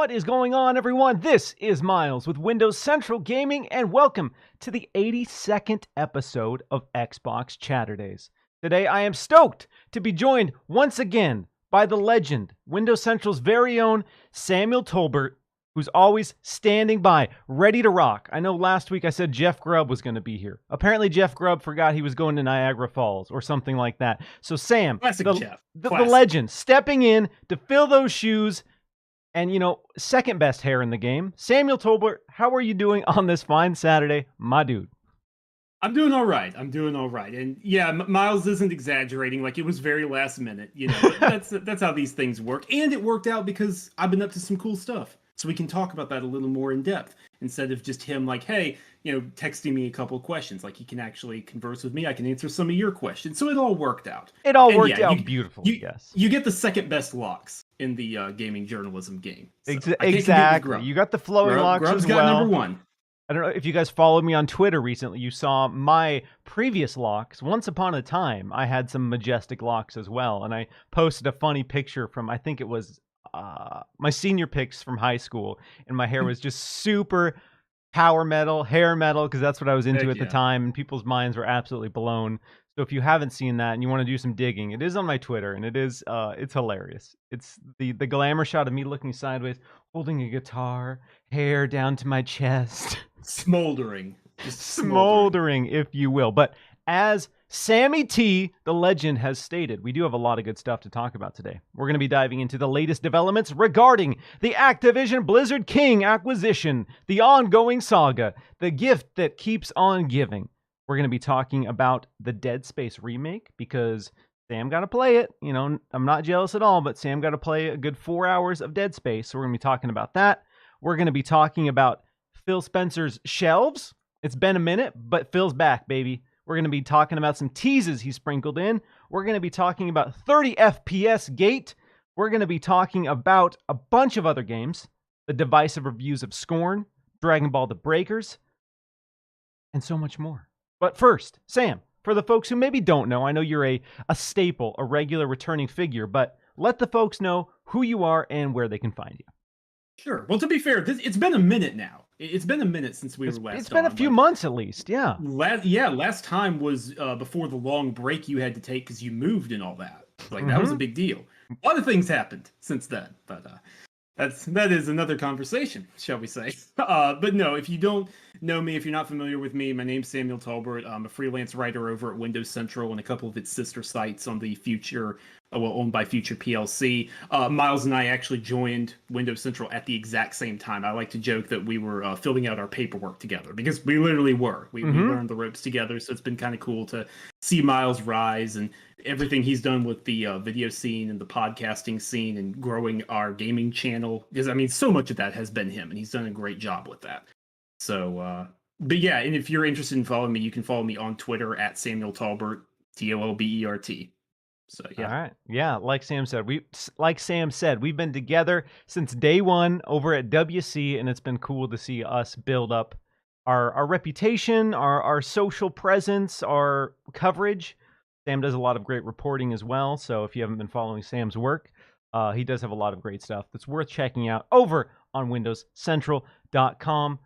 What is going on, everyone? This is Miles with Windows Central Gaming, and welcome to the 82nd episode of Xbox Chaturdays. Today, I am stoked to be joined once again by the legend, Windows Central's very own Samuel Tolbert, who's always standing by, ready to rock. I know last week I said Jeff Grubb was going to be here. Apparently, Jeff Grubb forgot he was going to Niagara Falls or something like that. So Sam, the legend, stepping in to fill those shoes. And, second best hair in the game. Samuel Tolbert, how are you doing on this fine Saturday, my dude? I'm doing all right. And yeah, Miles isn't exaggerating. Like, it was very last minute. That's how these things work. And it worked out because I've been up to some cool stuff. So we can talk about that a little more in depth instead of just him like, hey, texting me a couple of questions. Like, he can actually converse with me. I can answer some of your questions. So it all worked out. It all worked out beautifully, yes. You get the second best locks in the gaming journalism game. So exactly. You got the flowing locks Grubb's as well. got number one. I don't know if you guys followed me on Twitter recently. You saw my previous locks. Once upon a time, I had some majestic locks as well. And I posted a funny picture from, I think it was my senior pics from high school. And my hair was just super power metal, hair metal, because that's what I was into at the time. And people's minds were absolutely blown. So if you haven't seen that and you want to do some digging, it is on my Twitter, and it is it's hilarious. It's the glamour shot of me looking sideways, holding a guitar, hair down to my chest. Smoldering. Just smoldering, if you will. But as Sammy T, the legend, has stated, we do have a lot of good stuff to talk about today. We're going to be diving into the latest developments regarding the Activision Blizzard King acquisition, the ongoing saga, the gift that keeps on giving. We're going to be talking about the Dead Space remake because Sam got to play it. I'm not jealous at all, but Sam got to play a good 4 hours of Dead Space. So we're going to be talking about that. We're going to be talking about Phil Spencer's shelves. It's been a minute, but Phil's back, baby. We're going to be talking about some teases he sprinkled in. We're going to be talking about 30 FPS Gate. We're going to be talking about a bunch of other games, the divisive reviews of Scorn, Dragon Ball The Breakers, and so much more. But first, Sam, for the folks who maybe don't know, I know you're a staple, a regular returning figure, but let the folks know who you are and where they can find you. Sure. Well, to be fair, it's been a minute now. It's been a minute since we were last. It's been a few months at least, yeah. Last time was before the long break you had to take because you moved and all that. That was a big deal. A lot of things happened since then, but that is another conversation, shall we say. But no, if you don't know me, if you're not familiar with me, my name's Samuel Tolbert. I'm a freelance writer over at Windows Central and a couple of its sister sites on the owned by Future PLC. Miles and I actually joined Windows Central at the exact same time. I like to joke that we were filling out our paperwork together because we literally were. We learned the ropes together, so it's been kind of cool to see Miles rise and everything he's done with the video scene and the podcasting scene and growing our gaming channel. Because, so much of that has been him, and he's done a great job with that. So, but yeah, and if you're interested in following me, you can follow me on Twitter at Samuel Tolbert, Tolbert. So yeah. All right. Yeah, like Sam said, we've been together since day one over at WC, and it's been cool to see us build up our reputation, our social presence, our coverage. Sam does a lot of great reporting as well, so if you haven't been following Sam's work, he does have a lot of great stuff that's worth checking out over on windowscentral.com.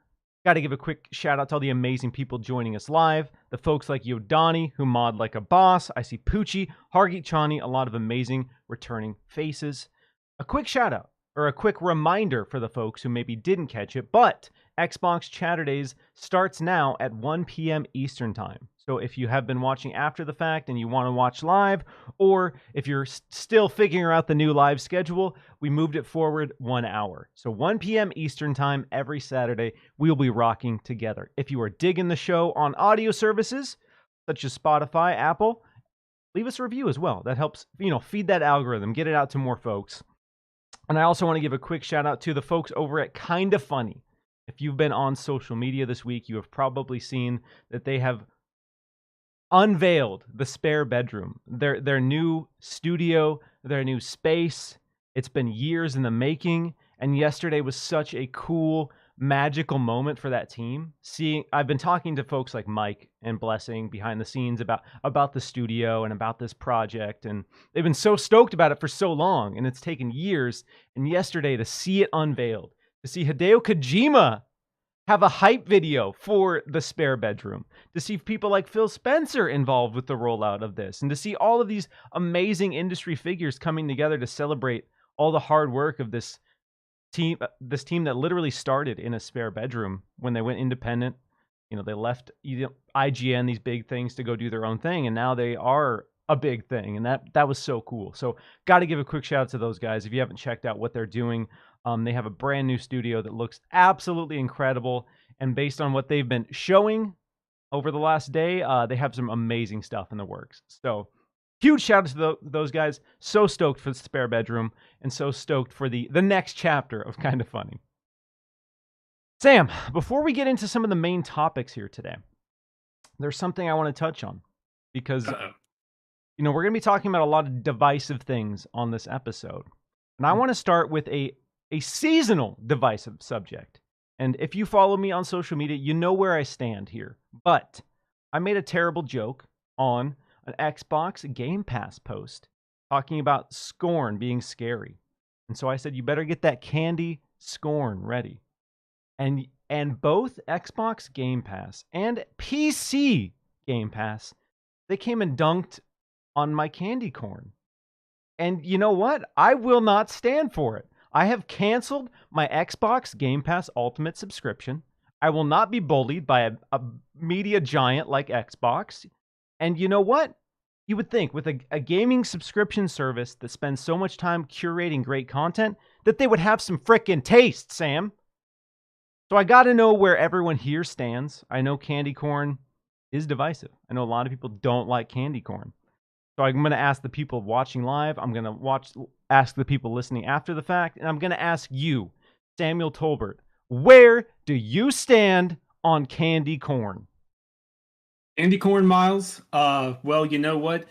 Got to give a quick shout out to all the amazing people joining us live. The folks like Yodani, who mod like a boss. I see Poochie, Hargeet Chani, a lot of amazing returning faces. A quick shout out, or a quick reminder for the folks who maybe didn't catch it, but Xbox Chaturdays starts now at 1 p.m. Eastern Time. So if you have been watching after the fact and you want to watch live, or if you're still figuring out the new live schedule, we moved it forward 1 hour. So 1 p.m. Eastern Time every Saturday, we'll be rocking together. If you are digging the show on audio services, such as Spotify, Apple, leave us a review as well. That helps, feed that algorithm, get it out to more folks. And I also want to give a quick shout out to the folks over at Kinda Funny. If you've been on social media this week, you have probably seen that they have unveiled the spare bedroom, their new studio, their new space. It's been years in the making, and yesterday was such a cool magical moment for that team. I've been talking to folks like Mike and Blessing behind the scenes about the studio and about this project, and they've been so stoked about it for so long, and it's taken years. And yesterday, to see it unveiled, to see Hideo Kojima have a hype video for the spare bedroom, to see people like Phil Spencer involved with the rollout of this, and to see all of these amazing industry figures coming together to celebrate all the hard work of this team that literally started in a spare bedroom when they went independent. They left IGN, these big things, to go do their own thing, and now they are a big thing, and that was so cool. So got to give a quick shout out to those guys. If you haven't checked out what they're doing, they have a brand new studio that looks absolutely incredible, and based on what they've been showing over the last day, they have some amazing stuff in the works. So huge shout out to those guys. So stoked for the spare bedroom, and so stoked for the next chapter of Kind of Funny. Sam, before we get into some of the main topics here today, there's something I want to touch on, because we're going to be talking about a lot of divisive things on this episode. And I want to start with a seasonal divisive subject. And if you follow me on social media, you know where I stand here. But I made a terrible joke on an Xbox Game Pass post talking about Scorn being scary. And so I said, you better get that candy Scorn ready. And both Xbox Game Pass and PC Game Pass, they came and dunked on my candy corn. And you know what? I will not stand for it. I have canceled my Xbox Game Pass Ultimate subscription. I will not be bullied by a media giant like Xbox. And you know what? You would think with a gaming subscription service that spends so much time curating great content that they would have some frickin' taste, Sam. So I got to know where everyone here stands. I know candy corn is divisive. I know a lot of people don't like candy corn. So I'm going to ask the people watching live. I'm going to ask the people listening after the fact. And I'm going to ask you, Samuel Tolbert, where do you stand on candy corn? Candy corn, Miles. Well, you know what?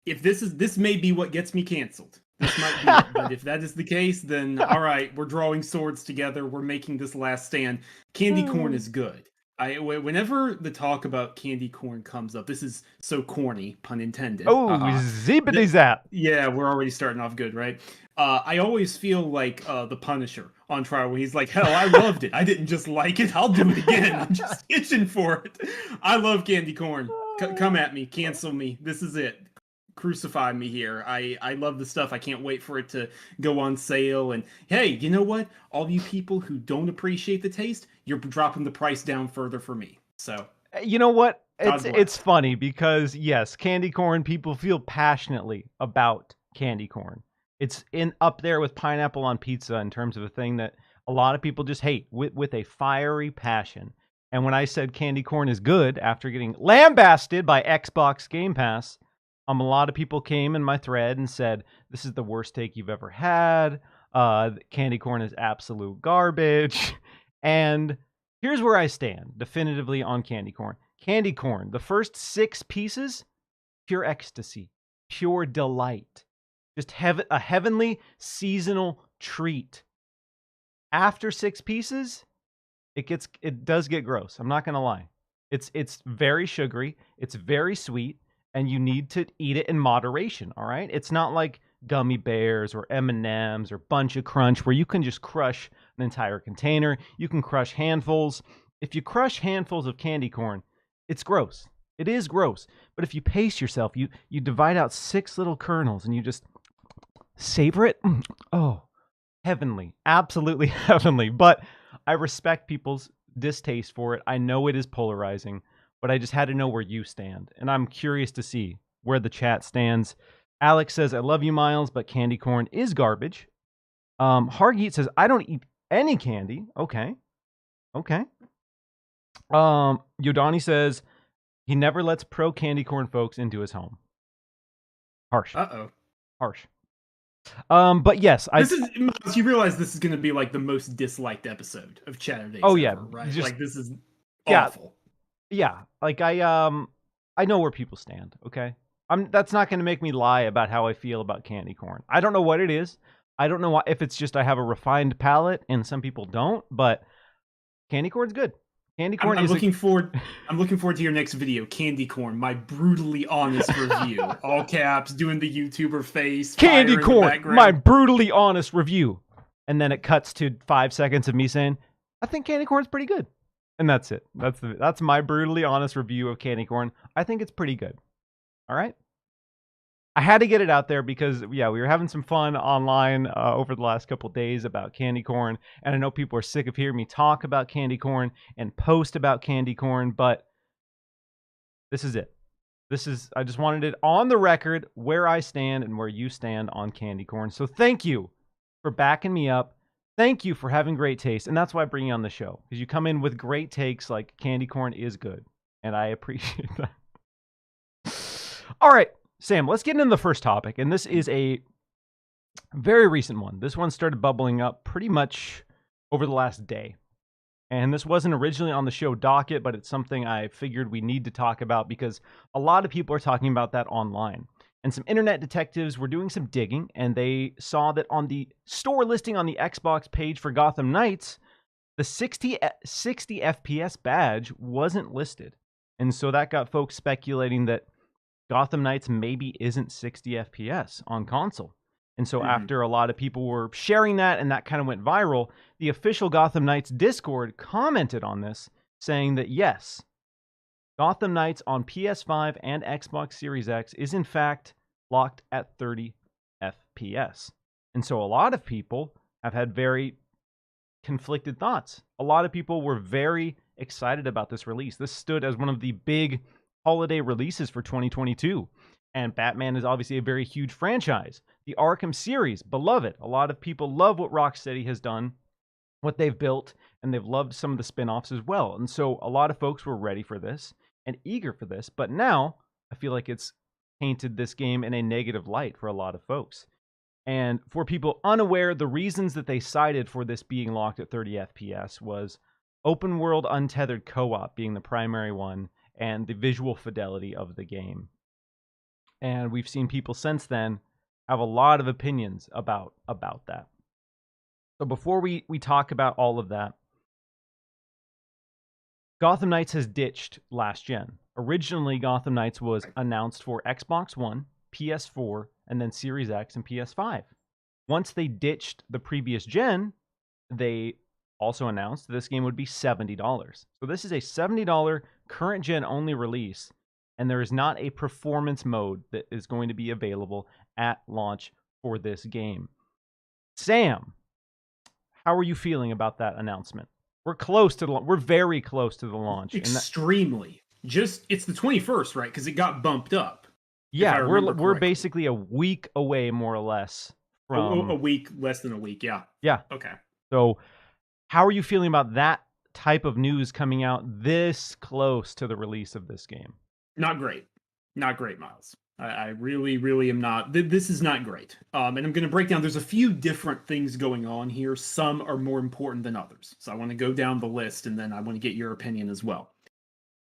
If this may be what gets me canceled. This might be it, but if that is the case, then all right, we're drawing swords together. We're making this last stand. Candy corn is good. Whenever the talk about candy corn comes up, this is so corny, pun intended. Oh, zippity zap. Yeah, we're already starting off good, right? I always feel like the Punisher on trial when he's like, hell, I loved it. I didn't just like it. I'll do it again. I'm just itching for it. I love candy corn. Come at me. Cancel me. This is it. Crucify me here. I love the stuff. I can't wait for it to go on sale. And hey, you know what? All you people who don't appreciate the taste, you're dropping the price down further for me. So you know what? It's funny because yes, candy corn, people feel passionately about candy corn. It's up there with pineapple on pizza in terms of a thing that a lot of people just hate with a fiery passion. And when I said candy corn is good after getting lambasted by Xbox Game Pass, a lot of people came in my thread and said, this is the worst take you've ever had. Candy corn is absolute garbage. And here's where I stand definitively on candy corn. Candy corn, the first 6 pieces, pure ecstasy, pure delight. Just a heavenly seasonal treat. After 6 pieces, it does get gross. I'm not going to lie. It's very sugary. It's very sweet. And you need to eat it in moderation, all right? It's not like gummy bears or M&Ms or Bunch of Crunch where you can just crush an entire container. You can crush handfuls. If you crush handfuls of candy corn, it's gross. It is gross. But if you pace yourself, you divide out 6 little kernels and you just savor it. Oh, heavenly. Absolutely heavenly. But I respect people's distaste for it. I know it is polarizing. But I just had to know where you stand. And I'm curious to see where the chat stands. Alex says, I love you, Miles, but candy corn is garbage. Hargeet says, I don't eat any candy. Okay. Yodani says, he never lets pro candy corn folks into his home. Harsh. Harsh. But yes, you realize this is going to be like the most disliked episode of Chaturdays. Oh yeah, ever, right? Like this is awful. Yeah, like I know where people stand, okay? That's not going to make me lie about how I feel about candy corn. I don't know what it is. I don't know if it's just I have a refined palate and some people don't, but Candy corn's good. Candy corn I'm is looking forward. I'm looking forward to your next video, Candy Corn, my brutally honest review. All caps, doing the YouTuber face. Candy fire in the corn, background. my brutally honest review. And then it cuts to 5 seconds of me saying, I think candy corn's pretty good. And that's it. That's my brutally honest review of candy corn. I think it's pretty good. All right. I had to get it out there because, yeah, we were having some fun online over the last couple of days about candy corn. And I know people are sick of hearing me talk about candy corn and post about candy corn, but this is it. I just wanted it on the record where I stand and where you stand on candy corn. So thank you for backing me up. Thank you for having great taste. And that's why I bring you on the show, because you come in with great takes like candy corn is good. And I appreciate that. All right. Sam, let's get into the first topic, and this is a very recent one. This one started bubbling up pretty much over the last day, and this wasn't originally on the show docket, but it's something I figured we need to talk about because a lot of people are talking about that online, and some internet detectives were doing some digging, and they saw that on the store listing on the Xbox page for Gotham Knights, the 60 FPS badge wasn't listed, and so that got folks speculating that Gotham Knights maybe isn't 60 FPS on console. And so after a lot of people were sharing that and that kind of went viral, the official Gotham Knights Discord commented on this, saying that yes, Gotham Knights on PS5 and Xbox Series X is in fact locked at 30 FPS. And so a lot of people have had very conflicted thoughts. A lot of people were very excited about this release. This stood as one of the big holiday releases for 2022, and Batman is obviously a very huge franchise. The Arkham series, beloved. A lot of people love what Rocksteady has done, what they've built, and they've loved some of the spin-offs as well. And so a lot of folks were ready for this and eager for this, but now I feel like it's painted this game in a negative light for a lot of folks. And for people unaware, the reasons that they cited for this being locked at 30 FPS was open world untethered co-op being the primary one, and the visual fidelity of the game. And we've seen people since then have a lot of opinions about that. So before we talk about all of that, Gotham Knights has ditched last gen. Originally, Gotham Knights was announced for Xbox One, PS4, and then Series X and PS5. Once they ditched the previous gen, they also announced this game would be $70. So this is a $70 current gen only release, and there is not a performance mode that is going to be available at launch for this game. Sam, how are you feeling about that announcement? We're very close to the launch. Extremely. It's the 21st, right? Because it got bumped up. Yeah, we're basically a week away, more or less, from a week, less than a week. Yeah. Yeah. Okay. So, how are you feeling about that type of news coming out this close to the release of this game? Not great. Not great, Miles. I really, really am not. This is not great. And I'm going to break down. There's a few different things going on here. Some are more important than others. So I want to go down the list, and then I want to get your opinion as well.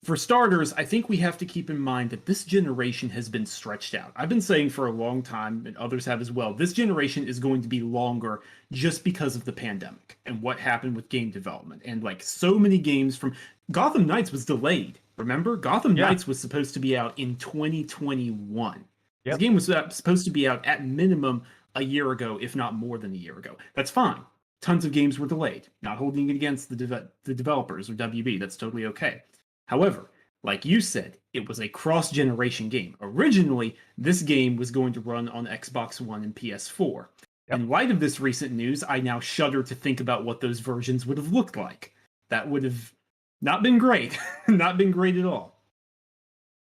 For starters, I think we have to keep in mind that this generation has been stretched out. I've been saying for a long time, and others have as well, this generation is going to be longer just because of the pandemic and what happened with game development. And like so many games from Gotham Knights was delayed. Remember? Gotham Knights was supposed to be out in 2021. Yep. This game was supposed to be out at minimum a year ago, if not more than a year ago. That's fine. Tons of games were delayed. Not holding it against the developers or WB. That's totally okay. However, like you said, it was a cross-generation game. Originally, this game was going to run on Xbox One and PS4. Yep. In light of this recent news, I now shudder to think about what those versions would have looked like. That would have not been great. Not been great at all.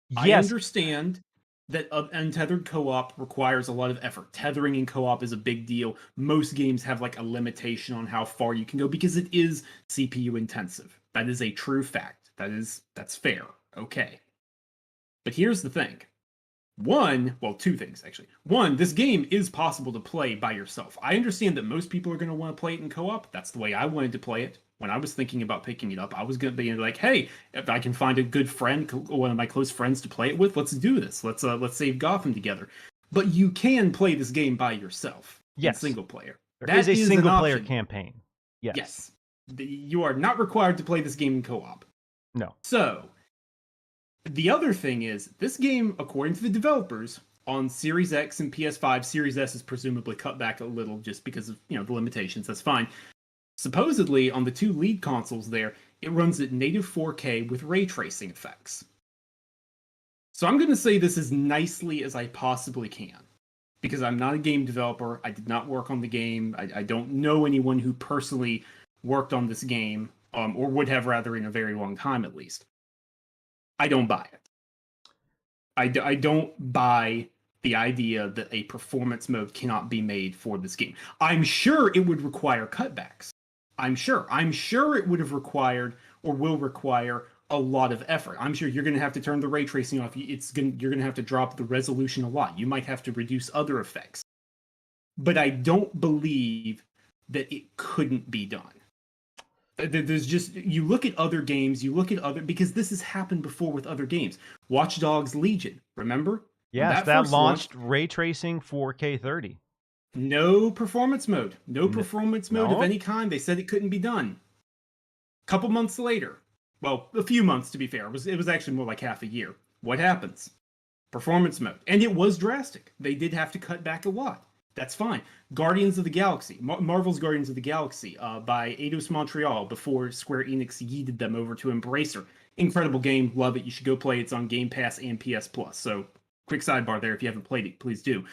Yes. I understand that untethered co-op requires a lot of effort. Tethering in co-op is a big deal. Most games have like a limitation on how far you can go because it is CPU intensive. That is a true fact. That's fair. Okay. But here's the thing. Two things actually. One, this game is possible to play by yourself. I understand that most people are going to want to play it in co-op. That's the way I wanted to play it. When I was thinking about picking it up, I was going to be like, hey, if I can find a good friend, one of my close friends to play it with, let's do this. Let's save Gotham together. But you can play this game by yourself. Yes. In single player. There is a single player campaign. Yes. You are not required to play this game in co-op. No. So, the other thing is, this game, according to the developers, on Series X and PS5, Series S is presumably cut back a little just because of, the limitations. That's fine. Supposedly, on the two lead consoles there, it runs at native 4K with ray tracing effects. So I'm going to say this as nicely as I possibly can, because I'm not a game developer. I did not work on the game. I don't know anyone who personally worked on this game, or would have rather in a very long time at least. I don't buy it. I don't buy the idea that a performance mode cannot be made for this game. I'm sure it would require cutbacks. I'm sure it would have required or will require a lot of effort. I'm sure you're going to have to turn the ray tracing off. You're going to have to drop the resolution a lot. You might have to reduce other effects. But I don't believe that it couldn't be done. There's just, you look at other games, because this has happened before with other games. Watch Dogs Legion, remember? Yes, that launched ray tracing 4K 30. No performance mode. No performance mode of any kind. They said it couldn't be done. A couple months later, well, a few months to be fair, it was actually more like half a year. What happens? Performance mode. And it was drastic. They did have to cut back a lot. That's fine. Guardians of the Galaxy, Marvel's Guardians of the Galaxy, by Eidos Montreal, before Square Enix yeeted them over to Embracer. Incredible game, love it. You should go play it. It's on Game Pass and PS Plus. So, quick sidebar there. If you haven't played it, please do.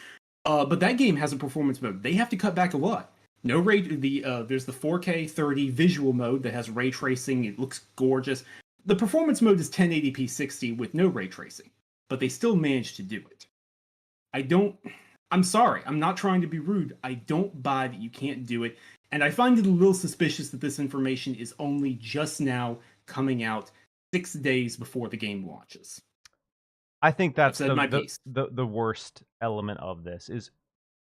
But that game has a performance mode. They have to cut back a lot. No ray. There's the 4K 30 visual mode that has ray tracing. It looks gorgeous. The performance mode is 1080p 60 with no ray tracing, but they still managed to do it. I'm sorry. I'm not trying to be rude. I don't buy that you can't do it. And I find it a little suspicious that this information is only just now coming out 6 days before the game launches. I think that's the worst element of this is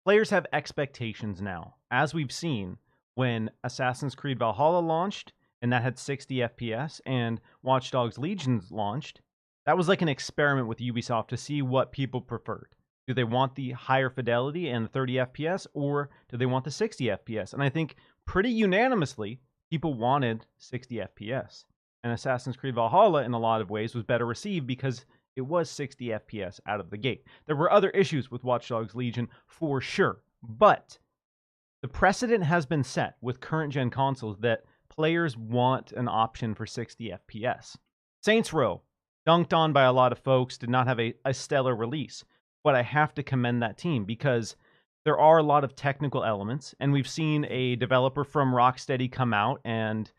players have expectations now. As we've seen when Assassin's Creed Valhalla launched and that had 60 FPS and Watch Dogs Legion launched, that was like an experiment with Ubisoft to see what people preferred. Do they want the higher fidelity and the 30 FPS, or do they want the 60 FPS? And I think pretty unanimously, people wanted 60 FPS. And Assassin's Creed Valhalla, in a lot of ways, was better received because it was 60 FPS out of the gate. There were other issues with Watch Dogs Legion, for sure. But the precedent has been set with current-gen consoles that players want an option for 60 FPS. Saints Row, dunked on by a lot of folks, did not have a stellar release. But I have to commend that team because there are a lot of technical elements, and we've seen a developer from Rocksteady come out and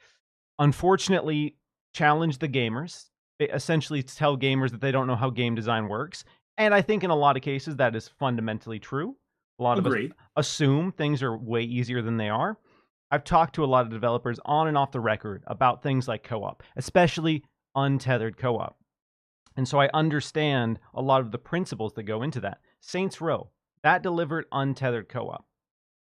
unfortunately challenge the gamers, essentially tell gamers that they don't know how game design works. And I think in a lot of cases that is fundamentally true. A lot of us assume things are way easier than they are. I've talked to a lot of developers on and off the record about things like co-op, especially untethered co-op. And so I understand a lot of the principles that go into that. Saints Row, that delivered untethered co-op.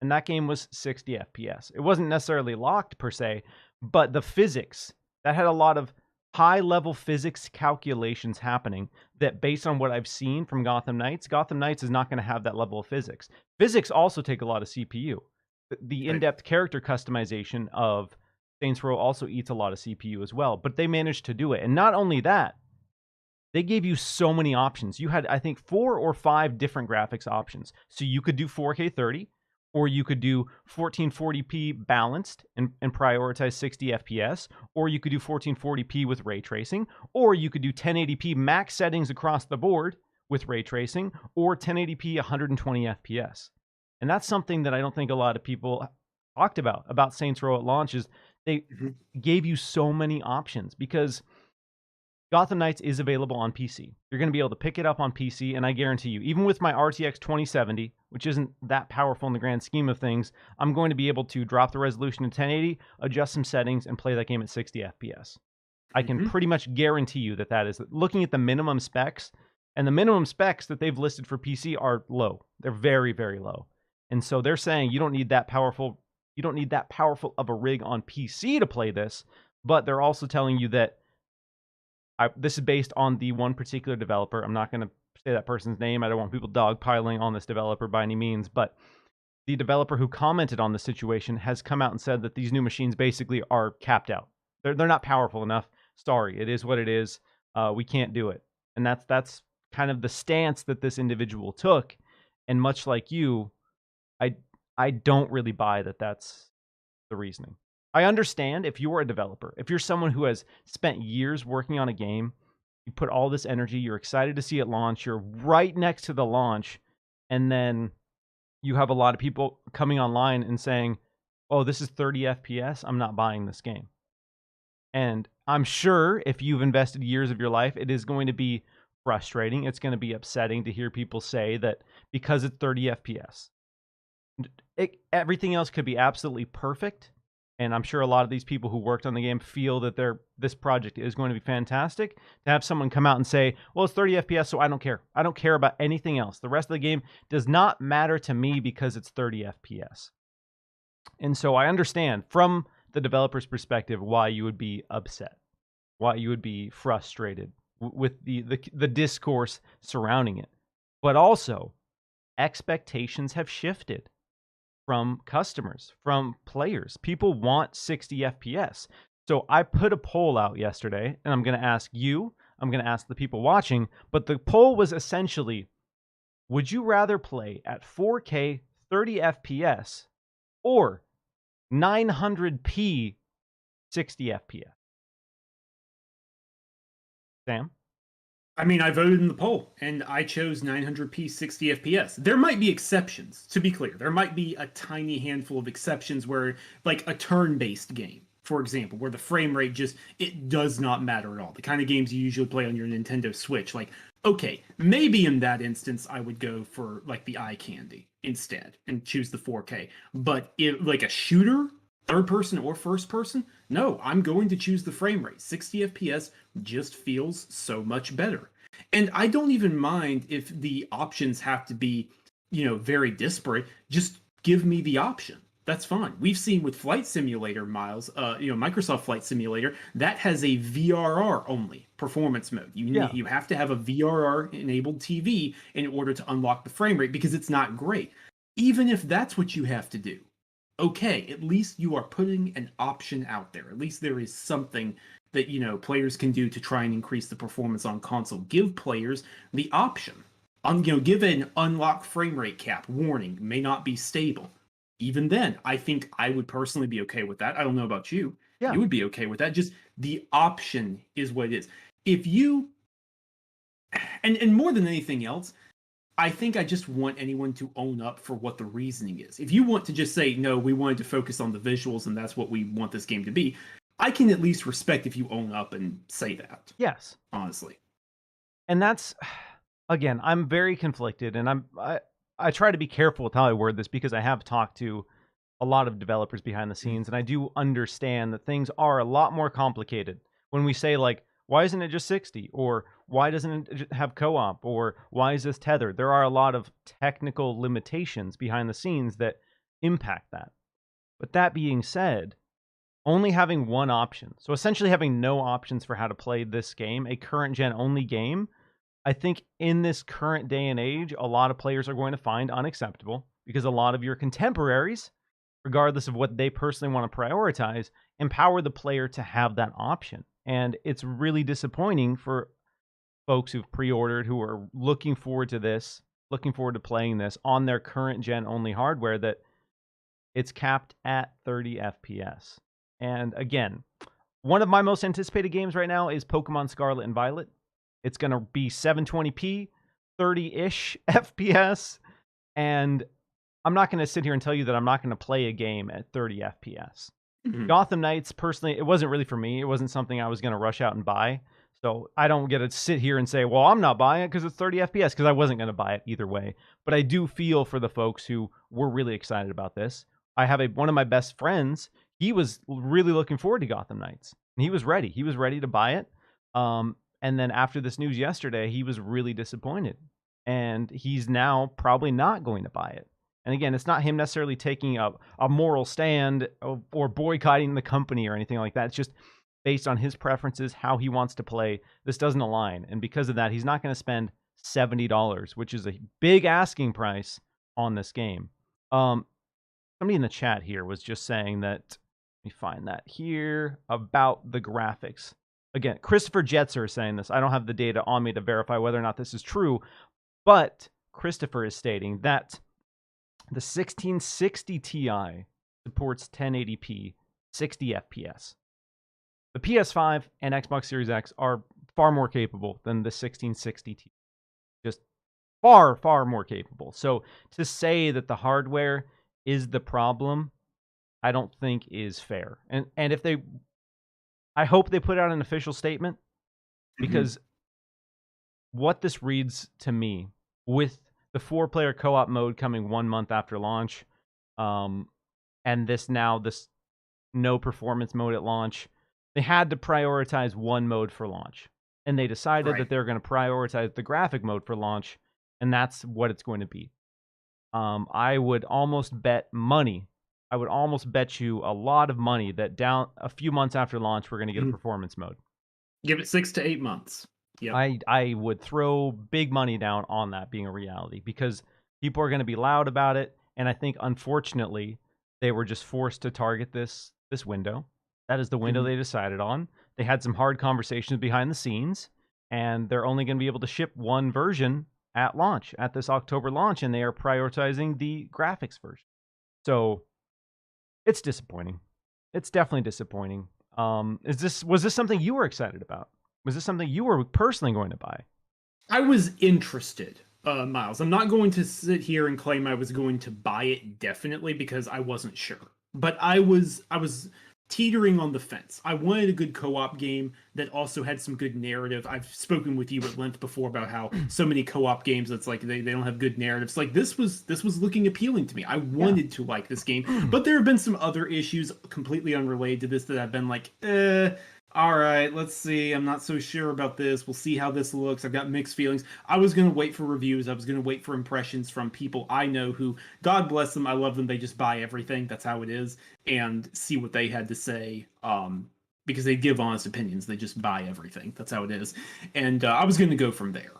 And that game was 60 FPS. It wasn't necessarily locked per se, but the physics, that had a lot of high-level physics calculations happening that based on what I've seen from Gotham Knights is not going to have that level of physics. Physics also take a lot of CPU. The in-depth character customization of Saints Row also eats a lot of CPU as well, but they managed to do it. And not only that, they gave you so many options. You had, I think, 4 or 5 different graphics options. So you could do 4K 30, or you could do 1440p balanced and prioritize 60 FPS, or you could do 1440p with ray tracing, or you could do 1080p max settings across the board with ray tracing, or 1080p 120 FPS. And that's something that I don't think a lot of people talked about Saints Row at launch is they gave you so many options because Gotham Knights is available on PC. You're going to be able to pick it up on PC, and I guarantee you, even with my RTX 2070, which isn't that powerful in the grand scheme of things, I'm going to be able to drop the resolution to 1080, adjust some settings, and play that game at 60 FPS. I can pretty much guarantee you that is looking at the minimum specs, and the minimum specs that they've listed for PC are low. They're very, very low. And so they're saying you don't need that powerful of a rig on PC to play this, but they're also telling you that this is based on the one particular developer. I'm not going to say that person's name. I don't want people dogpiling on this developer by any means, but the developer who commented on the situation has come out and said that these new machines basically are capped out. They're not powerful enough. Sorry, it is what it is. We can't do it. And that's kind of the stance that this individual took. And much like you, I I don't really buy that that's the reasoning. I understand if you're a developer, if you're someone who has spent years working on a game, you put all this energy, you're excited to see it launch, you're right next to the launch, and then you have a lot of people coming online and saying, "Oh, this is 30 FPS. I'm not buying this game." And I'm sure if you've invested years of your life, it is going to be frustrating. It's going to be upsetting to hear people say that because it's 30 FPS, everything else could be absolutely perfect. And I'm sure a lot of these people who worked on the game feel that this project is going to be fantastic. To have someone come out and say, well, it's 30 FPS, so I don't care. I don't care about anything else. The rest of the game does not matter to me because it's 30 FPS. And so I understand from the developer's perspective why you would be upset, why you would be frustrated with the discourse surrounding it. But also, expectations have shifted from customers, from players. People want 60 FPS. So I put a poll out yesterday, and I'm going to ask you, I'm going to ask the people watching, but the poll was essentially, would you rather play at 4K 30 FPS or 900p 60 FPS? Sam? I mean, I voted in the poll, and I chose 900p 60 FPS. There might be exceptions, to be clear. There might be a tiny handful of exceptions where, like a turn-based game, for example, where the frame rate it does not matter at all. The kind of games you usually play on your Nintendo Switch. Like, okay, maybe in that instance, I would go for, like, the eye candy instead and choose the 4K. But, like a shooter, third person or first person, no, I'm going to choose the frame rate. 60 FPS just feels so much better. And I don't even mind if the options have to be, very disparate. Just give me the option. That's fine. We've seen with Flight Simulator, Miles, Microsoft Flight Simulator, that has a VRR only performance mode. You have to have a VRR enabled TV in order to unlock the frame rate because it's not great. Even if that's what you have to do, okay, at least you are putting an option out there. At least there is something that, players can do to try and increase the performance on console. Give players the option. Give an unlock frame rate cap. Warning, may not be stable. Even then, I think I would personally be okay with that. I don't know about you. Yeah. You would be okay with that. Just the option is what it is. If you, and more than anything else, I think I just want anyone to own up for what the reasoning is. If you want to just say, no, we wanted to focus on the visuals and that's what we want this game to be, I can at least respect if you own up and say that. Yes. Honestly. And that's, again, I'm very conflicted, and I try to be careful with how I word this because I have talked to a lot of developers behind the scenes, and I do understand that things are a lot more complicated when we say, like, why isn't it just 60? Or why doesn't it have co-op? Or why is this tethered? There are a lot of technical limitations behind the scenes that impact that. But that being said, only having one option, so essentially having no options for how to play this game, a current gen only game, I think in this current day and age, a lot of players are going to find unacceptable because a lot of your contemporaries, regardless of what they personally want to prioritize, empower the player to have that option. And it's really disappointing for folks who've pre-ordered, who are looking forward to this, looking forward to playing this on their current gen only hardware, that it's capped at 30 FPS. And again, one of my most anticipated games right now is Pokemon Scarlet and Violet. It's going to be 720p, 30-ish FPS, and I'm not going to sit here and tell you that I'm not going to play a game at 30 FPS. Mm-hmm. Gotham Knights, personally, it wasn't really for me. It wasn't something I was going to rush out and buy. So I don't get to sit here and say, well, I'm not buying it because it's 30 FPS, because I wasn't going to buy it either way. But I do feel for the folks who were really excited about this. I have one of my best friends. He was really looking forward to Gotham Knights, and he was ready. He was ready to buy it. And then after this news yesterday, he was really disappointed. And he's now probably not going to buy it. And again, it's not him necessarily taking a moral stand or boycotting the company or anything like that. It's just based on his preferences, how he wants to play. This doesn't align. And because of that, he's not going to spend $70, which is a big asking price on this game. somebody in the chat here was just saying that, let me find that here, about the graphics. Again, Christopher Jetzer is saying this. I don't have the data on me to verify whether or not this is true, but Christopher is stating that the 1660 Ti supports 1080p, 60 FPS. The PS5 and Xbox Series X are far more capable than the 1660 Ti. Just far, far more capable. So to say that the hardware is the problem, I don't think is fair. And if they, I hope they put out an official statement, because what this reads to me, with the 4-player co-op mode coming 1 month after launch, and this no performance mode at launch, they had to prioritize one mode for launch. And they decided that they're going to prioritize the graphic mode for launch, and that's what it's going to be. I would almost bet money. I would almost bet you a lot of money that down a few months after launch, we're going to get a performance mode. Give it 6 to 8 months. Yeah, I would throw big money down on that being a reality, because people are going to be loud about it, and I think unfortunately they were just forced to target this window. That is the window they decided on. They had some hard conversations behind the scenes, and they're only going to be able to ship one version at launch, at this October launch, and they are prioritizing the graphics version. So it's disappointing. It's definitely disappointing. Was this something you were excited about? Was this something you were personally going to buy? I was interested, Miles. I'm not going to sit here and claim I was going to buy it definitely, because I wasn't sure. But I was teetering on the fence. I wanted a good co-op game that also had some good narrative. I've spoken with you at length before about how so many co-op games, it's like they don't have good narratives. Like this was looking appealing to me. I wanted to like this game, but there have been some other issues completely unrelated to this that I've been like, all right, let's see. I'm not so sure about this. We'll see how this looks. I've got mixed feelings. I was going to wait for reviews. I was going to wait for impressions from people I know who, God bless them, I love them. They just buy everything. That's how it is. And see what they had to say. Because they give honest opinions. They just buy everything. That's how it is. And I was going to go from there.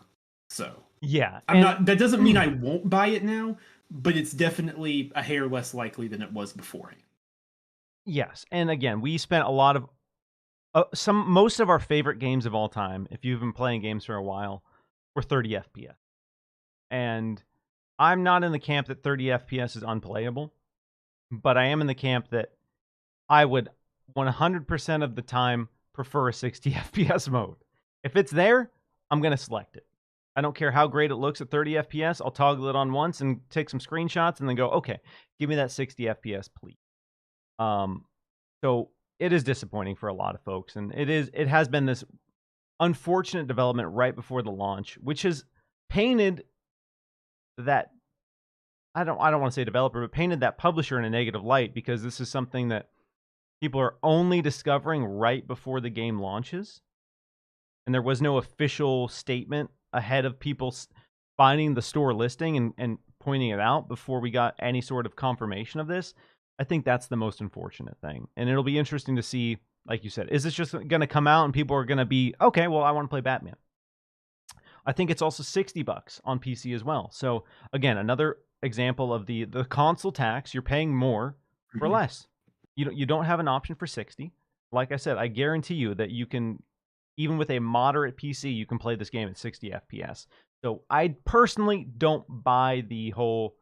So yeah, that doesn't mean I won't buy it now, but it's definitely a hair less likely than it was beforehand. Yes, and again, we spent a lot of most of our favorite games of all time, if you've been playing games for a while, were 30 FPS. And I'm not in the camp that 30 FPS is unplayable, but I am in the camp that I would 100% of the time prefer a 60 FPS mode. If it's there, I'm going to select it. I don't care how great it looks at 30 FPS. I'll toggle it on once and take some screenshots and then go, okay, give me that 60 FPS, please. So it is disappointing for a lot of folks, and it has been this unfortunate development right before the launch, which has painted that, I don't want to say developer, but painted that publisher in a negative light, because this is something that people are only discovering right before the game launches, and there was no official statement ahead of people finding the store listing and pointing it out before we got any sort of confirmation of this. I think that's the most unfortunate thing. And it'll be interesting to see, like you said, is this just going to come out and people are going to be, okay, well, I want to play Batman. I think it's also $60 on PC as well. So again, another example of the console tax. You're paying more for less. You don't have an option for 60. Like I said, I guarantee you that you can, even with a moderate PC, you can play this game at 60 FPS. So I personally don't buy the whole,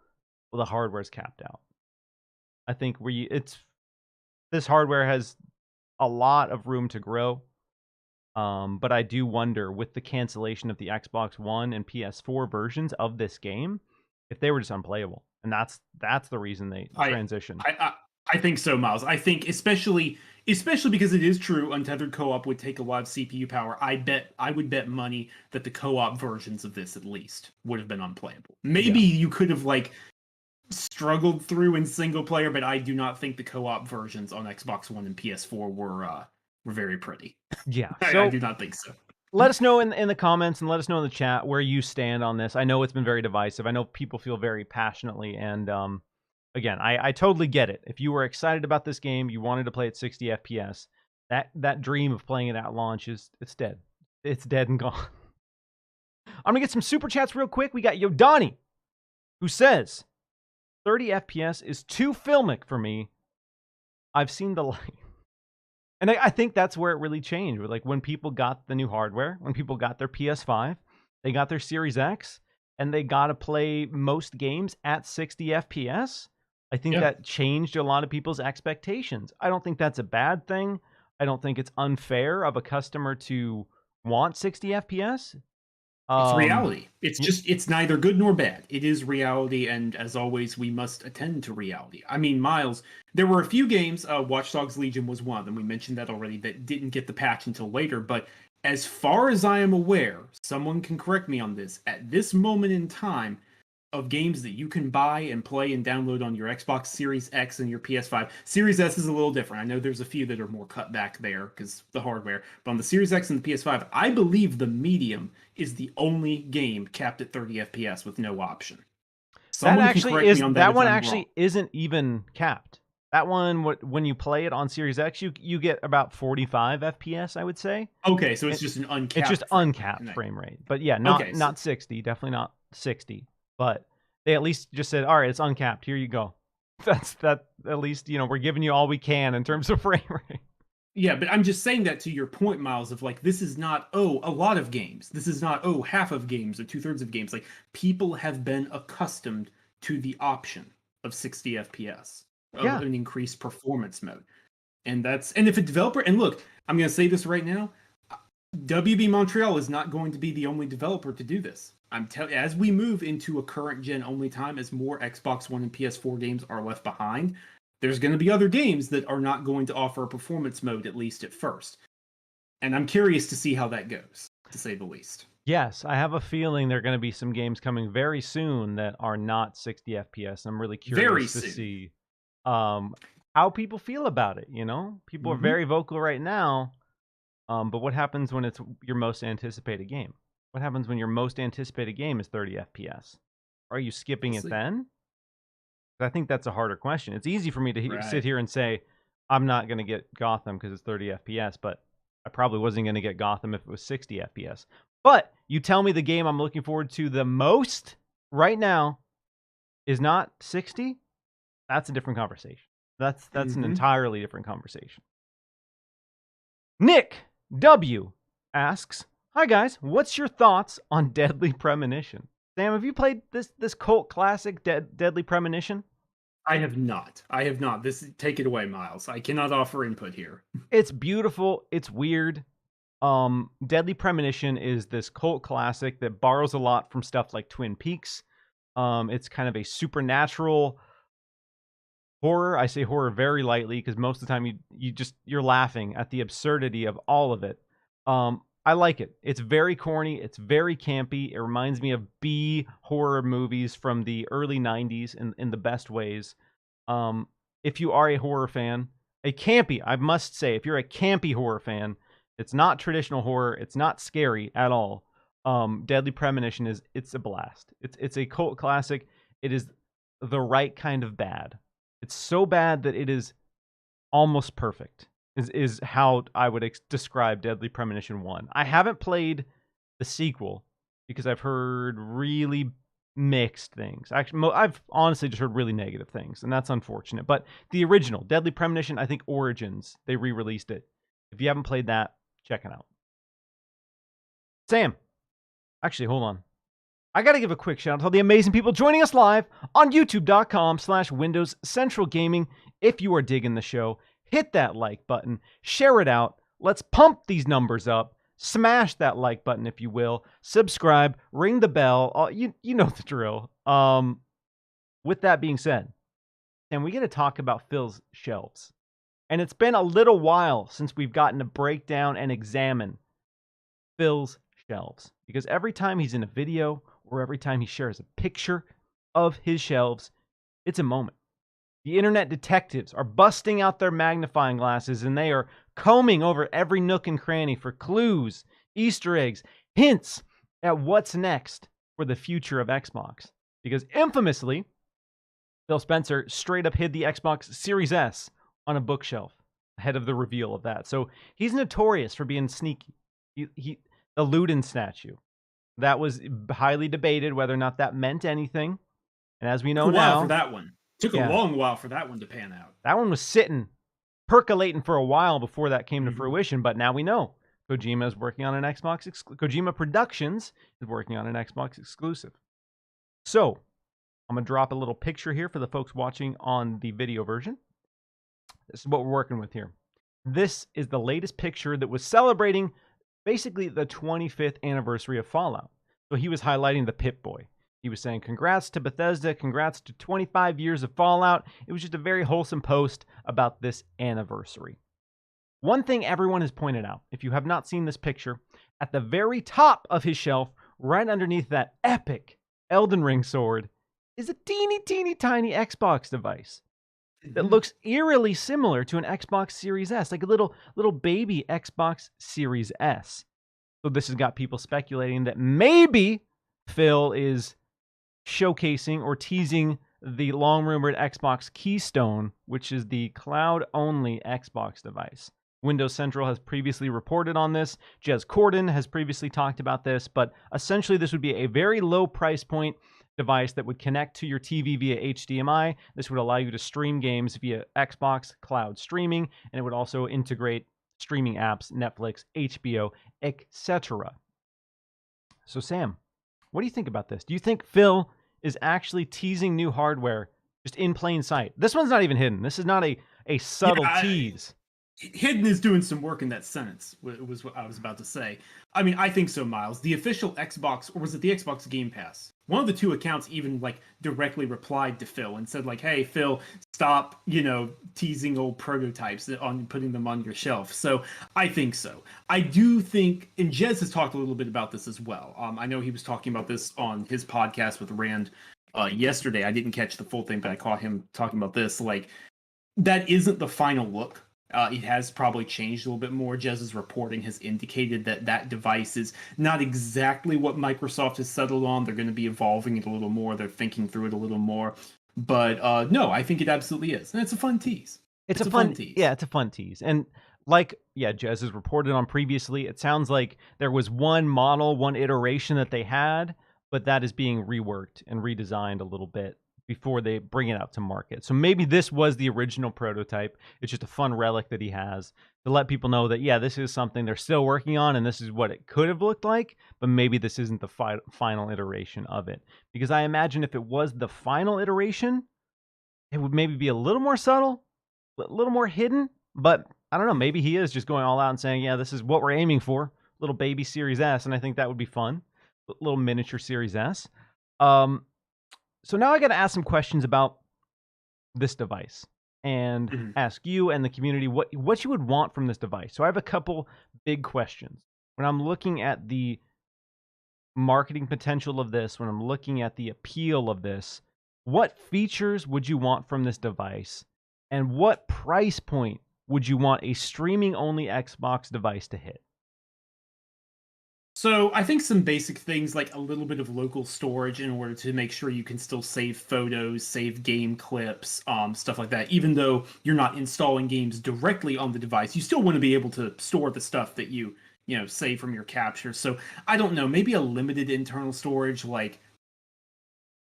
well, the hardware's capped out. I think this hardware has a lot of room to grow. But I do wonder, with the cancellation of the Xbox One and PS4 versions of this game, if they were just unplayable. And that's the reason they transitioned. I think so, Miles. I think especially because it is true, untethered co-op would take a lot of CPU power. I would bet money that the co-op versions of this at least would have been unplayable. Maybe you could have struggled through in single player, but I do not think the co-op versions on Xbox One and PS4 were very pretty. Yeah, I do not think so. Let us know in the comments, and let us know in the chat where you stand on this. I know it's been very divisive. I know people feel very passionately, and again, I totally get it. If you were excited about this game, you wanted to play at 60 FPS, that dream of playing it at launch it's dead. It's dead and gone. I'm gonna get some super chats real quick. We got Yodani, who says, 30 FPS is too filmic for me. I've seen the light. And I think that's where it really changed. Like when people got the new hardware, when people got their PS5, they got their Series X, and they got to play most games at 60 FPS. I think that changed a lot of people's expectations. I don't think that's a bad thing. I don't think it's unfair of a customer to want 60 FPS. It's reality. It's neither good nor bad. It is reality, and as always, we must attend to reality. I mean, Miles, there were a few games, Watch Dogs Legion was one of them, we mentioned that already, that didn't get the patch until later, but as far as I am aware, someone can correct me on this, at this moment in time, of games that you can buy and play and download on your Xbox Series X and your PS5. Series S is a little different. I know there's a few that are more cut back there because the hardware. But on the Series X and the PS5, I believe the medium is the only game capped at 30 FPS with no option. That one actually isn't even capped. That one, when you play it on Series X, you get about 45 FPS, I would say. Okay, so it's just an uncapped. It's just uncapped frame rate. But yeah, not 60. Definitely not 60. But they at least just said, all right, it's uncapped. Here you go. That's at least, we're giving you all we can in terms of frame rate. Yeah, but I'm just saying that to your point, Miles, of like, this is not, a lot of games. This is not, half of games or 2/3 of games. Like, people have been accustomed to the option of 60 FPS, of an increased performance mode. And if a developer, and look, I'm going to say this right now, WB Montreal is not going to be the only developer to do this. As we move into a current gen only time, as more Xbox One and PS4 games are left behind, there's going to be other games that are not going to offer a performance mode, at least at first. And I'm curious to see how that goes, to say the least. Yes, I have a feeling there are going to be some games coming very soon that are not 60 FPS. I'm really curious to see how people feel about it. People are very vocal right now, but what happens when it's your most anticipated game? What happens when your most anticipated game is 30 FPS? Are you skipping it then? I think that's a harder question. It's easy for me to sit here and say, I'm not going to get Gotham because it's 30 FPS, but I probably wasn't going to get Gotham if it was 60 FPS. But you tell me the game I'm looking forward to the most right now is not 60, that's a different conversation. That's an entirely different conversation. Nick W. asks, hi guys, what's your thoughts on Deadly Premonition? Sam, have you played this cult classic, Deadly Premonition? I have not. Take it away, Miles. I cannot offer input here. It's beautiful. It's weird. Deadly Premonition is this cult classic that borrows a lot from stuff like Twin Peaks. It's kind of a supernatural horror. I say horror very lightly because most of the time you're laughing at the absurdity of all of it. I like it. It's very corny. It's very campy. It reminds me of B horror movies from the early 90s in the best ways. If you are a horror fan, I must say, if you're a campy horror fan, it's not traditional horror. It's not scary at all. Deadly Premonition it's a blast. It's a cult classic. It is the right kind of bad. It's so bad that it is almost perfect. Is how I would describe Deadly Premonition 1. I haven't played the sequel because I've heard really mixed things. Actually, I've honestly just heard really negative things, and that's unfortunate. But the original, Deadly Premonition, I think Origins, they re-released it. If you haven't played that, check it out. Sam, actually, hold on. I got to give a quick shout out to all the amazing people joining us live on youtube.com/Windows Central Gaming. If you are digging the show, hit that like button, share it out. Let's pump these numbers up. Smash that like button, if you will. Subscribe, ring the bell. You know the drill. With that being said, and we got to talk about Phil's shelves. And it's been a little while since we've gotten to break down and examine Phil's shelves. Because every time he's in a video or every time he shares a picture of his shelves, it's a moment. The internet detectives are busting out their magnifying glasses and they are combing over every nook and cranny for clues, Easter eggs, hints at what's next for the future of Xbox. Because infamously, Phil Spencer straight up hid the Xbox Series S on a bookshelf ahead of the reveal of that. So he's notorious for being sneaky. The Luden statue. That was highly debated whether or not that meant anything. And as we know Took a while now, for that one. Took a long while for that one to pan out. That one was sitting, percolating for a while before that came to fruition, but now we know Kojima is working on an Xbox. Kojima Productions is working on an Xbox exclusive. So, I'm going to drop a little picture here for the folks watching on the video version. This is what we're working with here. This is the latest picture that was celebrating basically the 25th anniversary of Fallout. So he was highlighting the Pip-Boy. He was saying, congrats to Bethesda, congrats to 25 years of Fallout. It was just a very wholesome post about this anniversary. One thing everyone has pointed out, if you have not seen this picture, at the very top of his shelf, right underneath that epic Elden Ring sword, is a teeny tiny Xbox device that looks eerily similar to an Xbox Series S, like a little baby Xbox Series S. So this has got people speculating that maybe Phil is showcasing or teasing the long-rumored Xbox Keystone, which is the cloud-only Xbox device. Windows Central has previously reported on this. Jez Corden has previously talked about this, but essentially this would be a very low price point device that would connect to your TV via HDMI. This would allow you to stream games via Xbox cloud streaming, and it would also integrate streaming apps, Netflix, HBO, etc. So Sam, what do you think about this? Do you think Phil is actually teasing new hardware just in plain sight? This one's not even hidden. This is not a subtle tease. Hidden is doing some work in that sentence, was what I was about to say. I mean, I think so, Miles. The official Xbox, or was it the Xbox Game Pass? One of the two accounts even directly replied to Phil and said hey, Phil, stop, teasing old prototypes on putting them on your shelf. So I think so. I do think, and Jez has talked a little bit about this as well. I know he was talking about this on his podcast with Rand yesterday. I didn't catch the full thing, but I caught him talking about this. That isn't the final look. It has probably changed a little bit more. Jez's reporting has indicated that device is not exactly what Microsoft has settled on. They're going to be evolving it a little more. They're thinking through it a little more. But no, I think it absolutely is. And it's a fun tease. It's a fun tease. Yeah, it's a fun tease. And Jez has reported on previously, it sounds like there was one model, one iteration that they had, but that is being reworked and redesigned a little bit before they bring it out to market. So maybe this was the original prototype. It's just a fun relic that he has to let people know that, this is something they're still working on and this is what it could have looked like, but maybe this isn't the final iteration of it. Because I imagine if it was the final iteration, it would maybe be a little more subtle, a little more hidden, but I don't know, maybe he is just going all out and saying, this is what we're aiming for, little baby Series S, and I think that would be fun, little miniature Series S. So now I got to ask some questions about this device and ask you and the community what you would want from this device. So I have a couple big questions. When I'm looking at the marketing potential of this, when I'm looking at the appeal of this, what features would you want from this device? And what price point would you want a streaming-only Xbox device to hit? So I think some basic things like a little bit of local storage in order to make sure you can still save photos, save game clips, stuff like that. Even though you're not installing games directly on the device, you still want to be able to store the stuff that you save from your capture. So I don't know, maybe a limited internal storage, like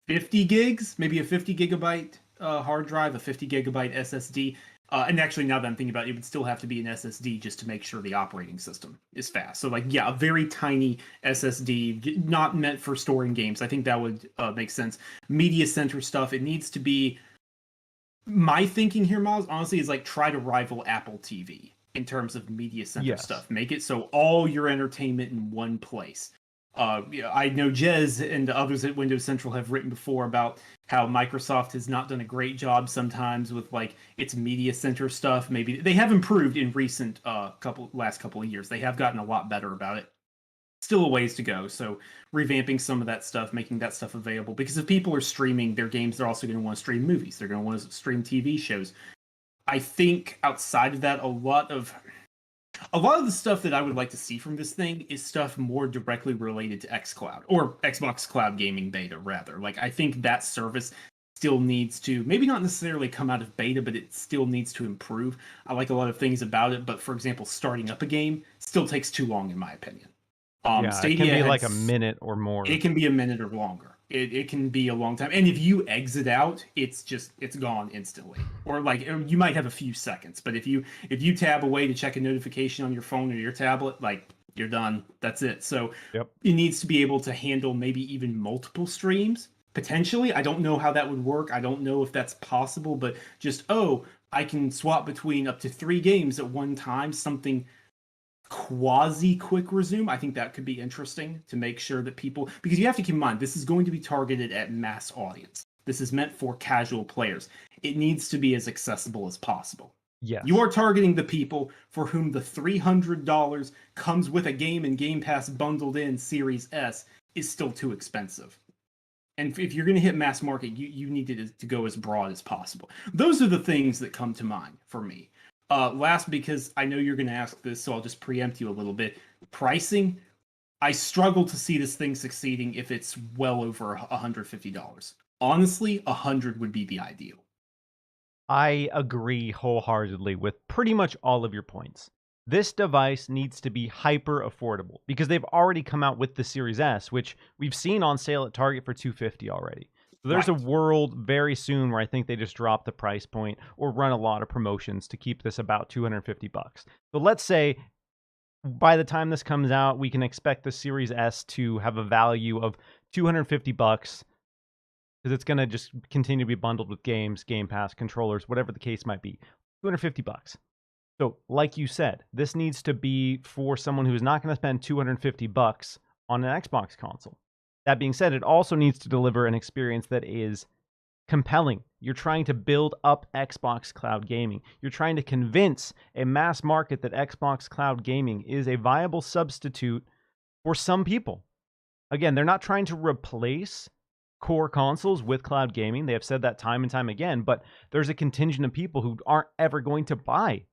50 gigs, maybe a 50 gigabyte hard drive, a 50 gigabyte SSD. And actually, now that I'm thinking about it, it would still have to be an SSD just to make sure the operating system is fast. So, a very tiny SSD, not meant for storing games. I think that would make sense. Media center stuff, it needs to be... My thinking here, Miles, honestly, is try to rival Apple TV in terms of media center stuff. Make it so all your entertainment in one place. I know Jez and others at Windows Central have written before about how Microsoft has not done a great job sometimes with its media center stuff. Maybe they have improved in recent last couple of years. They have gotten a lot better about it. Still a ways to go. So revamping some of that stuff, making that stuff available. Because if people are streaming their games, they're also going to want to stream movies. They're going to want to stream TV shows. I think outside of that, a lot of the stuff that I would like to see from this thing is stuff more directly related to xCloud, or Xbox Cloud Gaming Beta, rather. I think that service still needs to, maybe not necessarily come out of beta, but it still needs to improve. I like a lot of things about it, but for example, starting up a game still takes too long, in my opinion. Stadia it can be a minute or more. It can be a minute or longer. it can be a long time. And if you exit out, it's gone instantly. Or like you might have a few seconds, but if you tab away to check a notification on your phone or your tablet, like you're done. That's it. So Yep. it needs to be able to handle maybe even multiple streams. Potentially, I don't know how that would work. I don't know if that's possible, but just I can swap between up to 3 games at one time, something quasi quick resume. I think that could be interesting to make sure that people, because you have to keep in mind, this is going to be targeted at mass audience. This is meant for casual players. It needs to be as accessible as possible. Yes. You are targeting the people for whom the $300 comes with a game and Game Pass bundled in Series S is still too expensive. And if you're going to hit mass market, you need to go as broad as possible. Those are the things that come to mind for me. Last, because I know you're going to ask this, so I'll just preempt you a little bit. Pricing, I struggle to see this thing succeeding if it's well over $150. Honestly, $100 would be the ideal. I agree wholeheartedly with pretty much all of your points. This device needs to be hyper affordable because they've already come out with the Series S, which we've seen on sale at Target for $250 already. So there's a world very soon where I think they just drop the price point or run a lot of promotions to keep this about $250. So let's say by the time this comes out, we can expect the Series S to have a value of $250 because it's going to just continue to be bundled with games, Game Pass, controllers, whatever the case might be. $250. So, like you said, this needs to be for someone who is not going to spend $250 on an Xbox console. That being said, it also needs to deliver an experience that is compelling. You're trying to build up Xbox Cloud Gaming. You're trying to convince a mass market that Xbox Cloud Gaming is a viable substitute for some people. Again, they're not trying to replace core consoles with cloud gaming. They have said that time and time again, but there's a contingent of people who aren't ever going to buy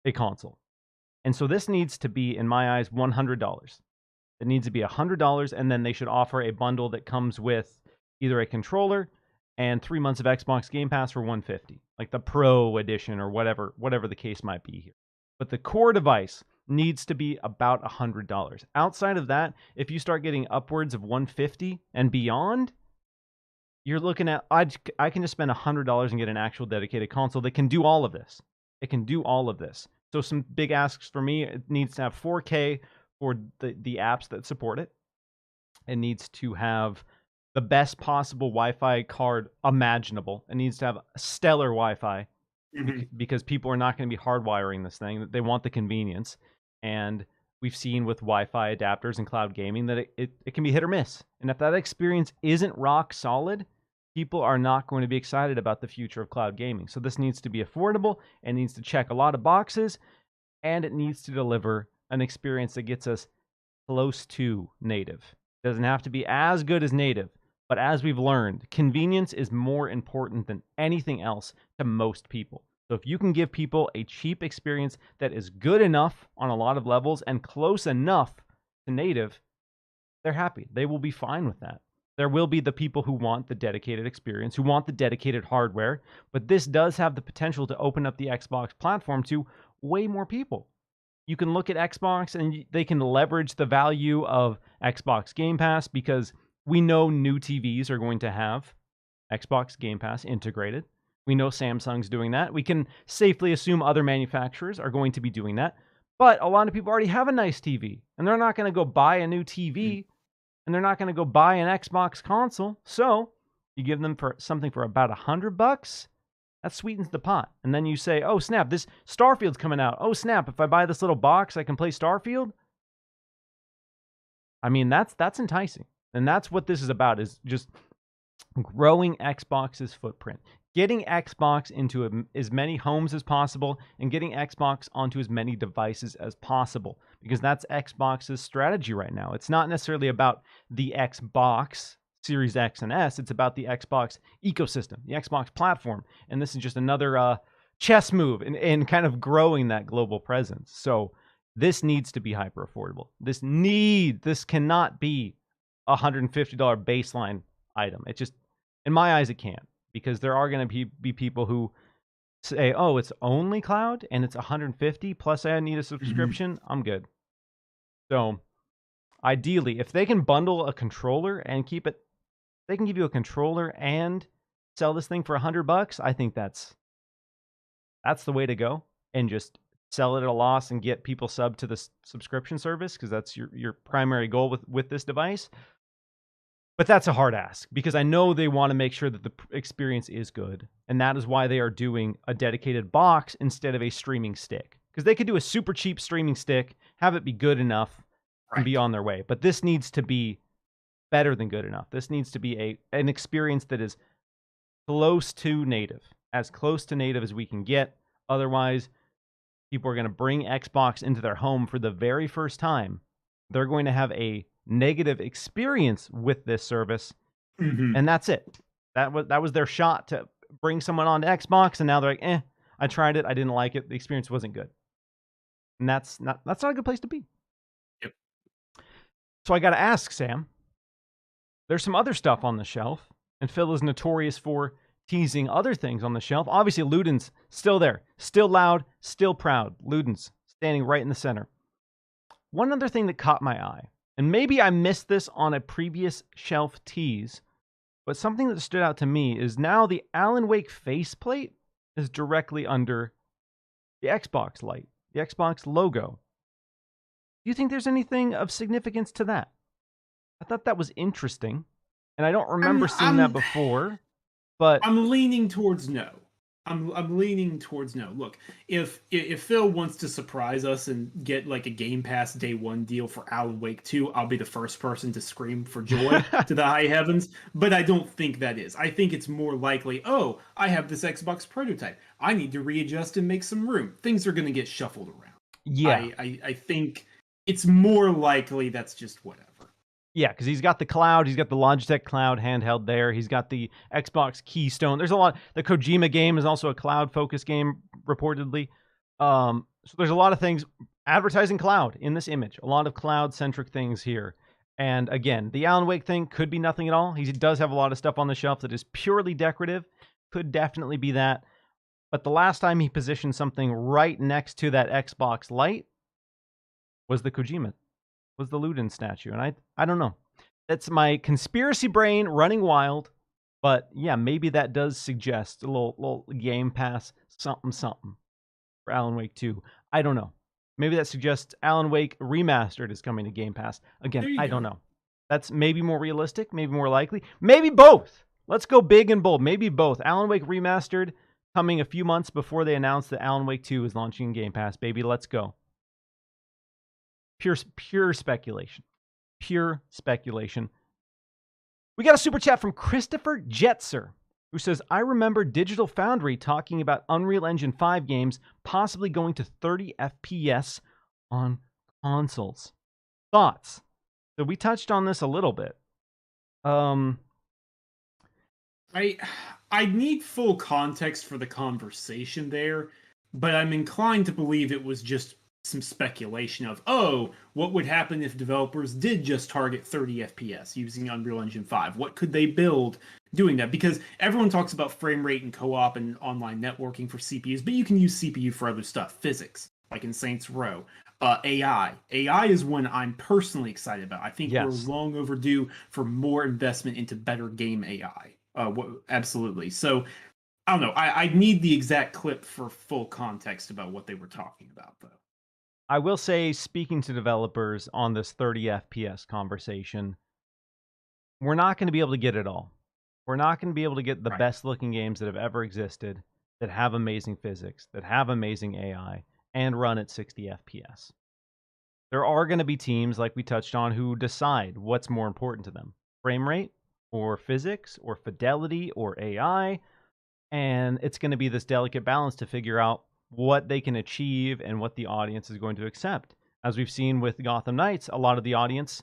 a console. And so this needs to be, in my eyes, $100. It needs to be $100, and then they should offer a bundle that comes with either a controller and 3 months of Xbox Game Pass for $150, like the Pro Edition or whatever the case might be here. But the core device needs to be about $100. Outside of that, if you start getting upwards of $150 and beyond, you're looking at, I can just spend $100 and get an actual dedicated console that can do all of this. It can do all of this. So some big asks for me, it needs to have 4K for the apps that support it. It needs to have the best possible Wi-Fi card imaginable. It needs to have stellar Wi-Fi because people are not going to be hardwiring this thing. They want the convenience. And we've seen with Wi-Fi adapters and cloud gaming that it can be hit or miss. And if that experience isn't rock solid, people are not going to be excited about the future of cloud gaming. So this needs to be affordable, it needs to check a lot of boxes, and it needs to deliver an experience that gets us close to native. It doesn't have to be as good as native, but as we've learned, convenience is more important than anything else to most people. So if you can give people a cheap experience that is good enough on a lot of levels and close enough to native, they're happy. They will be fine with that. There will be the people who want the dedicated experience, who want the dedicated hardware, but this does have the potential to open up the Xbox platform to way more people. You can look at Xbox and they can leverage the value of Xbox Game Pass because we know new TVs are going to have Xbox Game Pass integrated. We know Samsung's doing that. We can safely assume other manufacturers are going to be doing that. But a lot of people already have a nice TV, and they're not going to go buy a new TV, and they're not going to go buy an Xbox console. So you give them for something for about $100, that sweetens the pot. And then you say, oh, snap, this Starfield's coming out. Oh, snap, if I buy this little box, I can play Starfield? I mean, that's enticing. And that's what this is about, is just growing Xbox's footprint. Getting Xbox into as many homes as possible and getting Xbox onto as many devices as possible, because that's Xbox's strategy right now. It's not necessarily about the Xbox Series X and S. It's about the Xbox ecosystem, the Xbox platform. And this is just another chess move in kind of growing that global presence. So this needs to be hyper affordable. This cannot be a $150 baseline item. It just, in my eyes, it can't. Because there are going to be people who say, oh, it's only cloud and it's $150 plus I need a subscription, I'm good. So ideally, if they can bundle a controller and keep it They can give you a controller and sell this thing for $100. I think that's the way to go, and just sell it at a loss and get people sub to the subscription service, because that's your primary goal with this device. But that's a hard ask, because I know they want to make sure that the experience is good, and that is why they are doing a dedicated box instead of a streaming stick. Because they could do a super cheap streaming stick, have it be good enough, and be on their way. But this needs to be better than good enough. This needs to be an experience that is close to native, as close to native as we can get. Otherwise, people are going to bring Xbox into their home for the very first time. They're going to have a negative experience with this service, and that's it. That was their shot to bring someone onto Xbox, and now they're like, I tried it, I didn't like it, the experience wasn't good. And that's not a good place to be. Yep. So I got to ask, Sam, there's some other stuff on the shelf, and Phil is notorious for teasing other things on the shelf. Obviously, Luden's still there, still loud, still proud. Luden's standing right in the center. One other thing that caught my eye, and maybe I missed this on a previous shelf tease, but something that stood out to me is now the Alan Wake faceplate is directly under the Xbox light, the Xbox logo. Do you think there's anything of significance to that? I thought that was interesting, and I don't remember seeing that before, but I'm leaning towards no. I'm leaning towards no. Look, if Phil wants to surprise us and get like a Game Pass day one deal for Alan Wake 2, I'll be the first person to scream for joy to the high heavens. But I don't think that is. I think it's more likely, oh, I have this Xbox prototype. I need to readjust and make some room. Things are going to get shuffled around. Yeah. I think it's more likely that's just whatever. Yeah, because he's got the cloud, he's got the Logitech Cloud handheld there, he's got the Xbox Keystone. There's a lot. The Kojima game is also a cloud-focused game, reportedly. So there's a lot of things advertising cloud in this image. A lot of cloud-centric things here. And again, the Alan Wake thing could be nothing at all. He does have a lot of stuff on the shelf that is purely decorative. Could definitely be that. But the last time he positioned something right next to that Xbox light was the Kojima, was the Luden statue. And I don't know. That's my conspiracy brain running wild. But yeah, maybe that does suggest a little Game Pass something for Alan Wake 2. I don't know. Maybe that suggests Alan Wake Remastered is coming to Game Pass. Again, I don't know. That's maybe more realistic, maybe more likely. Maybe both. Let's go big and bold. Maybe both. Alan Wake Remastered coming a few months before they announce that Alan Wake 2 is launching in Game Pass. Baby, let's go. Pure speculation. Pure speculation. We got a super chat from Christopher Jetzer, who says, I remember Digital Foundry talking about Unreal Engine 5 games possibly going to 30 FPS on consoles. Thoughts? So we touched on this a little bit. I need full context for the conversation there, but I'm inclined to believe it was just some speculation of, oh, what would happen if developers did just target 30 FPS using Unreal Engine 5? What could they build doing that? Because everyone talks about frame rate and co-op and online networking for CPUs, but you can use CPU for other stuff. Physics, like in Saints Row. AI. AI is one I'm personally excited about. I think we're long overdue for more investment into better game AI. Absolutely. So, I don't know. I need the exact clip for full context about what they were talking about, though. I will say, speaking to developers on this 30 FPS conversation, we're not going to be able to get it all. We're not going to be able to get the best looking games that have ever existed, that have amazing physics, that have amazing AI, and run at 60 FPS. There are going to be teams, like we touched on, who decide what's more important to them. Frame rate, or physics, or fidelity, or AI. And it's going to be this delicate balance to figure out what they can achieve and what the audience is going to accept. As we've seen with Gotham Knights, a lot of the audience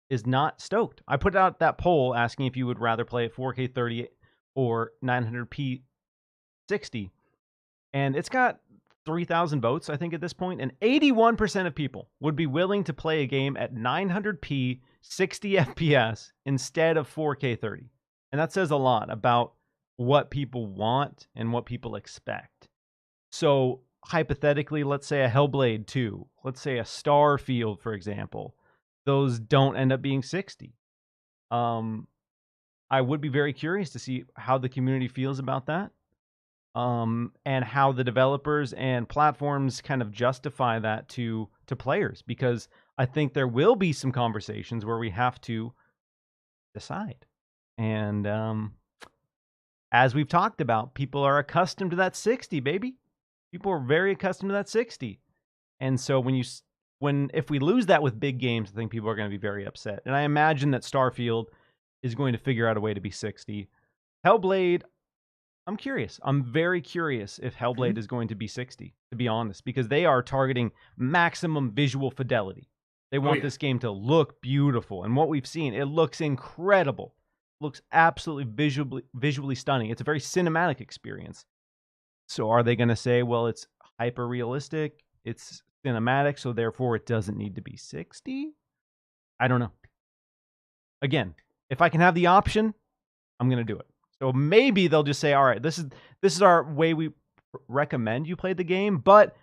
is not stoked. I put out that poll asking if you would rather play at 4K 30 or 900p 60, and it's got 3,000 votes, I think, at this point, and 81% of people would be willing to play a game at 900p 60 FPS instead of 4K 30. And that says a lot about what people want and what people expect. So, hypothetically, let's say a Hellblade 2, let's say a Starfield, for example, those don't end up being 60. I would be very curious to see how the community feels about that, and how the developers and platforms kind of justify that to players, because I think there will be some conversations where we have to decide. And as we've talked about, people are accustomed to that 60, baby. People are very accustomed to that 60. And so if we lose that with big games, I think people are going to be very upset. And I imagine that Starfield is going to figure out a way to be 60. Hellblade, I'm curious. I'm very curious if Hellblade is going to be 60, to be honest, because they are targeting maximum visual fidelity. They want this game to look beautiful. And what we've seen, it looks incredible. It looks absolutely visually stunning. It's a very cinematic experience. So are they going to say, well, it's hyper realistic, it's cinematic, so therefore it doesn't need to be 60? I don't know. Again, if I can have the option, I'm going to do it. So maybe they'll just say, all right, this is our way we recommend you play the game, but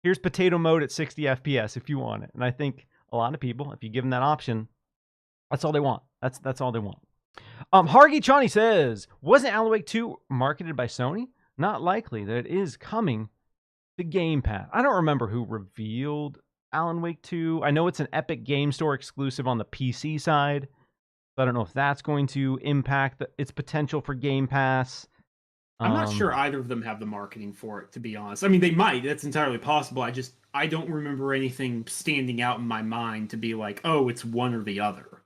here's potato mode at 60 FPS if you want it. And I think a lot of people, if you give them that option, that's all they want. That's all they want. Hargi Chani says, wasn't Alan Wake 2 marketed by Sony? Not likely that it is coming to Game Pass. I don't remember who revealed Alan Wake 2. I know it's an Epic Game Store exclusive on the PC side. I don't know if that's going to impact its potential for Game Pass. I'm not sure either of them have the marketing for it, to be honest. I mean, they might. That's entirely possible. I don't remember anything standing out in my mind to be like, oh, it's one or the other.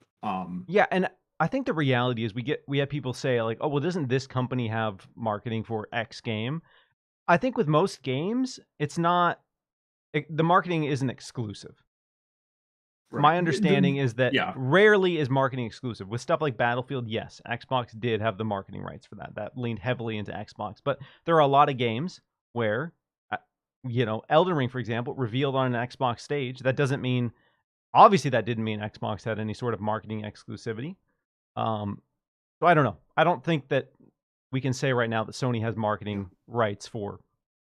Yeah, and I think the reality is we have people say like, oh, well, doesn't this company have marketing for X game? I think with most games, it's not. The marketing isn't exclusive. Right. My understanding is that rarely is marketing exclusive. With stuff like Battlefield, yes, Xbox did have the marketing rights for that. That leaned heavily into Xbox. But there are a lot of games where, Elden Ring, for example, revealed on an Xbox stage. That doesn't mean, obviously that didn't mean Xbox had any sort of marketing exclusivity. So I don't know. I don't think that we can say right now that Sony has marketing rights for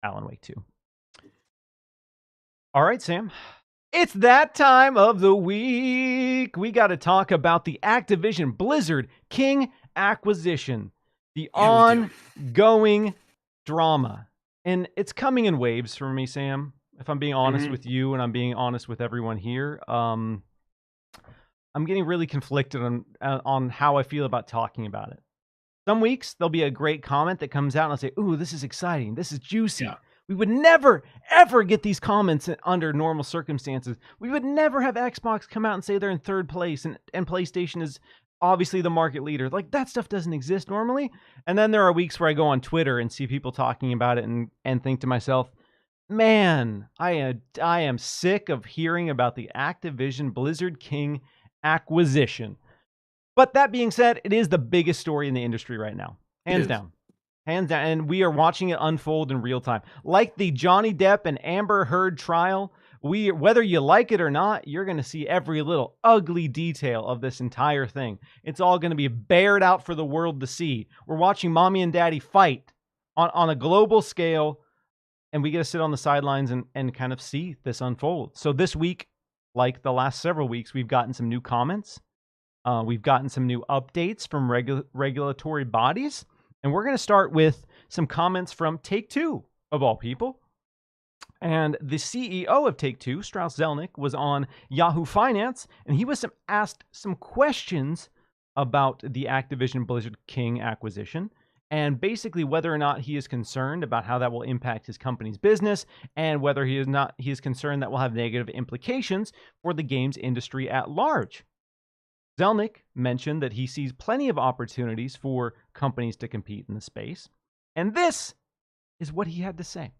Alan Wake 2. All right, Sam. It's that time of the week. We got to talk about the Activision Blizzard King acquisition, the ongoing drama. And it's coming in waves for me, Sam. If I'm being honest with you and I'm being honest with everyone here, I'm getting really conflicted on how I feel about talking about it. Some weeks, there'll be a great comment that comes out and I'll say, ooh, this is exciting. This is juicy. Yeah. We would never, ever get these comments under normal circumstances. We would never have Xbox come out and say they're in third place and PlayStation is obviously the market leader. Like, that stuff doesn't exist normally. And then there are weeks where I go on Twitter and see people talking about it and think to myself, man, I am sick of hearing about the Activision Blizzard King acquisition. But that being said, it is the biggest story in the industry right now. Hands down. Hands down, and we are watching it unfold in real time. Like the Johnny Depp and Amber Heard trial, whether you like it or not, you're going to see every little ugly detail of this entire thing. It's all going to be bared out for the world to see. We're watching mommy and daddy fight on a global scale, and we get to sit on the sidelines and kind of see this unfold. So this week, like the last several weeks, we've gotten some new comments. We've gotten some new updates from regulatory bodies. And we're going to start with some comments from Take-Two, of all people. And the CEO of Take-Two, Strauss Zelnick, was on Yahoo Finance, and he was asked some questions about the Activision Blizzard King acquisition, and basically whether or not he is concerned about how that will impact his company's business, and whether he is concerned that will have negative implications for the games industry at large. Zelnick mentioned that he sees plenty of opportunities for companies to compete in the space. And this is what he had to say.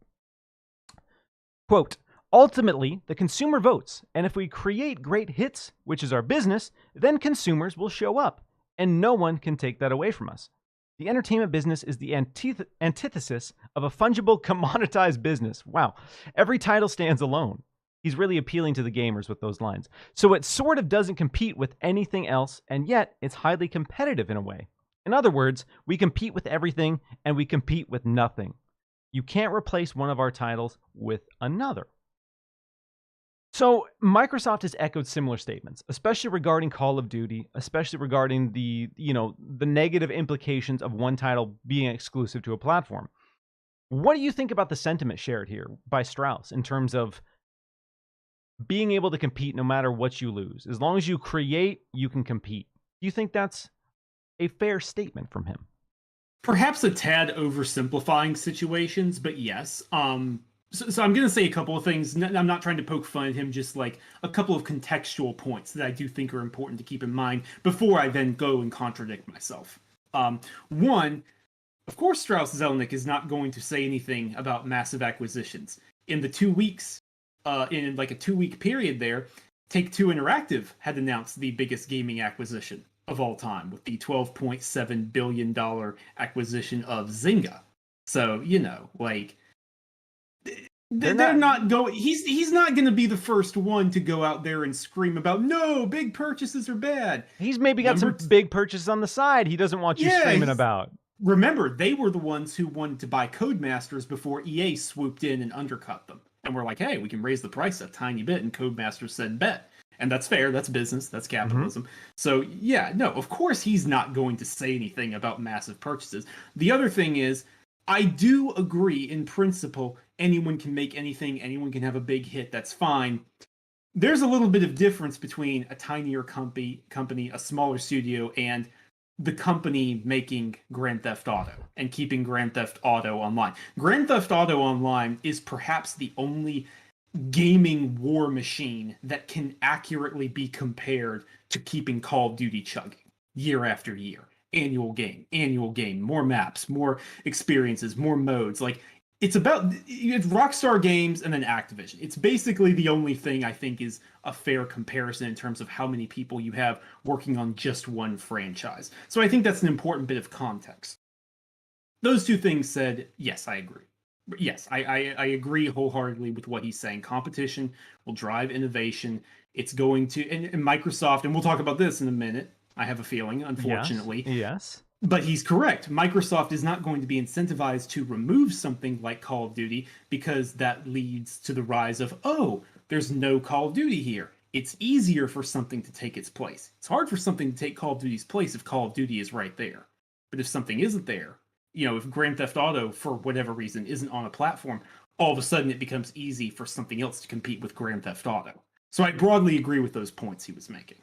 Quote, ultimately, the consumer votes. And if we create great hits, which is our business, then consumers will show up. And no one can take that away from us. The entertainment business is the antithesis of a fungible, commoditized business. Wow. Every title stands alone. He's really appealing to the gamers with those lines. So it sort of doesn't compete with anything else, and yet it's highly competitive in a way. In other words, we compete with everything, and we compete with nothing. You can't replace one of our titles with another. So Microsoft has echoed similar statements, especially regarding Call of Duty, especially regarding the negative implications of one title being exclusive to a platform. What do you think about the sentiment shared here by Strauss in terms of being able to compete no matter what you lose? As long as you create, you can compete. Do you think that's a fair statement from him? Perhaps a tad oversimplifying situations, but yes. So I'm going to say a couple of things. I'm not trying to poke fun at him, just like a couple of contextual points that I do think are important to keep in mind before I then go and contradict myself. One, of course, Strauss Zelnick is not going to say anything about massive acquisitions. In the 2 weeks, in like a 2 week period there, Take-Two Interactive had announced the biggest gaming acquisition of all time with the $12.7 billion acquisition of Zynga. So, like they're not going he's not going to be the first one to go out there and scream about no, big purchases are bad. He's maybe got some big purchases on the side he doesn't want you screaming about. Remember, they were the ones who wanted to buy Codemasters before EA swooped in and undercut them. And we're like, hey, we can raise the price a tiny bit. And Codemasters said, bet. And that's fair. That's business. That's capitalism. So, yeah, no, of course he's not going to say anything about massive purchases. The other thing is, I do agree in principle, anyone can make anything. Anyone can have a big hit. That's fine. There's a little bit of difference between a tinier company, a smaller studio, and the company making Grand Theft Auto and keeping Grand Theft Auto online. Grand Theft Auto Online is perhaps the only gaming war machine that can accurately be compared to keeping Call of Duty chugging year after year. Annual game, more maps, more experiences, more modes. Like, it's Rockstar Games and then Activision. It's basically the only thing I think is a fair comparison in terms of how many people you have working on just one franchise. So I think that's an important bit of context. Those two things said, yes, I agree. Yes, I agree wholeheartedly with what he's saying. Competition will drive innovation. It's going to, and Microsoft, and we'll talk about this in a minute, I have a feeling, unfortunately. Yes. But he's correct. Microsoft is not going to be incentivized to remove something like Call of Duty because that leads to the rise of, oh, there's no Call of Duty here. It's easier for something to take its place. It's hard for something to take Call of Duty's place if Call of Duty is right there. But if something isn't there, if Grand Theft Auto, for whatever reason, isn't on a platform, all of a sudden it becomes easy for something else to compete with Grand Theft Auto. So I broadly agree with those points he was making.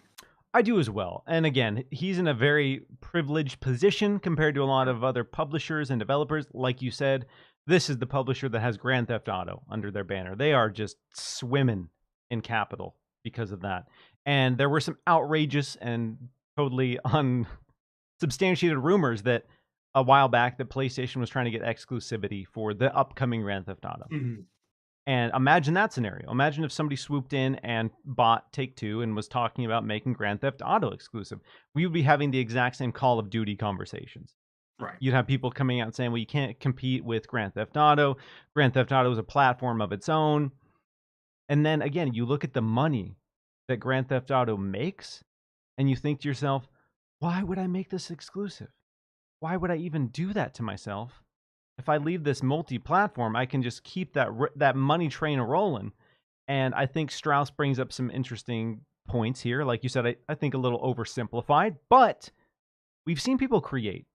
I do as well. And again, he's in a very privileged position compared to a lot of other publishers and developers. Like you said, this is the publisher that has Grand Theft Auto under their banner. They are just swimming in capital because of that. And there were some outrageous and totally unsubstantiated rumors that a while back that PlayStation was trying to get exclusivity for the upcoming Grand Theft Auto. Mm-hmm. And imagine that scenario. Imagine if somebody swooped in and bought Take-Two and was talking about making Grand Theft Auto exclusive. We would be having the exact same Call of Duty conversations. Right. You'd have people coming out and saying, well, you can't compete with Grand Theft Auto. Grand Theft Auto is a platform of its own. And then again, you look at the money that Grand Theft Auto makes and you think to yourself, why would I make this exclusive? Why would I even do that to myself? If I leave this multi-platform, I can just keep that money train rolling. And I think Strauss brings up some interesting points here. Like you said, I think a little oversimplified, but we've seen people create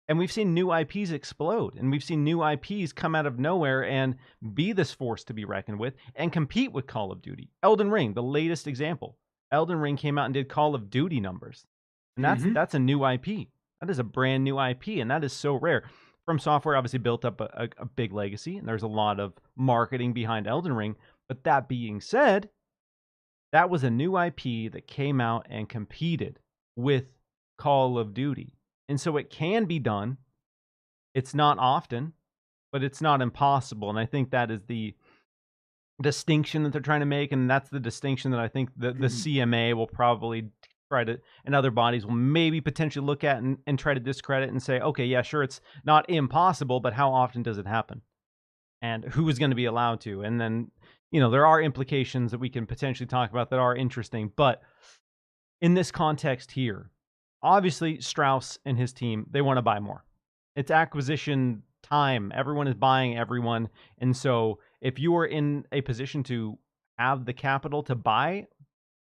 and we've seen new IPs explode and we've seen new IPs come out of nowhere and be this force to be reckoned with and compete with Call of Duty. Elden Ring, the latest example. Elden Ring came out and did Call of Duty numbers. And that's a new IP. That is a brand new IP, and that is so rare. From Software obviously built up a big legacy, and there's a lot of marketing behind Elden Ring. But that being said, that was a new IP that came out and competed with Call of Duty. And so it can be done. It's not often, but it's not impossible. And I think that is the distinction that they're trying to make, and that's the distinction that I think the CMA will probably try to, and other bodies will maybe potentially look at and try to discredit and say, okay, yeah, sure, it's not impossible, but how often does it happen? And who is going to be allowed to? And then, there are implications that we can potentially talk about that are interesting. But in this context here, obviously Strauss and his team, they want to buy more. It's acquisition time. Everyone is buying everyone. And so if you are in a position to have the capital to buy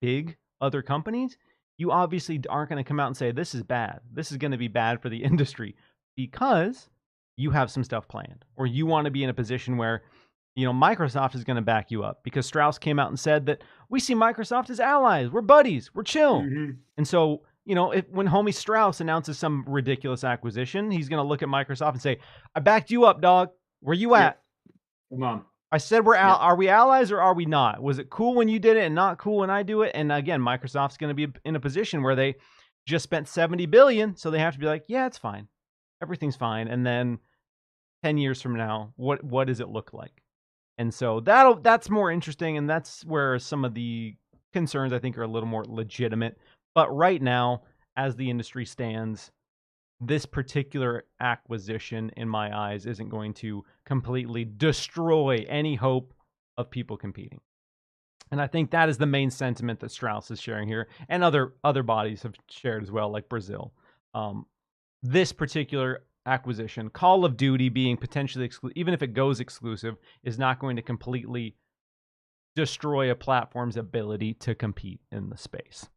big other companies, you obviously aren't going to come out and say, this is bad. This is going to be bad for the industry, because you have some stuff planned, or you want to be in a position where, Microsoft is going to back you up, because Strauss came out and said that we see Microsoft as allies. We're buddies. We're chill. Mm-hmm. And so, when homie Strauss announces some ridiculous acquisition, he's going to look at Microsoft and say, I backed you up, dog. Where you at? Come on. I said are we allies or are we not? Was it cool when you did it and not cool when I do it? And again, Microsoft's going to be in a position where they just spent $70 billion, so they have to be like, yeah, it's fine. Everything's fine. And then 10 years from now, what does it look like? And so that's more interesting, and that's where some of the concerns I think are a little more legitimate. But right now, as the industry stands, this particular acquisition, in my eyes, isn't going to completely destroy any hope of people competing. And I think that is the main sentiment that Strauss is sharing here, and other bodies have shared as well, like Brazil. This particular acquisition, Call of Duty being potentially exclusive, even if it goes exclusive, is not going to completely destroy a platform's ability to compete in the space.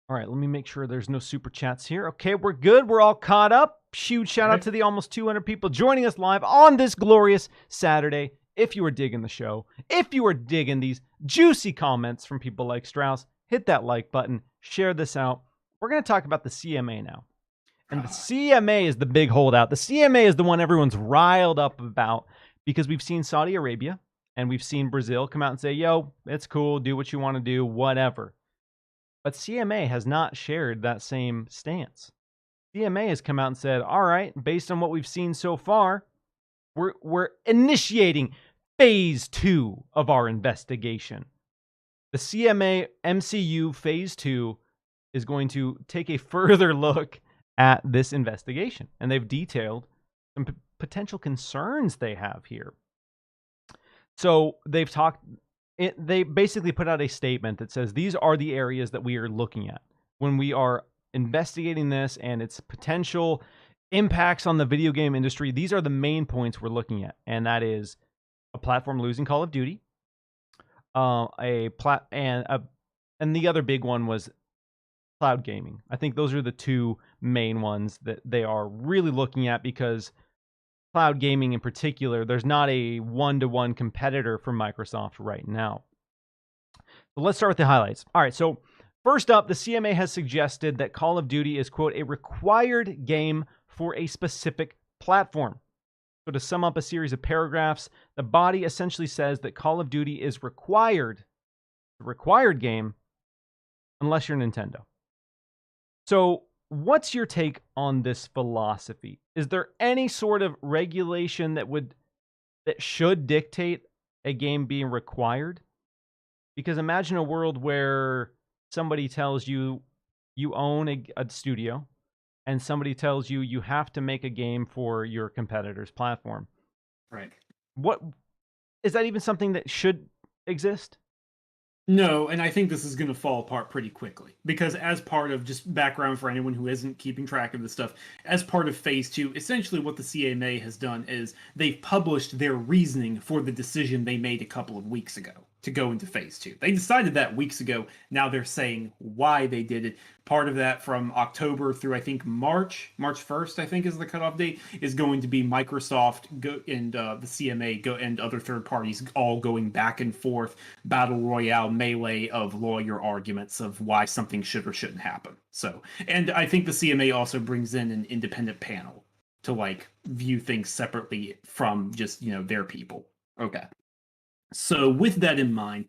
All right, let me make sure there's no super chats here. Okay, we're good. We're all caught up. Huge shout out to the almost 200 people joining us live on this glorious Saturday. If you are digging the show, if you are digging these juicy comments from people like Strauss, hit that like button, share this out. We're going to talk about the CMA now. And the CMA is the big holdout. The CMA is the one everyone's riled up about, because we've seen Saudi Arabia and we've seen Brazil come out and say, yo, it's cool, do what you want to do, whatever. But CMA has not shared that same stance. CMA has come out and said, all right, based on what we've seen so far, we're initiating phase 2 of our investigation. The CMA MCU phase 2 is going to take a further look at this investigation, and they've detailed some potential concerns they have here. So they've talked. They basically put out a statement that says these are the areas that we are looking at when we are investigating this and its potential impacts on the video game industry. These are the main points we're looking at, and that is a platform losing Call of Duty, and the other big one was cloud gaming. I think those are the two main ones that they are really looking at, because cloud gaming in particular, there's not a one-to-one competitor for Microsoft right now. So let's start with the highlights. All right, so first up, the CMA has suggested that Call of Duty is, quote, a required game for a specific platform. So to sum up a series of paragraphs, the body essentially says that Call of Duty is a required game unless you're Nintendo. So what's your take on this philosophy? Is there any sort of regulation that should dictate a game being required? Because imagine a world where somebody tells you you own a studio, and somebody tells you you have to make a game for your competitor's platform. Right. What is that even something that should exist? No, and I think this is going to fall apart pretty quickly, because as part of, just background for anyone who isn't keeping track of this stuff, as part of phase 2, essentially what the CMA has done is they've published their reasoning for the decision they made a couple of weeks ago to go into phase 2. They decided that weeks ago. Now they're saying why they did it. Part of that from October through, I think, March 1st, I think is the cutoff date, is going to be Microsoft and the CMA and other third parties all going back and forth, battle royale melee of lawyer arguments of why something should or shouldn't happen. So, and I think the CMA also brings in an independent panel to view things separately from just, their people. Okay. So with that in mind,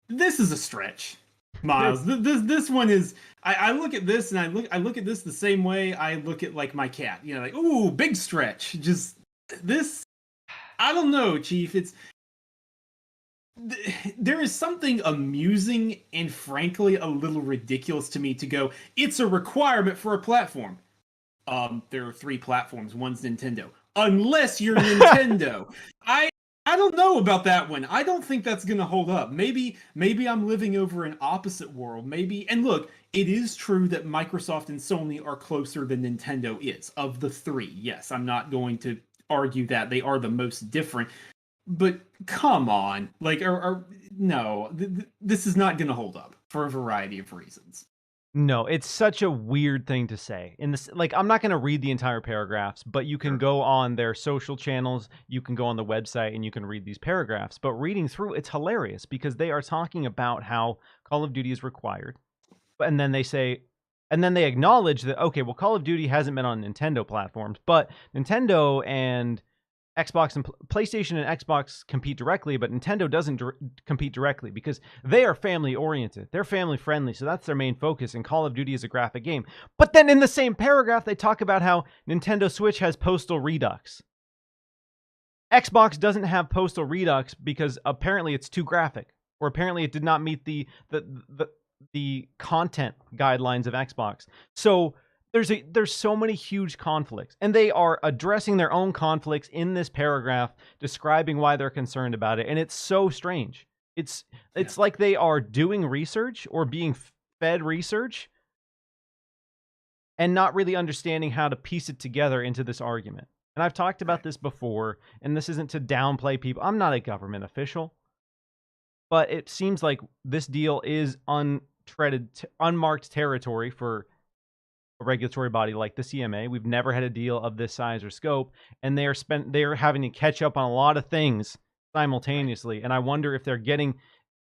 this is a stretch, Miles. This one is. I look at this and I look at this the same way I look at my cat. Ooh, big stretch. Just this. I don't know, Chief. There is something amusing and frankly a little ridiculous to me to go, it's a requirement for a platform. There are 3 platforms. One's Nintendo. Unless you're Nintendo. I don't know about that one. I don't think that's going to hold up. Maybe I'm living over an opposite world. Maybe, and look, it is true that Microsoft and Sony are closer than Nintendo is. Of the 3, yes, I'm not going to argue that they are the most different. but come on, like, no, this is not going to hold up for a variety of reasons. No, it's such a weird thing to say. In this, like, I'm not going to read the entire paragraphs, but you can Sure. go on their social channels, you can go on the website, and you can read these paragraphs. But reading through, it's hilarious because they are talking about how Call of Duty is required, and then they say, and then they acknowledge that, okay, well, Call of Duty hasn't been on Nintendo platforms, but Nintendo and Xbox and PlayStation and Xbox compete directly, but Nintendo doesn't compete directly because they are family oriented. They're family friendly, so that's their main focus. And Call of Duty is a graphic game. But then in the same paragraph, they talk about how Nintendo Switch has Postal Redux. Xbox doesn't have Postal Redux because apparently it's too graphic, or apparently it did not meet the content guidelines of Xbox. So there's so many huge conflicts, and they are addressing their own conflicts in this paragraph, describing why they're concerned about it, and it's so strange. It's like they are doing research or being fed research and not really understanding how to piece it together into this argument. And I've talked about this before, and this isn't to downplay people. I'm not a government official, but it seems like this deal is unmarked territory for a regulatory body like the CMA. We've never had a deal of this size or scope, and they're having to catch up on a lot of things simultaneously. And I wonder if they're getting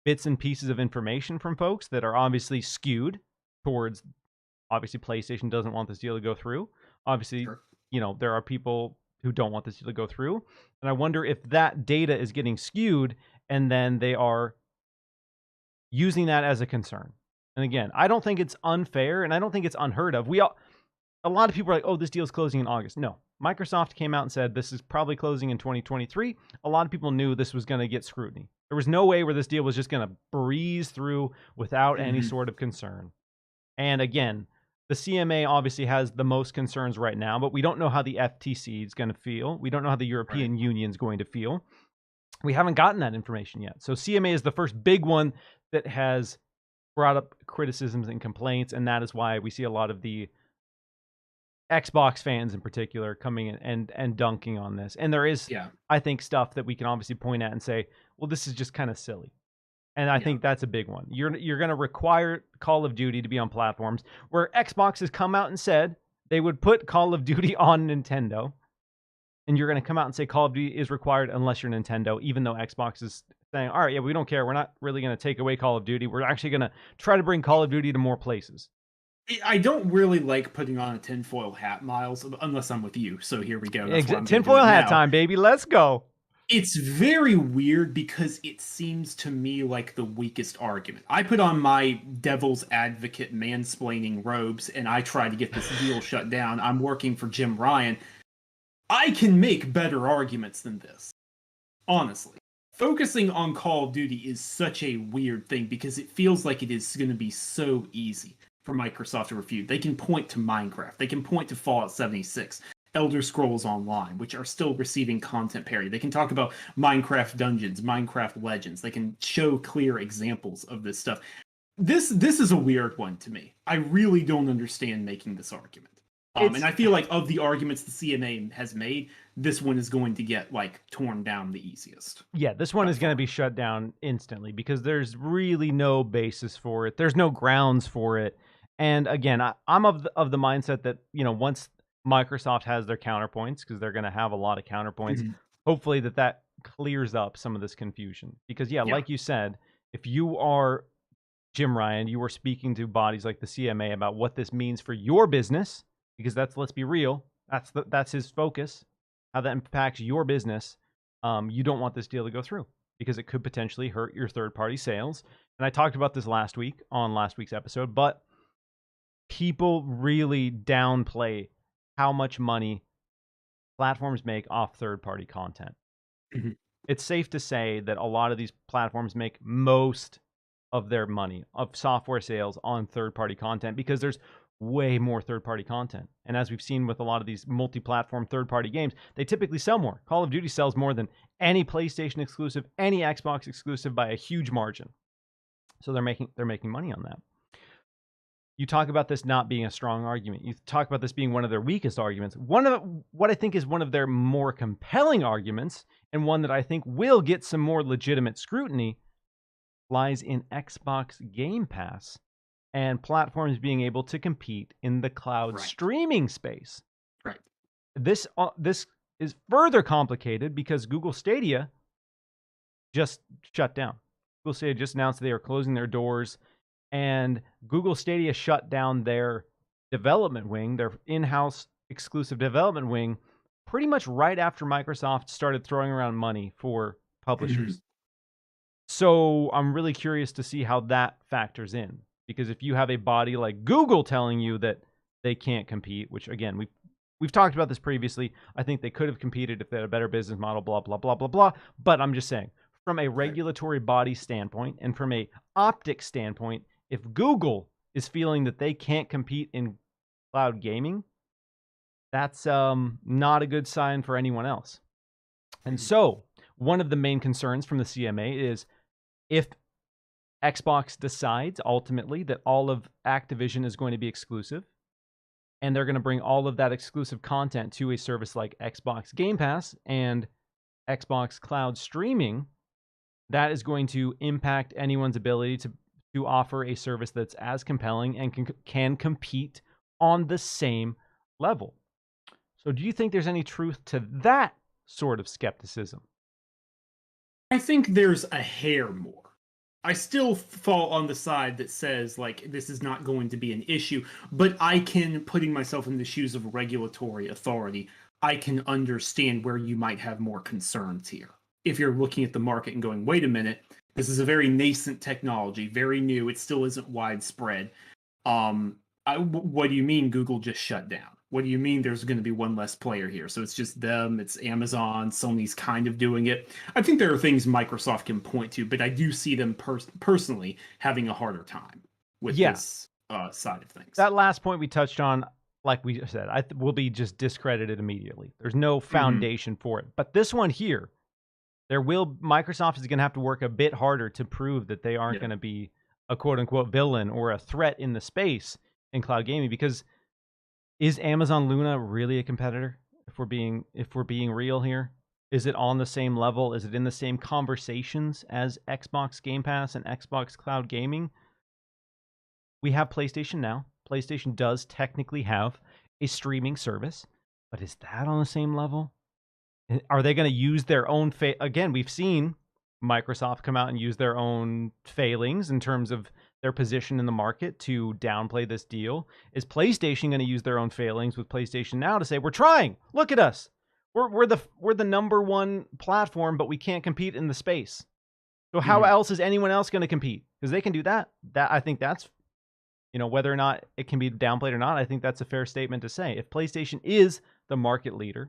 bits and pieces of information from folks that are obviously skewed towards, obviously PlayStation doesn't want this deal to go through. Obviously, Sure. There are people who don't want this deal to go through. And I wonder if that data is getting skewed and then they are using that as a concern. And again, I don't think it's unfair, and I don't think it's unheard of. A lot of people are like, "Oh, this deal's closing in August." No, Microsoft came out and said this is probably closing in 2023. A lot of people knew this was going to get scrutiny. There was no way where this deal was just going to breeze through without any sort of concern. And again, the CMA obviously has the most concerns right now, but we don't know how the FTC is going to feel. We don't know how the European Union is going to feel. We haven't gotten that information yet. So CMA is the first big one that has brought up criticisms and complaints, and that is why we see a lot of the Xbox fans in particular coming in and dunking on this. And there is, I think, stuff that we can obviously point at and say, well, this is just kind of silly. And I think that's a big one. You're going to require Call of Duty to be on platforms where Xbox has come out and said they would put Call of Duty on Nintendo. And you're going to come out and say Call of Duty is required unless you're Nintendo, even though Xbox is saying, all right, yeah, we don't care. We're not really going to take away Call of Duty. We're actually going to try to bring Call of Duty to more places. I don't really like putting on a tinfoil hat, Miles, unless I'm with you. So here we go. Tinfoil hat time, baby. Let's go. It's very weird because it seems to me like the weakest argument. I put on my devil's advocate mansplaining robes and I try to get this deal shut down. I'm working for Jim Ryan. I can make better arguments than this. Honestly. Focusing on Call of Duty is such a weird thing because it feels like it is going to be so easy for Microsoft to refute. They can point to Minecraft. They can point to Fallout 76, Elder Scrolls Online, which are still receiving content parity. They can talk about Minecraft Dungeons, Minecraft Legends. They can show clear examples of this stuff. This is a weird one to me. I really don't understand making this argument. And I feel like of the arguments the CMA has made, this one is going to get torn down the easiest. Yeah, this one is going to be shut down instantly because there's really no basis for it. There's no grounds for it. And again, I'm of the mindset that, once Microsoft has their counterpoints, because they're going to have a lot of counterpoints, hopefully that clears up some of this confusion. Because like you said, if you are Jim Ryan, you are speaking to bodies like the CMA about what this means for your business, because let's be real, that's his focus, how that impacts your business. You don't want this deal to go through because it could potentially hurt your third-party sales. And I talked about this last week on last week's episode, but people really downplay how much money platforms make off third-party content. It's safe to say that a lot of these platforms make most of their money of software sales on third-party content because there's way more third-party content. And as we've seen with a lot of these multi-platform third-party games, they typically sell more. Call of Duty sells more than any PlayStation exclusive, any Xbox exclusive by a huge margin. So they're making money on that. you talk about this not being a strong argument. You talk about this being one of their weakest arguments. One of what I think is one of their more compelling arguments, and one that I think will get some more legitimate scrutiny, lies in Xbox Game Pass and platforms being able to compete in the cloud streaming space. Right. This is further complicated because Google Stadia just shut down. Google Stadia just announced they are closing their doors, and Google Stadia shut down their development wing, their in-house exclusive development wing, pretty much right after Microsoft started throwing around money for publishers. So I'm really curious to see how that factors in, because if you have a body like Google telling you that they can't compete, which again, we've talked about this previously, I think they could have competed if they had a better business model, blah, blah, blah, blah, blah. But I'm just saying, from a regulatory body standpoint and from a optics standpoint, if Google is feeling that they can't compete in cloud gaming, that's not a good sign for anyone else. And so one of the main concerns from the CMA is if Xbox decides ultimately that all of Activision is going to be exclusive, and they're going to bring all of that exclusive content to a service like Xbox Game Pass and Xbox Cloud Streaming, that is going to impact anyone's ability to offer a service that's as compelling and can compete on the same level. So do you think there's any truth to that sort of skepticism? I think there's a hair more. I still fall on the side that says, like, this is not going to be an issue, but I can, putting myself in the shoes of regulatory authority, I can understand where you might have more concerns here. If you're looking at the market and going, wait a minute, this is a very nascent technology, very new, it still isn't widespread. What do you mean Google just shut down? What do you mean there's going to be one less player here? So it's just them, it's Amazon, Sony's kind of doing it. I think there are things Microsoft can point to, but I do see them personally having a harder time with this side of things. That last point we touched on, like we said, will be just discredited immediately. There's no foundation for it. But this one here, Microsoft is going to have to work a bit harder to prove that they aren't going to be a quote-unquote villain or a threat in the space in cloud gaming, because is Amazon Luna really a competitor? If we're being real here, is it on the same level? Is it in the same conversations as Xbox Game Pass and Xbox Cloud Gaming? We have PlayStation now. PlayStation does technically have a streaming service, but is that on the same level? Are they going to use their own again, we've seen Microsoft come out and use their own failings in terms of their position in the market to downplay this deal. Is PlayStation going to use their own failings with PlayStation Now to say, we're trying, look at us, we're the number one platform, but we can't compete in the space. So how else is anyone else going to compete? Because they can do that. I think that's, whether or not it can be downplayed or not, I think that's a fair statement to say. If PlayStation is the market leader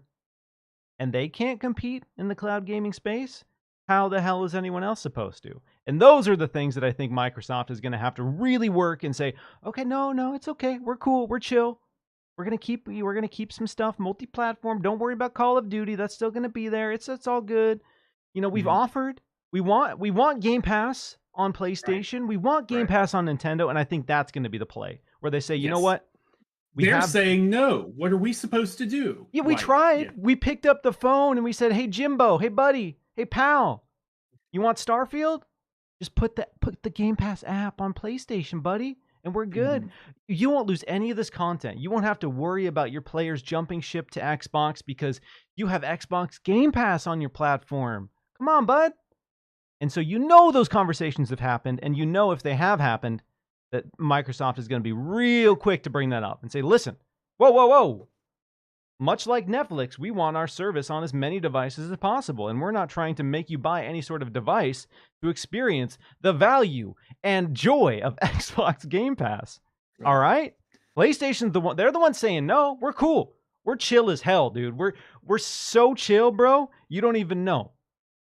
and they can't compete in the cloud gaming space, how the hell is anyone else supposed to? And those are the things that I think Microsoft is going to have to really work and say, okay, no, it's okay. We're cool. We're chill. We're going to keep some stuff multi-platform. Don't worry about Call of Duty. That's still going to be there. It's all good. We've offered, we want Game Pass on PlayStation. Right. We want Game Pass on Nintendo. And I think that's going to be the play where they say, you know what? They're saying no. What are we supposed to do? Yeah, we tried. Yeah. We picked up the phone and we said, hey, Jimbo, hey, buddy, hey, pal, you want Starfield? Just put the Game Pass app on PlayStation, buddy, and we're good. You won't lose any of this content. You won't have to worry about your players jumping ship to Xbox because you have Xbox Game Pass on your platform. Come on, bud. And so those conversations have happened, and if they have happened, that Microsoft is going to be real quick to bring that up and say, listen, whoa. Much like Netflix, we want our service on as many devices as possible, and we're not trying to make you buy any sort of device to experience the value and joy of Xbox Game Pass. Right. All right? PlayStation's they're the ones saying, no, we're cool. We're chill as hell, dude. We're so chill, bro. You don't even know.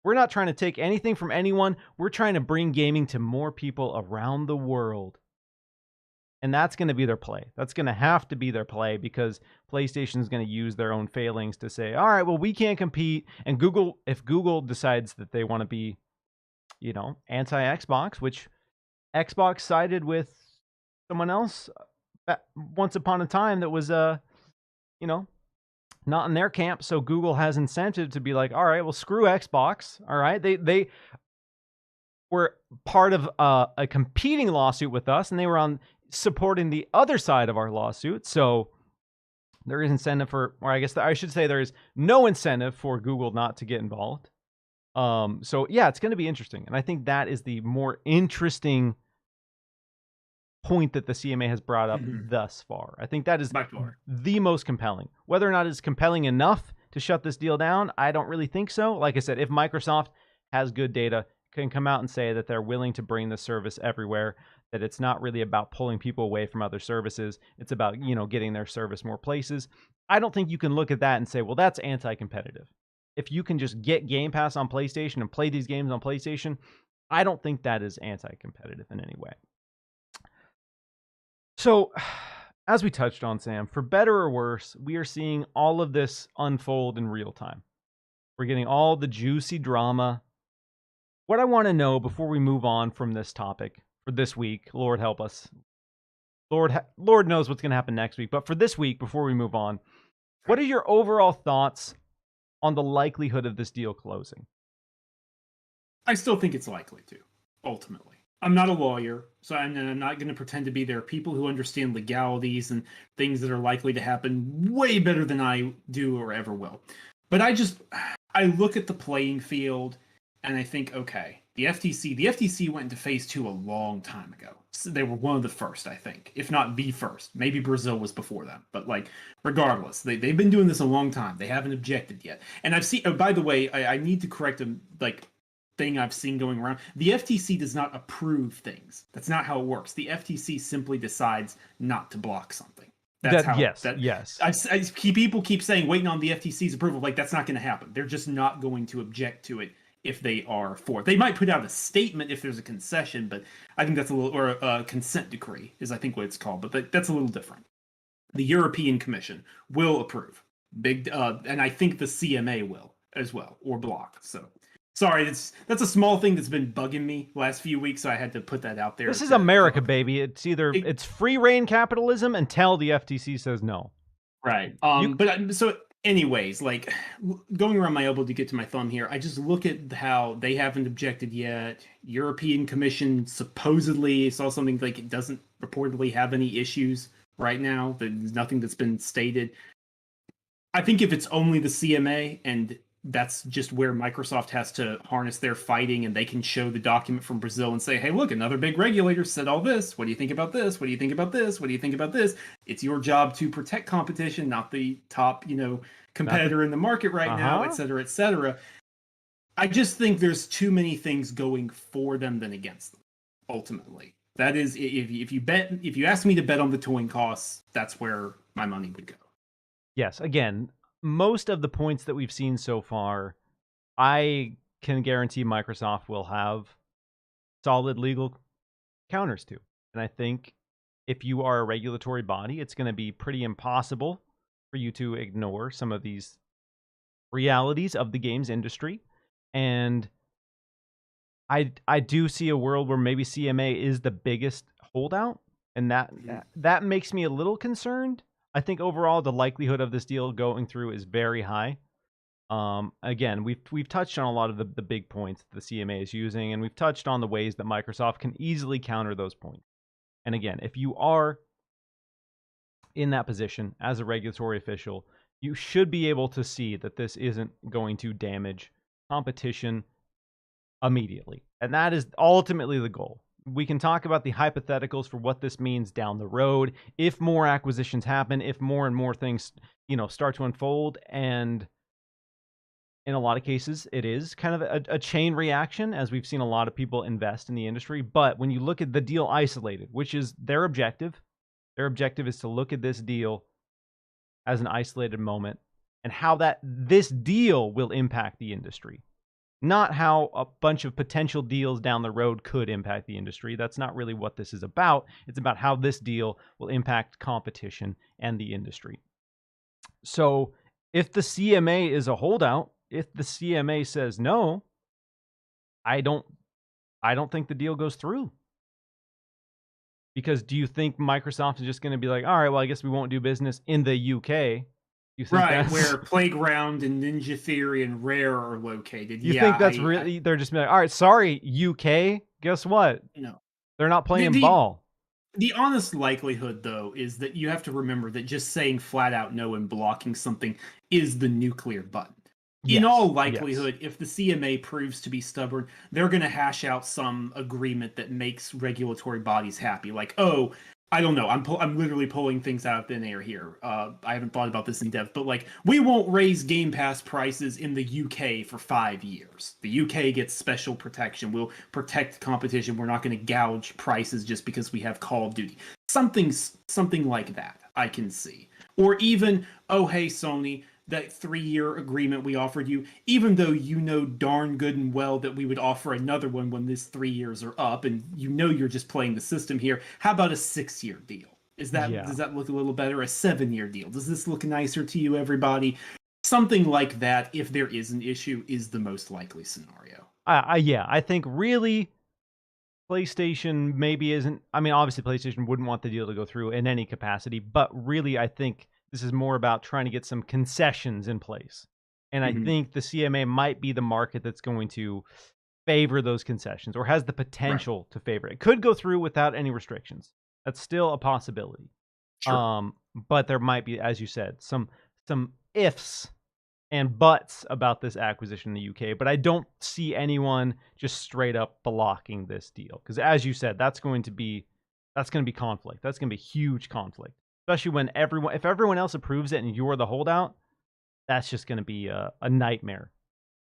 We're not trying to take anything from anyone. We're trying to bring gaming to more people around the world. And that's going to be their play. That's going to have to be their play because PlayStation is going to use their own failings to say, all right, well, we can't compete. And if Google decides that they want to be, anti-Xbox, which Xbox sided with someone else once upon a time that was, you know, not in their camp. So Google has incentive to be like, all right, well, screw Xbox. All right. They were part of a competing lawsuit with us, and they were on supporting the other side of our lawsuit. So there is incentive for, or I guess I should say there is no incentive for Google not to get involved. So yeah, it's going to be interesting. And I think that is the more interesting point that the CMA has brought up thus far. I think that is the most compelling. Whether or not it's compelling enough to shut this deal down, I don't really think so. Like I said, if Microsoft has good data, can come out and say that they're willing to bring the service everywhere, that it's not really about pulling people away from other services. It's about, getting their service more places. I don't think you can look at that and say, well, that's anti-competitive. If you can just get Game Pass on PlayStation and play these games on PlayStation, I don't think that is anti-competitive in any way. So, as we touched on, Sam, for better or worse, we are seeing all of this unfold in real time. We're getting all the juicy drama. What I want to know before we move on from this topic for this week, Lord help us. Lord knows what's going to happen next week. But for this week, before we move on, what are your overall thoughts on the likelihood of this deal closing? I still think it's likely to, ultimately. I'm not a lawyer, so I'm not going to pretend to be there. People who understand legalities and things that are likely to happen way better than I do or ever will. But I look at the playing field and I think, okay, the FTC went into phase 2 a long time ago. So they were one of the first, I think, if not the first. Maybe Brazil was before them, but regardless, they've been doing this a long time. They haven't objected yet. And I've seen, by the way, I need to correct them, thing I've seen going around. The FTC does not approve things. That's not how it works. The FTC simply decides not to block something. That's how. Yes. People keep saying waiting on the FTC's approval. That's not going to happen. They're just not going to object to it if they are for it. They might put out a statement if there's a concession, but I think that's a little, or a consent decree is I think what it's called, but that's a little different. The European Commission will approve. And I think the CMA will as well, or block. So. Sorry, that's a small thing that's been bugging me last few weeks, so I had to put that out there. This is America, baby. It's either it's free reign capitalism until the FTC says no. Right. So anyways, going around my elbow to get to my thumb here, I just look at how they haven't objected yet. European Commission supposedly saw something it doesn't reportedly have any issues right now. There's nothing that's been stated. I think if it's only the CMA and that's just where Microsoft has to harness their fighting, and they can show the document from Brazil and say, hey, look, another big regulator said all this. What do you think about this? What do you think about this? What do you think about this? It's your job to protect competition, not the top, competitor in the market right now, et cetera, et cetera. I just think there's too many things going for them than against them, ultimately. That is, if you ask me to bet on the towing costs, that's where my money would go. Yes, again, most of the points that we've seen so far, I can guarantee Microsoft will have solid legal counters to. And I think if you are a regulatory body, it's going to be pretty impossible for you to ignore some of these realities of the games industry. And I do see a world where maybe CMA is the biggest holdout, and that makes me a little concerned. I think overall the likelihood of this deal going through is very high. Again, we've touched on a lot of the big points the CMA is using, and we've touched on the ways that Microsoft can easily counter those points. And again, if you are in that position as a regulatory official, you should be able to see that this isn't going to damage competition immediately. And that is ultimately the goal. We can talk about the hypotheticals for what this means down the road, if more acquisitions happen, if more and more things, start to unfold. And in a lot of cases, it is kind of a chain reaction, as we've seen a lot of people invest in the industry. But when you look at the deal isolated, which is their objective is to look at this deal as an isolated moment and how this deal will impact the industry. Not how a bunch of potential deals down the road could impact the industry. That's not really what this is about. It's about how this deal will impact competition and the industry. So if the CMA is a holdout, if the CMA says no, I don't think the deal goes through. Because do you think Microsoft is just going to be like, all right, well, I guess we won't do business in the UK? You think Right, that's where Playground and Ninja Theory and Rare are located. you Yeah, think that's really they're just be like, all right, sorry, UK. Guess what? no. They're not The, playing the ball. the honest likelihood, though, is that you have to remember that just saying flat out no and blocking something is the nuclear button. In Yes, all yes. likelihood, if the CMA proves to be stubborn, they're going to hash out some agreement that makes regulatory bodies happy. Like, oh, I don't know. I'm literally pulling things out of thin air here. I haven't thought about this in depth, but like, we won't raise Game Pass prices in the UK for 5 years. The UK gets special protection. We'll protect competition. We're not going to gouge prices just because we have Call of Duty. Something like that I can see. Or even, oh hey Sony, that 3-year agreement we offered you, even though you know darn good and well that we would offer another one when this 3 years are up, and you know you're just playing the system here. How about a 6-year deal? Does that look a little better? A 7-year deal? Does this look nicer to you, everybody? Something like that, if there is an issue, is the most likely scenario. Yeah, I think really PlayStation maybe isn't. I mean, obviously PlayStation wouldn't want the deal to go through in any capacity, but really I think this is more about trying to get some concessions in place. And I think the CMA might be the market that's going to favor those concessions or has the potential to favor it. It could go through without any restrictions. That's still a possibility. Sure. But there might be, as you said, some ifs and buts about this acquisition in the UK. But I don't see anyone just straight up blocking this deal. Because as you said, that's going to be conflict. That's going to be huge conflict. Especially when if everyone else approves it and you're the holdout, that's just going to be a nightmare.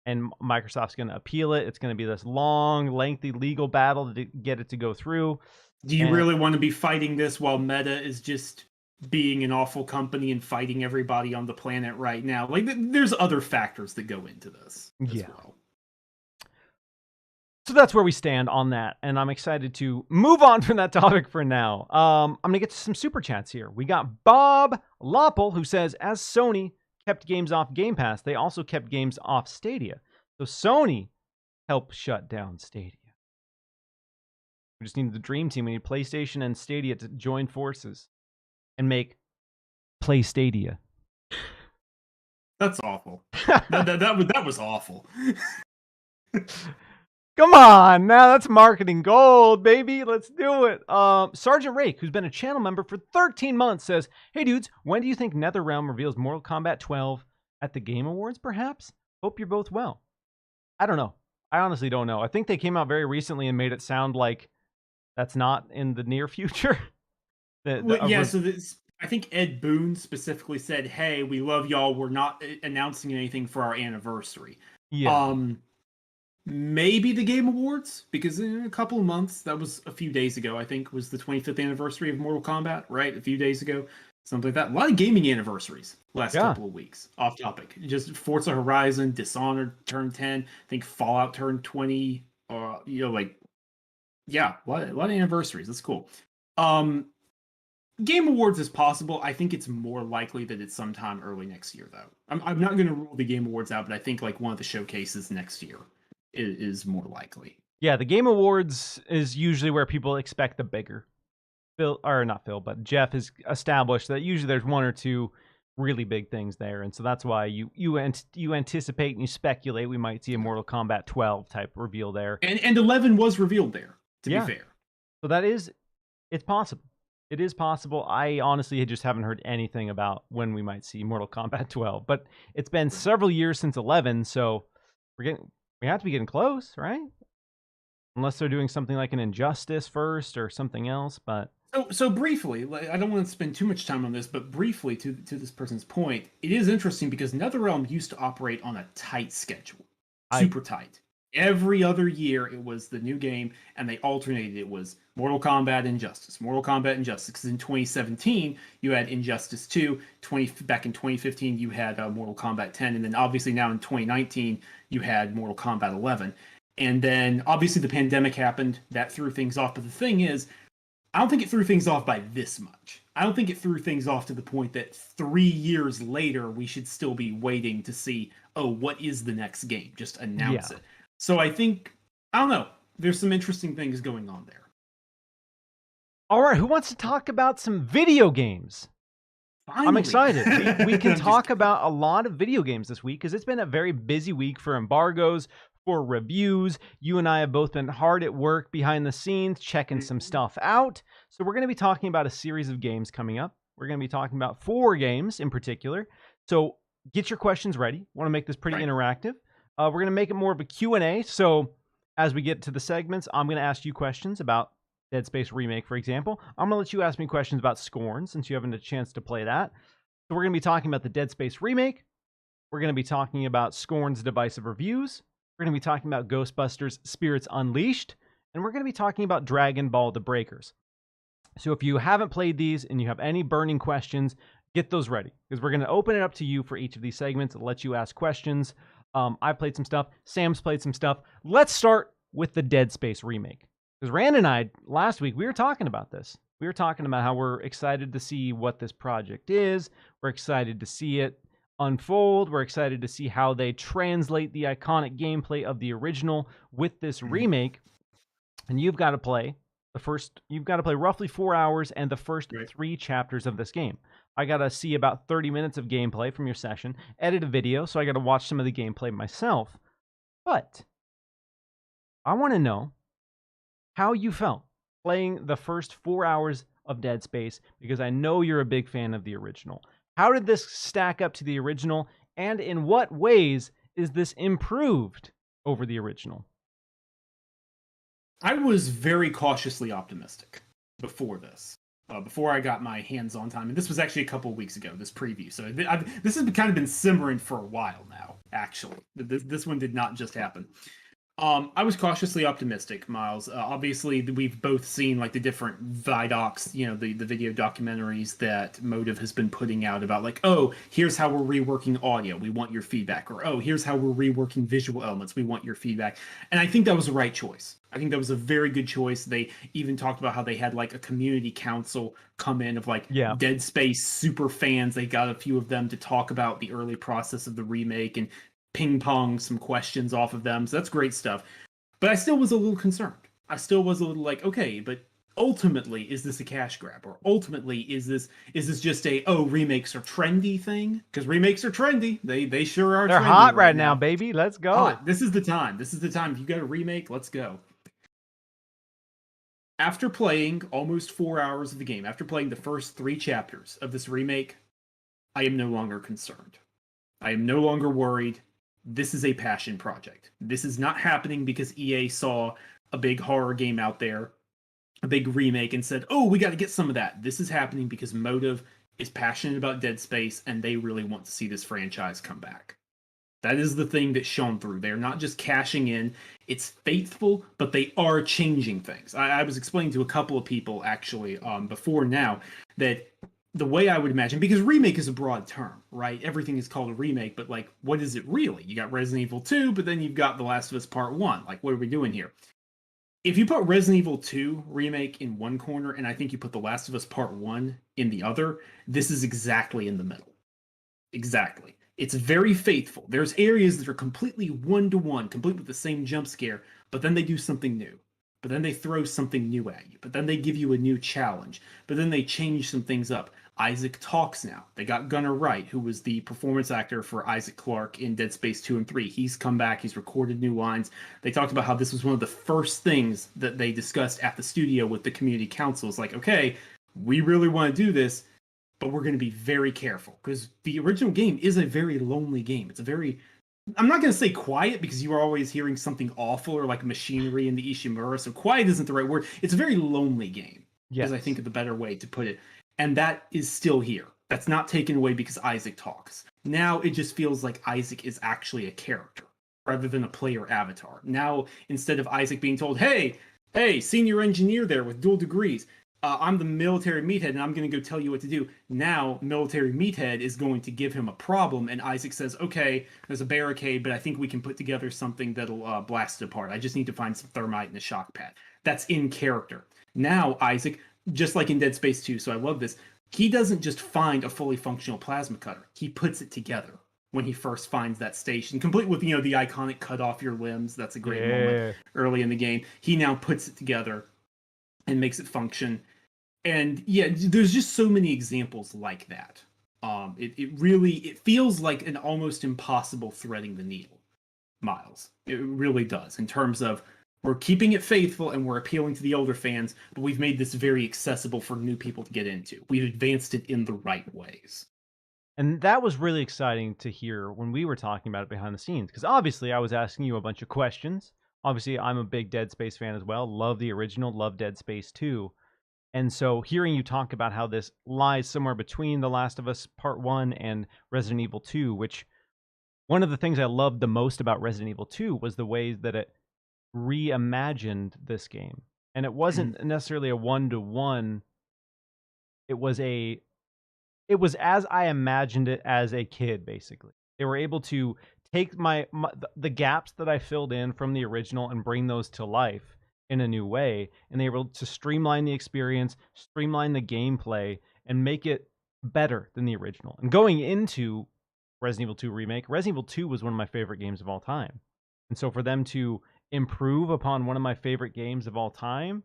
And Microsoft's going to appeal it. It's going to be this long, lengthy legal battle to get it to go through. Do you really want to be fighting this while Meta is just being an awful company and fighting everybody on the planet right now? Like, there's other factors that go into this as well. So that's where we stand on that, and I'm excited to move on from that topic for now. I'm going to get to some super chats here. We got Bob Loppel, who says, as Sony kept games off Game Pass, they also kept games off Stadia. So Sony helped shut down Stadia. We just needed the dream team. We need PlayStation and Stadia to join forces and make PlayStadia. That's awful. that was awful. Come on, now that's marketing gold, baby. Let's do it. Sergeant Rake, who's been a channel member for 13 months, says, hey, dudes, when do you think NetherRealm reveals Mortal Kombat 12 at the Game Awards, perhaps? Hope you're both well. I don't know. I honestly don't know. I think they came out very recently and made it sound like that's not in the near future. I think Ed Boon specifically said, hey, we love y'all. We're not announcing anything for our anniversary. Yeah. Maybe the Game Awards, because in a couple of months, that was a few days ago, I think, was the 25th anniversary of Mortal Kombat, right? A few days ago. Something like that. A lot of gaming anniversaries last couple of weeks. Off topic. Just Forza Horizon, Dishonored turned 10. I think Fallout turned 20. A lot of anniversaries. That's cool. Game Awards is possible. I think it's more likely that it's sometime early next year, though. I'm not going to rule the Game Awards out, but I think like one of the showcases next year is more likely. Yeah, the Game Awards is usually where people expect the bigger. Jeff has established that usually there's one or two really big things there, and so that's why you anticipate and you speculate we might see a Mortal Kombat 12 type reveal there. And 11 was revealed there, to be fair. So it's possible. It is possible. I honestly just haven't heard anything about when we might see Mortal Kombat 12, but it's been several years since 11, so we have to be getting close, right? Unless they're doing something like an Injustice first or something else, but... So briefly, I don't want to spend too much time on this, but briefly, to this person's point, it is interesting because NetherRealm used to operate on a tight schedule. Super tight. Every other year, it was the new game, and they alternated. It was Mortal Kombat, Injustice, Mortal Kombat, Injustice. Because in 2017, you had Injustice 2. Back in 2015, you had Mortal Kombat 10. And then obviously now in 2019, you had Mortal Kombat 11. And then obviously the pandemic happened. That threw things off. But the thing is, I don't think it threw things off by this much. I don't think it threw things off to the point that 3 years later, we should still be waiting to see, oh, what is the next game? Just announce it. So I think, I don't know, there's some interesting things going on there. All right, who wants to talk about some video games? Finally. I'm excited. We can I'm talk about a lot of video games this week because it's been a very busy week for embargoes, for reviews. You and I have both been hard at work behind the scenes, checking some stuff out. So we're going to be talking about a series of games coming up. We're going to be talking about 4 games in particular. So get your questions ready. Want to make this pretty interactive. We're going to make it more of a Q&A. So as we get to the segments, I'm going to ask you questions about Dead Space Remake, for example. I'm going to let you ask me questions about Scorn since you haven't had a chance to play that. So we're going to be talking about the Dead Space Remake. We're going to be talking about Scorn's divisive reviews. We're going to be talking about Ghostbusters Spirits Unleashed. And we're going to be talking about Dragon Ball The Breakers. So if you haven't played these and you have any burning questions, get those ready. Because we're going to open it up to you for each of these segments and let you ask questions. I've played some stuff. Sam's played some stuff. Let's start with the Dead Space Remake. Because Rand and I, last week, we were talking about this. We were talking about how we're excited to see what this project is. We're excited to see it unfold. We're excited to see how they translate the iconic gameplay of the original with this remake. And you've got to play roughly 4 hours and the first 3 chapters of this game. I got to see about 30 minutes of gameplay from your session, edit a video, so I got to watch some of the gameplay myself. But I want to know how you felt playing the first 4 hours of Dead Space, because I know you're a big fan of the original. How did this stack up to the original, and in what ways is this improved over the original? I was very cautiously optimistic before this. Before I got my hands on time, and this was actually a couple of weeks ago, this preview. So this has kind of been simmering for a while now, actually. This one did not just happen. I was cautiously optimistic, Miles. Obviously, we've both seen like the different Vidocs, the video documentaries that Motive has been putting out about like, oh, here's how we're reworking audio. We want your feedback. Or, oh, here's how we're reworking visual elements. We want your feedback. And I think that was the right choice. I think that was a very good choice. They even talked about how they had like a community council come in of like Dead Space super fans. They got a few of them to talk about the early process of the remake and ping pong some questions off of them. So that's great stuff. But I still was a little concerned. I still was a little like, okay, but ultimately, is this a cash grab? Or ultimately, is this just a, oh, remakes are trendy thing? Because remakes are trendy. They sure are. They're trendy hot right now, baby. Let's go. Hot. This is the time. This is the time. If you got a remake, let's go. After playing almost 4 hours of the game, after playing the first 3 chapters of this remake, I am no longer concerned. I am no longer worried. This is a passion project. This is not happening because EA saw a big horror game out there, a big remake, and said, oh, we got to get some of that. This is happening because Motive is passionate about Dead Space, and they really want to see this franchise come back. That is the thing that shone through. They're not just cashing in. It's faithful, but they are changing things. I was explaining to a couple of people, actually, before now, that the way I would imagine, because remake is a broad term, right? Everything is called a remake, but like, what is it really? You got Resident Evil 2, but then you've got The Last of Us Part 1. Like, what are we doing here? If you put Resident Evil 2 remake in one corner, and I think you put The Last of Us Part 1 in the other, this is exactly in the middle. Exactly. It's very faithful. There's areas that are completely one-to-one, complete with the same jump scare, but then they do something new. But then they throw something new at you. But then they give you a new challenge. But then they change some things up. Isaac talks now. They got Gunnar Wright, who was the performance actor for Isaac Clarke in Dead Space 2 and 3. He's come back. He's recorded new lines. They talked about how this was one of the first things that they discussed at the studio with the community council. It's like, okay, we really want to do this, but we're going to be very careful. Because the original game is a very lonely game. It's a very... I'm not going to say quiet because you are always hearing something awful or like machinery in the Ishimura. So quiet isn't the right word. It's a very lonely game. Yes. Is I think of the better way to put it. And that is still here. That's not taken away because Isaac talks. Now it just feels like Isaac is actually a character rather than a player avatar. Now, instead of Isaac being told, hey, senior engineer there with dual degrees, I'm the military meathead and I'm going to go tell you what to do. Now, military meathead is going to give him a problem, and Isaac says, okay, there's a barricade, but I think we can put together something that'll blast it apart. I just need to find some thermite and a shock pad. That's in character. Now, Isaac, just like in Dead Space 2, so I love this, he doesn't just find a fully functional plasma cutter. He puts it together when he first finds that station, complete with, the iconic cut off your limbs. That's a great moment early in the game. He now puts it together and makes it function. And yeah, there's just so many examples like that. It really it feels like an almost impossible threading the needle, Miles. It really does in terms of we're keeping it faithful and we're appealing to the older fans, but we've made this very accessible for new people to get into. We've advanced it in the right ways. And that was really exciting to hear when we were talking about it behind the scenes, because obviously I was asking you a bunch of questions. Obviously, I'm a big Dead Space fan as well. Love the original, love Dead Space 2. And so hearing you talk about how this lies somewhere between The Last of Us Part 1 and Resident Evil 2, which one of the things I loved the most about Resident Evil 2 was the way that it reimagined this game. And it wasn't necessarily a one-to-one. It was as I imagined it as a kid, basically. They were able to take the gaps that I filled in from the original and bring those to life in a new way, and they were able to streamline the experience, streamline the gameplay, and make it better than the original. And going into Resident Evil 2 Remake, Resident Evil 2 was one of my favorite games of all time. And so for them to improve upon one of my favorite games of all time,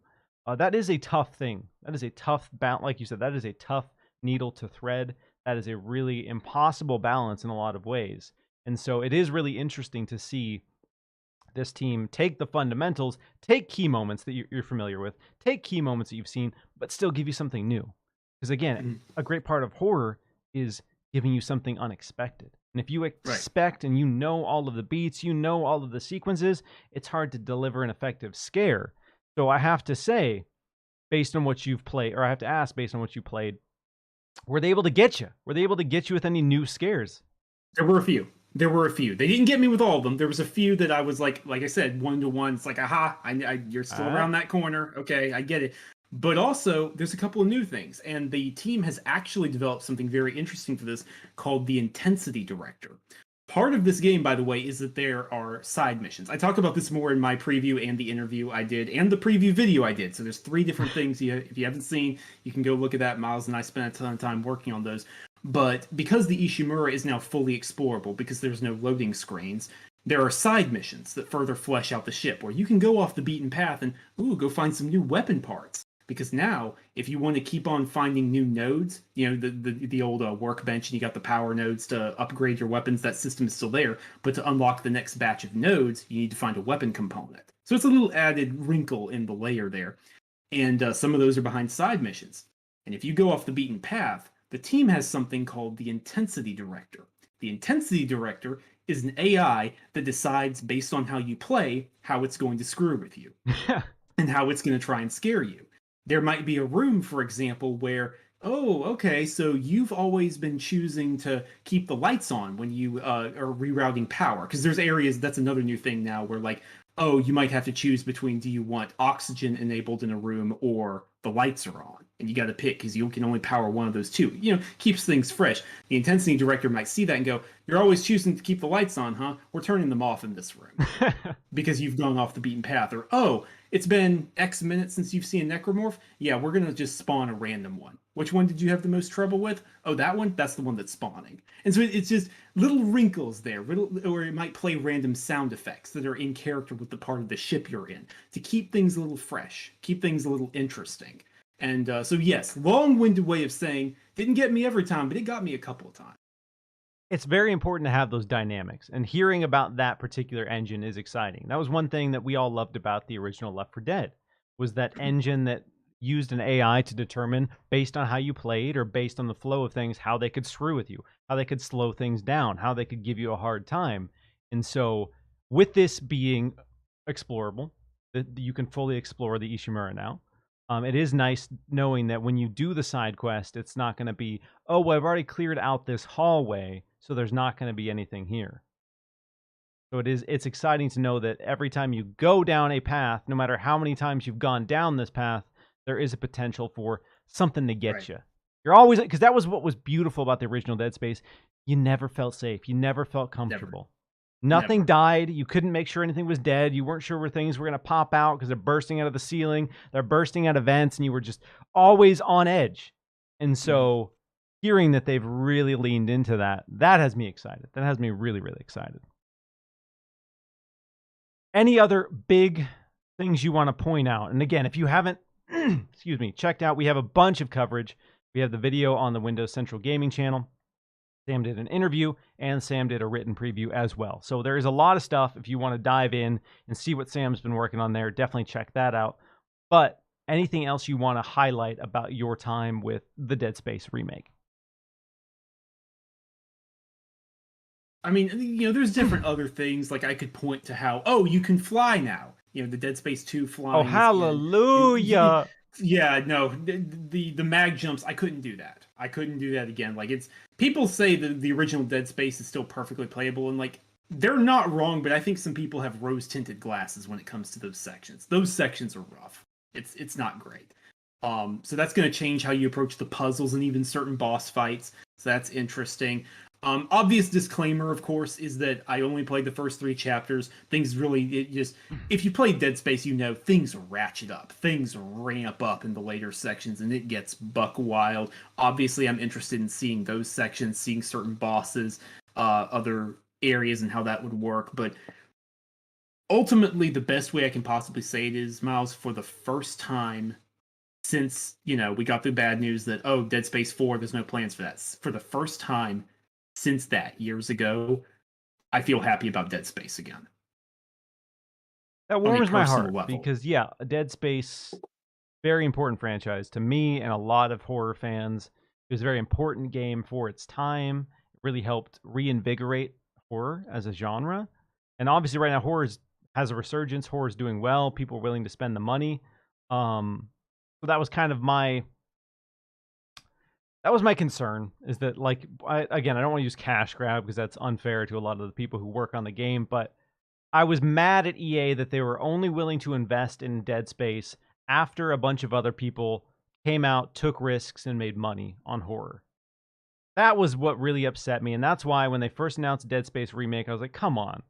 that is a tough thing. That is a tough balance. Like you said, that is a tough needle to thread. That is a really impossible balance in a lot of ways. And so it is really interesting to see this team take the fundamentals, take key moments that you're familiar with, take key moments that you've seen, but still give you something new. Because again, a great part of horror is giving you something unexpected. And if you expect and you know all of the beats, you know all of the sequences, it's hard to deliver an effective scare. So I have to say, based on what you've played, or I have to ask based on what you played, were they able to get you? Were they able to get you with any new scares? There were a few. They didn't get me with all of them. There was a few that I was like I said, one-to-one. It's like, aha, you're still around that corner. Okay, I get it. But also, there's a couple of new things. And the team has actually developed something very interesting for this called the Intensity Director. Part of this game, by the way, is that there are side missions. I talked about this more in my preview and the interview I did and the preview video I did. So there's 3 different things. If you haven't seen, you can go look at that. Miles and I spent a ton of time working on those. But because the Ishimura is now fully explorable, because there's no loading screens, there are side missions that further flesh out the ship where you can go off the beaten path and go find some new weapon parts. Because now, if you want to keep on finding new nodes, the old workbench, and you got the power nodes to upgrade your weapons, that system is still there. But to unlock the next batch of nodes, you need to find a weapon component. So it's a little added wrinkle in the layer there. And some of those are behind side missions. And if you go off the beaten path, the team has something called the Intensity Director. The Intensity Director is an AI that decides, based on how you play, how it's going to screw with you and how it's going to try and scare you. There might be a room, for example, where, okay, so you've always been choosing to keep the lights on when you are rerouting power. Because there's areas, that's another new thing now, where you might have to choose between, do you want oxygen enabled in a room or the lights are on? And you got to pick because you can only power one of those two. Keeps things fresh. The Intensity Director might see that and go, you're always choosing to keep the lights on, huh? We're turning them off in this room because you've gone off the beaten path. Or, it's been X minutes since you've seen a necromorph. Yeah, we're going to just spawn a random one. Which one did you have the most trouble with? Oh, that one? That's the one that's spawning. And so it's just little wrinkles there. Or it might play random sound effects that are in character with the part of the ship you're in to keep things a little fresh, keep things a little interesting. And so yes, long-winded way of saying, didn't get me every time, but it got me a couple of times. It's very important to have those dynamics, and hearing about that particular engine is exciting. That was one thing that we all loved about the original Left 4 Dead, was that engine that used an AI to determine, based on how you played or based on the flow of things, how they could screw with you, how they could slow things down, how they could give you a hard time. And so with this being explorable, that you can fully explore the Ishimura now, it is nice knowing that when you do the side quest, it's not going to be, well, I've already cleared out this hallway, so there's not going to be anything here. So it's exciting to know that every time you go down a path, no matter how many times you've gone down this path, there is a potential for something to get you. You're always, because that was what was beautiful about the original Dead Space. You never felt safe. You never felt comfortable. Nothing died. You couldn't make sure anything was dead. You weren't sure where things were going to pop out because they're bursting out of the ceiling. They're bursting out of vents, and you were just always on edge. And so hearing that they've really leaned into that has me excited. That has me really, really excited. Any other big things you want to point out? And again, if you haven't excuse me, checked out. We have a bunch of coverage. We have the video on the Windows Central Gaming channel. Sam did an interview, and Sam did a written preview as well. So there is a lot of stuff. If you want to dive in and see what Sam's been working on there, definitely check that out. But anything else you want to highlight about your time with the Dead Space remake? I mean, there's different other things. Like I could point to how, you can fly now. The Dead Space 2 flying. Oh, hallelujah! Yeah, no, the mag jumps, I couldn't do that. I couldn't do that again. Like people say that the original Dead Space is still perfectly playable, and like they're not wrong, but I think some people have rose-tinted glasses when it comes to those sections. Those sections are rough. It's not great. So that's going to change how you approach the puzzles and even certain boss fights. So that's interesting. Obvious disclaimer, of course, is that I only played the first 3 chapters. If you play Dead Space, things ratchet up. Things ramp up in the later sections, and it gets buck wild. Obviously, I'm interested in seeing those sections, seeing certain bosses, other areas, and how that would work. But ultimately, the best way I can possibly say it is, Miles, for the first time since, we got the bad news that, Dead Space 4, there's no plans for that. For the first time since that, years ago, I feel happy about Dead Space again. That warms my heart because, Dead Space, very important franchise to me and a lot of horror fans. It was a very important game for its time. It really helped reinvigorate horror as a genre. And obviously right now horror has a resurgence. Horror is doing well. People are willing to spend the money. So that was kind of my concern, is that, like, I don't want to use cash grab because that's unfair to a lot of the people who work on the game, but I was mad at EA that they were only willing to invest in Dead Space after a bunch of other people came out, took risks, and made money on horror. That was what really upset me, and that's why when they first announced Dead Space Remake, I was like, come on.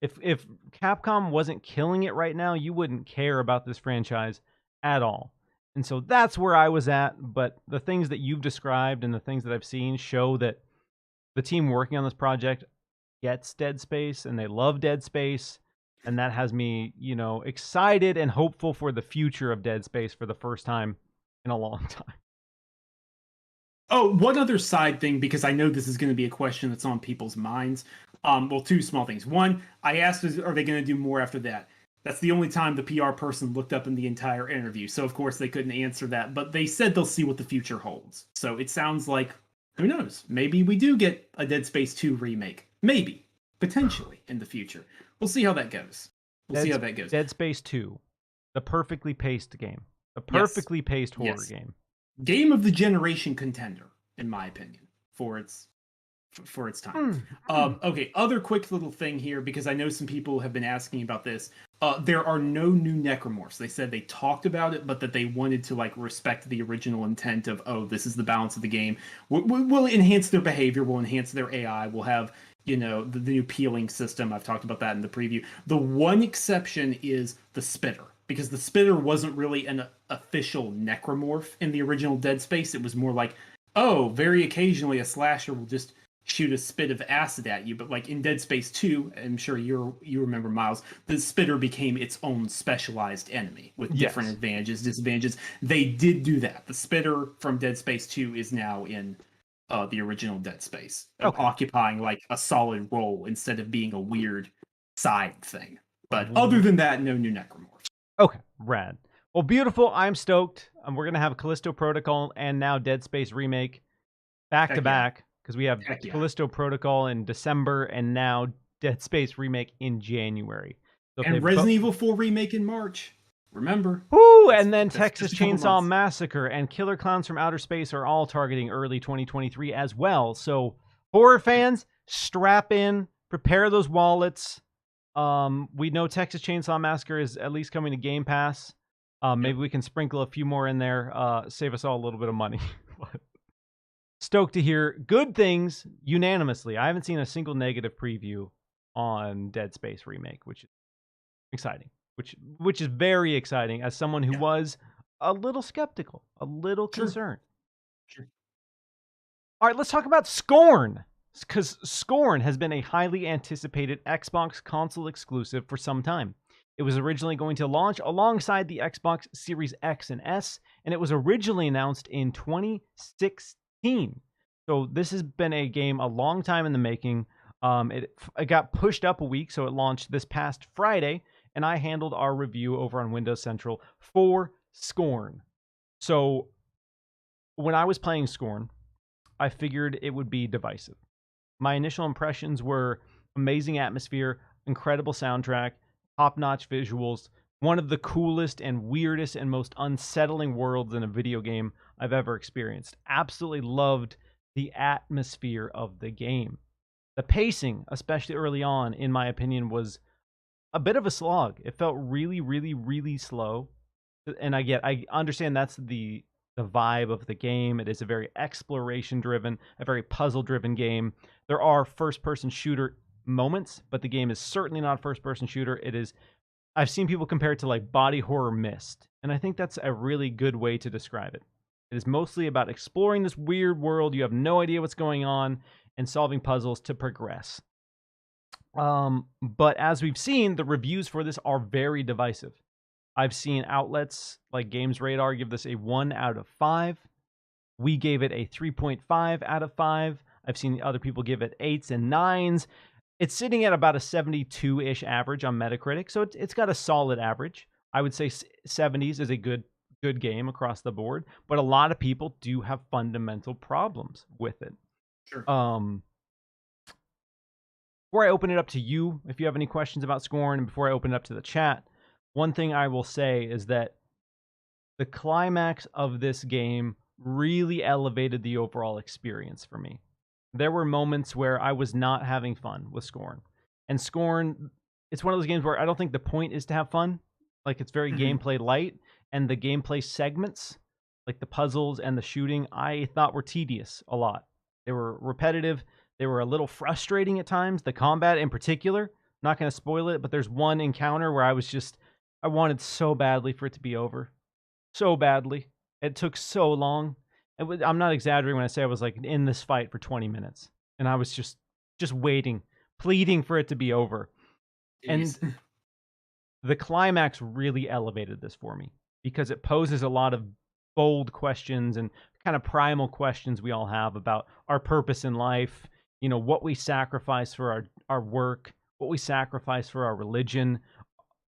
If Capcom wasn't killing it right now, you wouldn't care about this franchise at all. And so that's where I was at, but the things that you've described and the things that I've seen show that the team working on this project gets Dead Space and they love Dead Space, and that has me, excited and hopeful for the future of Dead Space for the first time in a long time. Oh, one other side thing, because I know this is going to be a question that's on people's minds. 2 small things. One, I asked, are they going to do more after that? That's the only time the PR person looked up in the entire interview. So, of course, they couldn't answer that. But they said they'll see what the future holds. So it sounds like, who knows? Maybe we do get a Dead Space 2 remake. Maybe. Potentially in the future. We'll see how that goes. Dead Space 2. The perfectly paced game. The perfectly paced horror game. Game of the generation contender, in my opinion, for its time. Okay, other quick little thing here, because I know some people have been asking about this. There are no new necromorphs. They said they talked about it, but that they wanted to respect the original intent of, this is the balance of the game. We'll enhance their behavior. We'll enhance their AI. We'll have the new peeling system. I've talked about that in the preview. The one exception is the spitter, because the spitter wasn't really an official necromorph in the original Dead Space. It was more like, very occasionally a slasher will just shoot a spit of acid at you. But in Dead Space 2, I'm sure you remember, Miles, the spitter became its own specialized enemy with different advantages, disadvantages. They did do that. The spitter from Dead Space 2 is now in the original Dead Space, occupying a solid role instead of being a weird side thing. But other than that, no new necromorphs. Okay, rad. Well, beautiful. I'm stoked. We're going to have Callisto Protocol and now Dead Space Remake back to back, because we have Callisto Protocol in December and now Dead Space Remake in January. So and Resident Evil 4 Remake in March. Remember. Woo! And then Texas Chainsaw Massacre and Killer Clowns from Outer Space are all targeting early 2023 as well. So horror fans, strap in, prepare those wallets. We know Texas Chainsaw Massacre is at least coming to Game Pass. Maybe we can sprinkle a few more in there, save us all a little bit of money. Stoked to hear good things unanimously. I haven't seen a single negative preview on Dead Space Remake, which is exciting. Which is very exciting as someone who was a little skeptical, a little concerned. Sure. All right, let's talk about Scorn, because Scorn has been a highly anticipated Xbox console exclusive for some time. It was originally going to launch alongside the Xbox Series X and S, and it was originally announced in 2016. So this has been a game a long time in the making. It got pushed up a week, so it launched this past Friday, and I handled our review over on Windows Central for Scorn. So when I was playing Scorn, I figured it would be divisive. My initial impressions were amazing atmosphere, incredible soundtrack, top-notch visuals, one of the coolest and weirdest and most unsettling worlds in a video game I've ever experienced. Absolutely loved the atmosphere of the game. The pacing, especially early on, in my opinion, was a bit of a slog. It felt really, really, really slow. And I understand that's the vibe of the game. It is a very exploration driven, a very puzzle driven game. There are first person shooter moments, but the game is certainly not a first person shooter. It is, I've seen people compare it to like body horror Myst, and I think that's a really good way to describe it. It is mostly about exploring this weird world. You have no idea what's going on and solving puzzles to progress. But as we've seen, the reviews for this are very divisive. I've seen outlets like Games Radar give this a 1 out of 5. We gave it a 3.5 out of 5. I've seen other people give it 8s and 9s. It's sitting at about a 72-ish average on Metacritic, so it's got a solid average. I would say 70s is a good game across the board, but a lot of people do have fundamental problems with it. Sure. Before I open it up to you, if you have any questions about Scorn, and before I open it up to the chat, one thing I will say is that the climax of this game really elevated the overall experience for me. There were moments where I was not having fun with Scorn. And Scorn, it's one of those games where I don't think the point is to have fun. Like, it's very gameplay light, and the gameplay segments, like the puzzles and the shooting, I thought were tedious a lot. They were repetitive. They were a little frustrating at times. The combat in particular, I'm not going to spoil it, but there's one encounter where I wanted so badly for it to be over. So badly. It took so long. I'm not exaggerating when I say I was like in this fight for 20 minutes. And I was just waiting, pleading for it to be over. Jeez. And the climax really elevated this for me because it poses a lot of bold questions and kind of primal questions we all have about our purpose in life, you know, what we sacrifice for our work, what we sacrifice for our religion.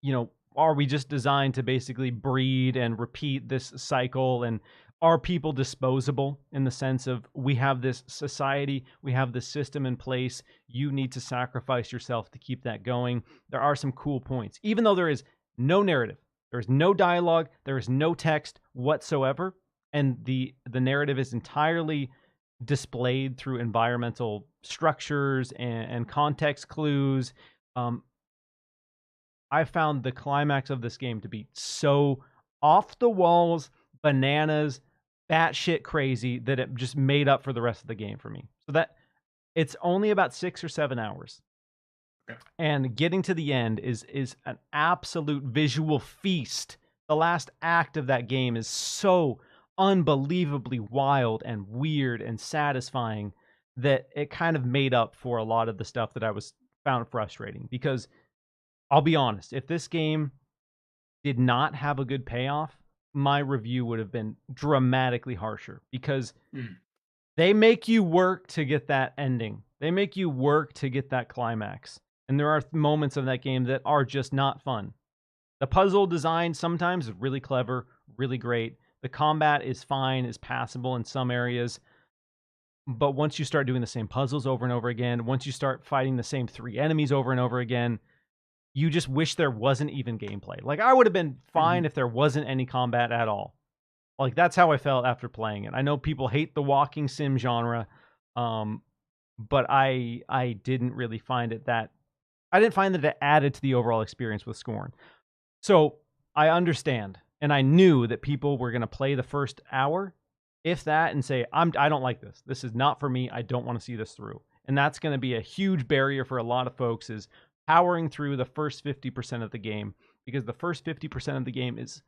You know, are we just designed to basically breed and repeat this cycle? And are people disposable in the sense of we have this society, we have this system in place, you need to sacrifice yourself to keep that going? There are some cool points. Even though there is no narrative, there is no dialogue, there is no text whatsoever, and the narrative is entirely displayed through environmental structures and context clues. I found the climax of this game to be so off the walls, bananas, batshit crazy that it just made up for the rest of the game for me. So that it's only about 6 or 7 hours. Okay. And getting to the end is an absolute visual feast. The last act of that game is so unbelievably wild and weird and satisfying that it kind of made up for a lot of the stuff that I found frustrating. Because I'll be honest, if this game did not have a good payoff, my review would have been dramatically harsher because they make you work to get that ending. They make you work to get that climax. And there are moments of that game that are just not fun. The puzzle design sometimes is really clever, really great. The combat is fine, is passable in some areas. But once you start doing the same puzzles over and over again, once you start fighting the same 3 enemies over and over again, you just wish there wasn't even gameplay. Like, I would have been fine if there wasn't any combat at all. Like, that's how I felt after playing it. I know people hate the walking sim genre, but I didn't really find it that... I didn't find that it added to the overall experience with Scorn. So, I understand, and I knew that people were going to play the first hour, if that, and say, I don't like this. This is not for me. I don't want to see this through. And that's going to be a huge barrier for a lot of folks, is powering through the first 50% of the game, because the first 50% of the game is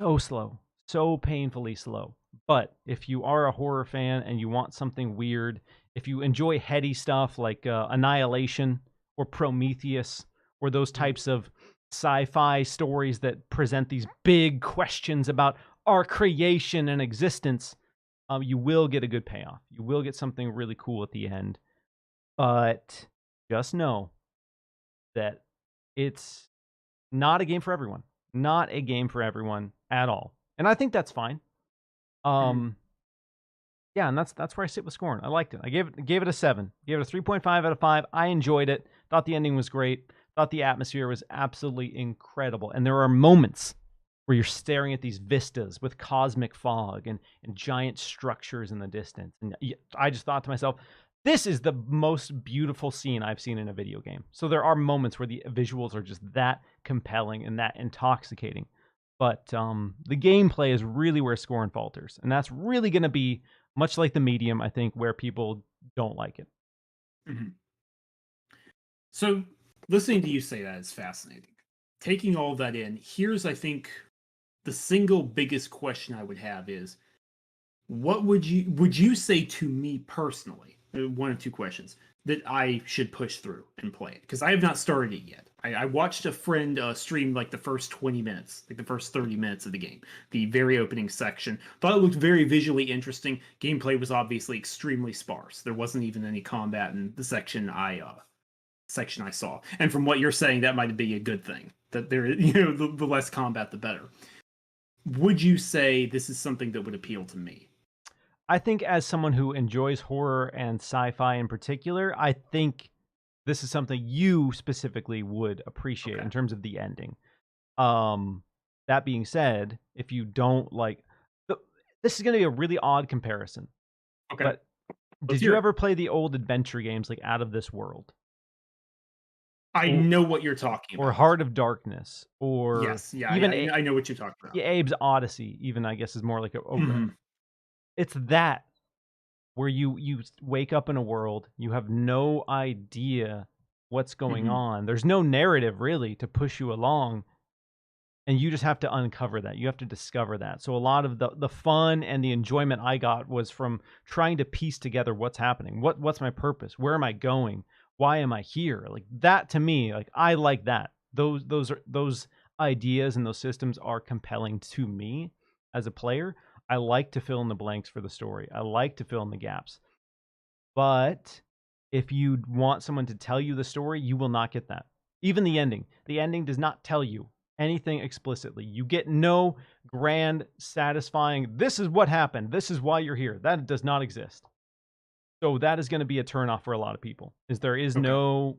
so slow, so painfully slow. But if you are a horror fan and you want something weird, if you enjoy heady stuff like Annihilation or Prometheus or those types of sci-fi stories that present these big questions about our creation and existence, you will get a good payoff. You will get something really cool at the end. But just know that it's not a game for everyone. Not a game for everyone at all. And I think that's fine. Yeah, and that's where I sit with Scorn. I liked it. I gave it a 7. Gave it a 3.5 out of 5. I enjoyed it. Thought the ending was great. Thought the atmosphere was absolutely incredible. And there are moments where you're staring at these vistas with cosmic fog and giant structures in the distance. And I just thought to myself, this is the most beautiful scene I've seen in a video game. So there are moments where the visuals are just that compelling and that intoxicating. But the gameplay is really where Scorn falters. And that's really going to be much like the medium, I think, where people don't like it. Mm-hmm. So listening to you say that is fascinating. Taking all that in, here's, I think, the single biggest question I would have is, what would you say to me personally? One of two questions that I should push through and play it, because I have not started it yet. I watched a friend stream like the first 20 minutes, like the first 30 minutes of the game, the very opening section. Thought it looked very visually interesting. Gameplay was obviously extremely sparse. There wasn't even any combat in the section I saw. And from what you're saying, that might be a good thing. That there, the less combat, the better. Would you say this is something that would appeal to me? I think as someone who enjoys horror and sci-fi in particular, I think this is something you specifically would appreciate in terms of the ending. That being said, if you don't like... This is going to be a really odd comparison. Okay. But did you ever play the old adventure games like Out of This World? I know what you're talking about. Or Heart of Darkness. Or yes, yeah, even I know what you're talking about. Yeah, Abe's Odyssey, even, I guess, is more like a... It's that where you wake up in a world, you have no idea what's going on. There's no narrative really to push you along, and you just have to uncover that. You have to discover that. So a lot of the fun and the enjoyment I got was from trying to piece together what's happening. What's my purpose? Where am I going? Why am I here? Like that, to me, like I like that. Those ideas and those systems are compelling to me as a player. I like to fill in the blanks for the story. I like to fill in the gaps. But if you want someone to tell you the story, you will not get that. Even the ending. The ending does not tell you anything explicitly. You get no grand, satisfying, this is what happened, this is why you're here. That does not exist. So that is going to be a turnoff for a lot of people. Is there is no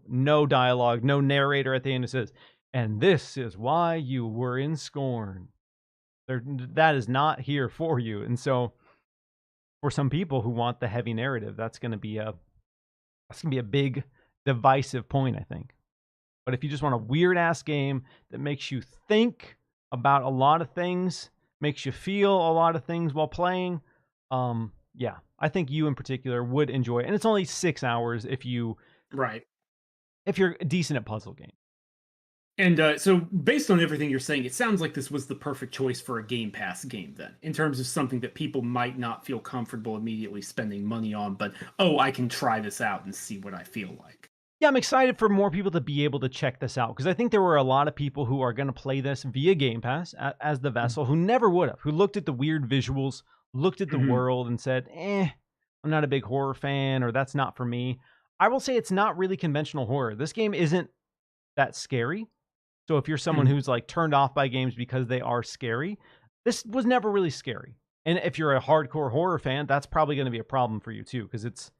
dialogue, no narrator at the end that says, and this is why you were in Scorn. That is not here for you. And so for some people who want the heavy narrative, that's going to be a big divisive point, I think. But if you just want a weird ass game that makes you think about a lot of things, makes you feel a lot of things while playing, yeah, I think you in particular would enjoy it. And it's only 6 hours if you're decent at puzzle games. And so based on everything you're saying, it sounds like this was the perfect choice for a Game Pass game then, in terms of something that people might not feel comfortable immediately spending money on, but, I can try this out and see what I feel like. Yeah, I'm excited for more people to be able to check this out, because I think there were a lot of people who are going to play this via Game Pass as the vessel who never would have, who looked at the weird visuals, looked at the world and said, I'm not a big horror fan, or that's not for me. I will say it's not really conventional horror. This game isn't that scary. So if you're someone who's like turned off by games because they are scary, this was never really scary. And if you're a hardcore horror fan, that's probably going to be a problem for you too, because it's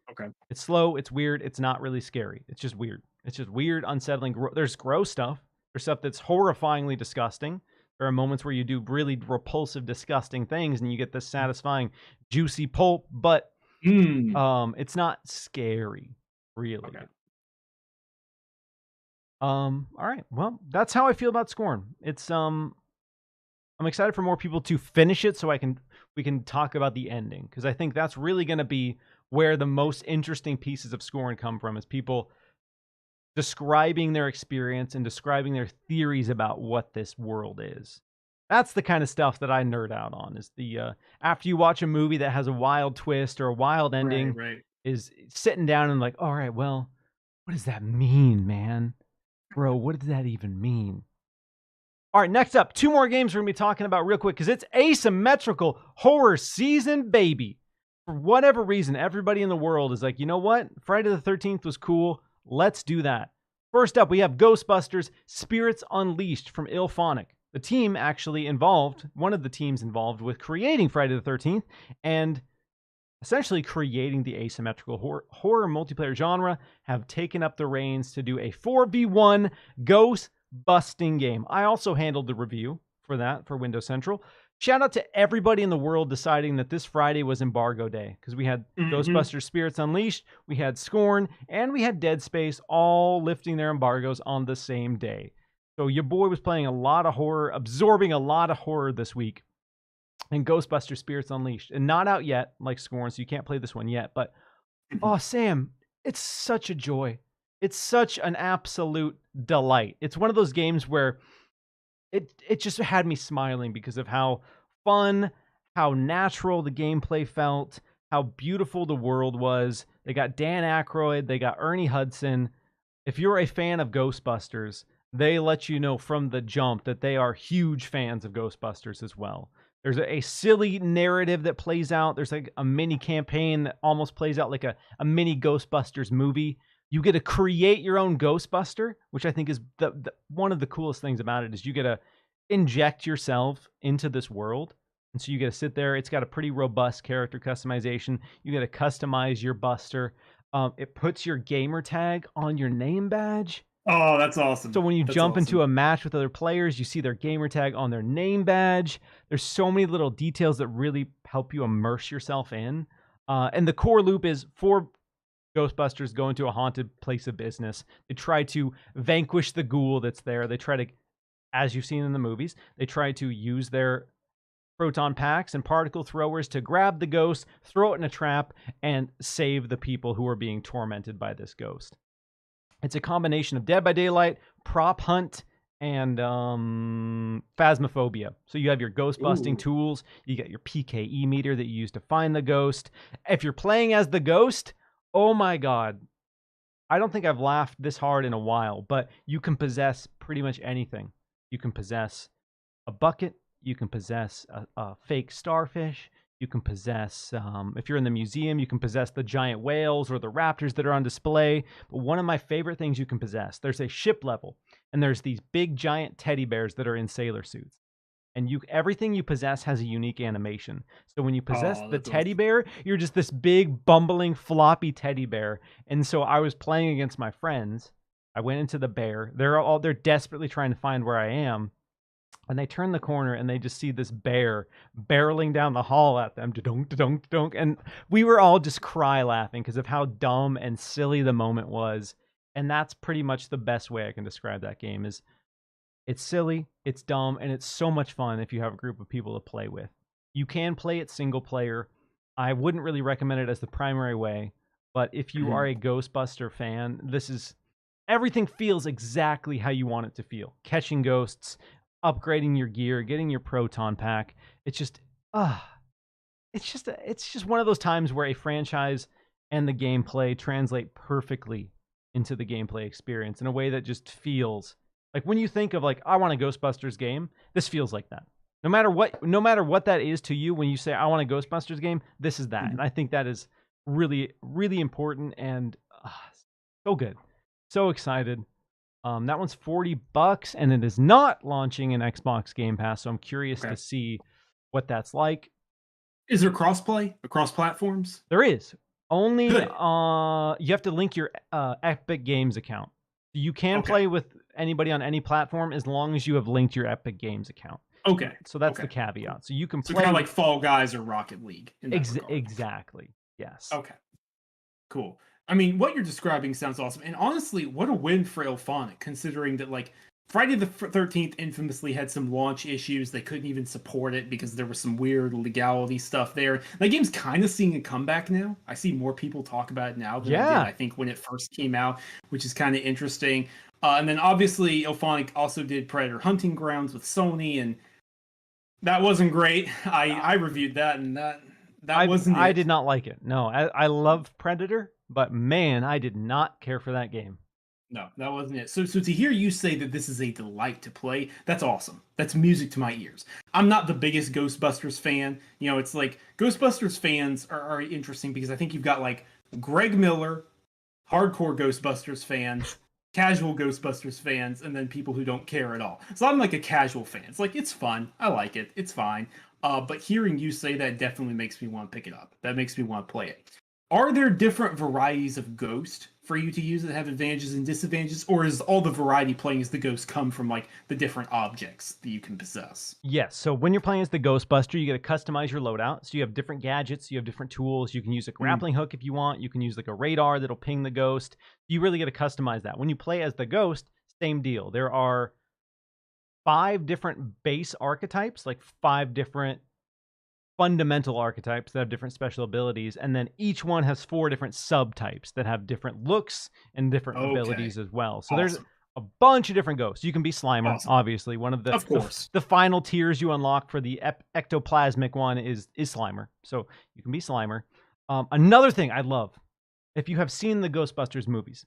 slow, it's weird, it's not really scary. It's just weird. It's just weird, unsettling. There's gross stuff. There's stuff that's horrifyingly disgusting. There are moments where you do really repulsive, disgusting things, and you get this satisfying, juicy pulp. But it's not scary, really. All right. Well, that's how I feel about Scorn. It's I'm excited for more people to finish it so we can talk about the ending, because I think that's really going to be where the most interesting pieces of Scorn come from, is people describing their experience and describing their theories about what this world is. That's the kind of stuff that I nerd out on, is the after you watch a movie that has a wild twist or a wild ending, is sitting down and like, all right, well, what does that mean, man? Bro, what does that even mean? All right, next up, 2 more games we're going to be talking about real quick because it's asymmetrical horror season, baby. For whatever reason, everybody in the world is like, you know what? Friday the 13th was cool. Let's do that. First up, we have Ghostbusters Spirits Unleashed from IllFonic. The team actually involved, one of the teams involved with creating Friday the 13th and essentially creating the asymmetrical horror multiplayer genre, have taken up the reins to do a 4v1 ghost busting game. I also handled the review for that for Windows Central. Shout out to everybody in the world deciding that this Friday was embargo day because we had Ghostbusters Spirits Unleashed, we had Scorn, and we had Dead Space all lifting their embargoes on the same day. So your boy was playing a lot of horror, absorbing a lot of horror this week. And Ghostbusters Spirits Unleashed, and not out yet like Scorn, so you can't play this one yet. But oh, Sam, it's such a joy. It's such an absolute delight. It's one of those games where it just had me smiling because of how fun, how natural the gameplay felt, how beautiful the world was. They got Dan Aykroyd, they got Ernie Hudson. If you're a fan of Ghostbusters, they let you know from the jump that they are huge fans of Ghostbusters as well. There's a silly narrative that plays out. There's like a mini campaign that almost plays out like a mini Ghostbusters movie. You get to create your own Ghostbuster, which I think is the one of the coolest things about it is you get to inject yourself into this world. And so you get to sit there. It's got a pretty robust character customization. You get to customize your Buster. It puts your gamer tag on your name badge. Oh, that's awesome. So when you jump into a match with other players, you see their gamer tag on their name badge. There's so many little details that really help you immerse yourself in. And the core loop is 4 Ghostbusters go into a haunted place of business. They try to vanquish the ghoul that's there. They try to, as you've seen in the movies, they try to use their proton packs and particle throwers to grab the ghost, throw it in a trap, and save the people who are being tormented by this ghost. It's a combination of Dead by Daylight, Prop Hunt, and Phasmophobia. So you have your ghost busting tools. You get your PKE meter that you use to find the ghost. If you're playing as the ghost, oh my God. I don't think I've laughed this hard in a while, but you can possess pretty much anything. You can possess a bucket. You can possess a fake starfish. You can possess, if you're in the museum, you can possess the giant whales or the raptors that are on display. But one of my favorite things you can possess, there's a ship level, and there's these big giant teddy bears that are in sailor suits. And everything you possess has a unique animation. So when you possess the teddy bear, you're just this big, bumbling, floppy teddy bear. And so I was playing against my friends. I went into the bear. They're desperately trying to find where I am. And they turn the corner and they just see this bear barreling down the hall at them. Da-dunk, da-dunk, da-dunk. And we were all just cry laughing because of how dumb and silly the moment was. And that's pretty much the best way I can describe that game is it's silly, it's dumb, and it's so much fun if you have a group of people to play with. You can play it single player. I wouldn't really recommend it as the primary way, but if you are a Ghostbuster fan, everything feels exactly how you want it to feel. Catching ghosts, upgrading your gear, getting your proton pack. It's just one of those times where a franchise and the gameplay translate perfectly into the gameplay experience in a way that just feels like when you think of like, I want a Ghostbusters game, this feels like that. No matter what that is to you, when you say I want a Ghostbusters game, this is that. And I think that is really, really important and so good. So excited. That one's $40 and it is not launching in Xbox Game Pass, so I'm curious to see what that's like. Is there crossplay across platforms? There is. Only you have to link your Epic Games account. You can play with anybody on any platform as long as you have linked your Epic Games account. Okay. So that's the caveat. So you can play kind of like Fall Guys or Rocket League. Exactly. Yes. Okay. Cool. I mean, what you're describing sounds awesome. And honestly, what a win for IllFonic, considering that, like, Friday the 13th infamously had some launch issues. They couldn't even support it because there was some weird legality stuff there. That game's kind of seeing a comeback now. I see more people talk about it now than I did, I think, when it first came out, which is kind of interesting. And then, obviously, IllFonic also did Predator Hunting Grounds with Sony, and that wasn't great. I reviewed that, and that wasn't it. I did not like it. No, I love Predator. But man, I did not care for that game. No, that wasn't it. So to hear you say that this is a delight to play, that's awesome. That's music to my ears. I'm not the biggest Ghostbusters fan. You know, it's like Ghostbusters fans are interesting because I think you've got like Greg Miller, hardcore Ghostbusters fans, casual Ghostbusters fans, and then people who don't care at all. So I'm like a casual fan. It's like it's fun. I like it. It's fine. But hearing you say that definitely makes me want to pick it up. That makes me want to play it. Are there different varieties of Ghost for you to use that have advantages and disadvantages, or is all the variety playing as the Ghost come from like the different objects that you can possess? Yes. So when you're playing as the Ghostbuster, you get to customize your loadout. So you have different gadgets, you have different tools. You can use a grappling hook if you want. You can use like a radar that'll ping the Ghost. You really get to customize that. When you play as the Ghost, same deal. There are 5 different base archetypes, like 5 different fundamental archetypes that have different special abilities, and then each one has 4 different subtypes that have different looks and different abilities as well. So there's a bunch of different ghosts. You can be Slimer, obviously. One of the final tiers you unlock for the ectoplasmic one is Slimer. So you can be Slimer. Another thing I love, if you have seen the Ghostbusters movies,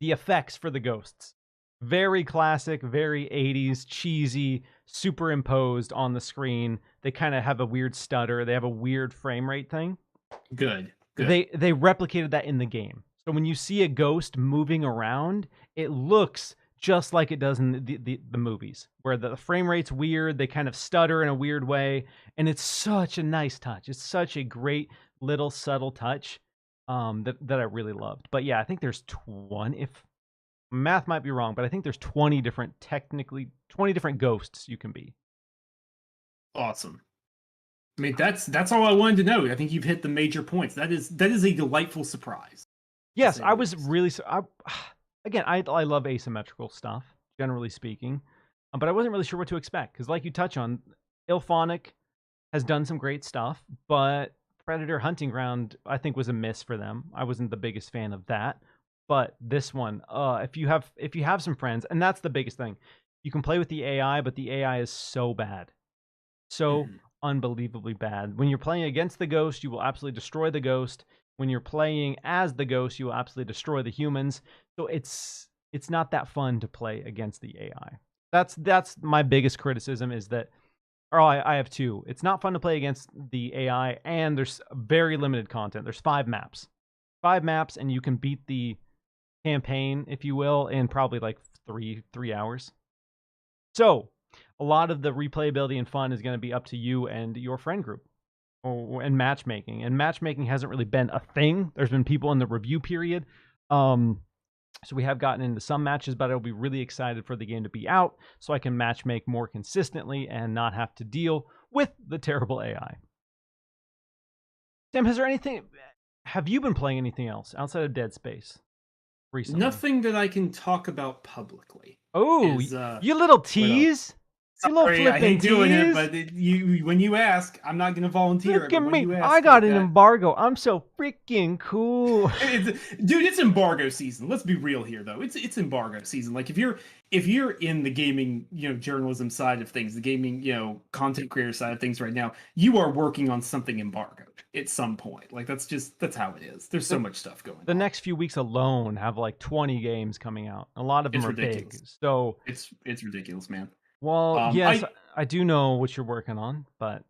the effects for the ghosts. Very classic, very 80s, cheesy, superimposed on the screen. They kind of have a weird stutter. They have a weird frame rate thing. Good. They replicated that in the game. So when you see a ghost moving around, it looks just like it does in the movies, where the frame rate's weird. They kind of stutter in a weird way. And it's such a nice touch. It's such a great little subtle touch that I really loved. But yeah, I think there's 20, if math might be wrong, but I think there's 20 different ghosts you can be. Awesome. I mean, that's all I wanted to know. I think you've hit the major points. That is a delightful surprise. Yes, I was really. Again, I love asymmetrical stuff, generally speaking, but I wasn't really sure what to expect because, like you touch on, Ilphonic has done some great stuff, but Predator Hunting Ground I think was a miss for them. I wasn't the biggest fan of that. But this one, if you have some friends, and that's the biggest thing, you can play with the AI, but the AI is so bad, so unbelievably bad. When you're playing against the Ghost, you will absolutely destroy the Ghost. When you're playing as the Ghost, you will absolutely destroy the humans. So it's not that fun to play against the AI. That's my biggest criticism is that. Or I have 2. It's not fun to play against the AI, and there's very limited content. There's 5 maps, and you can beat the campaign, if you will, in probably like 3 hours. So a lot of the replayability and fun is going to be up to you and your friend group and matchmaking. And matchmaking hasn't really been a thing. There's been people in the review period. So we have gotten into some matches, but I'll be really excited for the game to be out so I can matchmake more consistently and not have to deal with the terrible AI. Sam, have you been playing anything else outside of Dead Space recently? Nothing that I can talk about publicly. Oh, you little tease! Sorry, I hate doing it, but when you ask, I'm not going to volunteer. Look at me! I got an embargo. I'm so freaking cool, dude. It's embargo season. Let's be real here, though. It's embargo season. Like if you're in the gaming, journalism side of things, the gaming, content creator side of things right now, you are working on something embargoed at some point. Like that's how it is. There's so much stuff going on. The next few weeks alone have like 20 games coming out. A lot of them are ridiculous. Big. So it's ridiculous, man. Well, yes, I do know what you're working on, but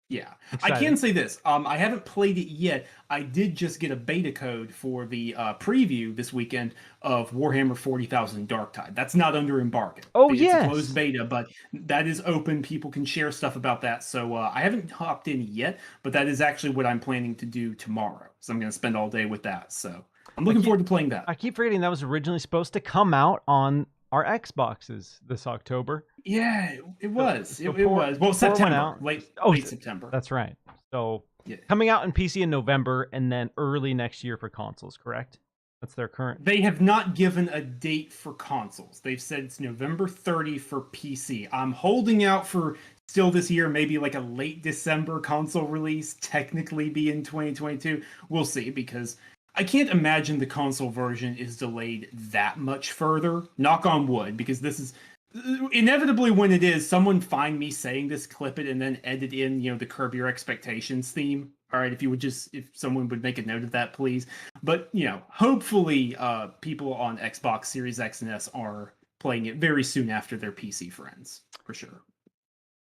yeah, excited. I can say this. I haven't played it yet. I did just get a beta code for the preview this weekend of Warhammer 40,000 Darktide. That's not under embargo. Oh, it's yes. a closed beta, but that is open. People can share stuff about that. So I haven't hopped in yet, but that is actually what I'm planning to do tomorrow. So I'm going to spend all day with that. So I'm looking forward to playing that. I keep forgetting that was originally supposed to come out on our Xboxes this October. Yeah, it was. It was. Well, September. Late September. That's right. So coming out in PC in November and then early next year for consoles, correct? That's their current. They have not given a date for consoles. They've said it's November 30 for PC. I'm holding out for still this year, maybe like a late December console release, technically be in 2022. We'll see, because I can't imagine the console version is delayed that much further. Knock on wood, because this is inevitably when it is. Someone find me saying this, clip it, and then edit in, the Curb Your Expectations theme All right, if someone would make a note of that, please. But hopefully, people on Xbox Series X and S are playing it very soon after their PC friends, for sure.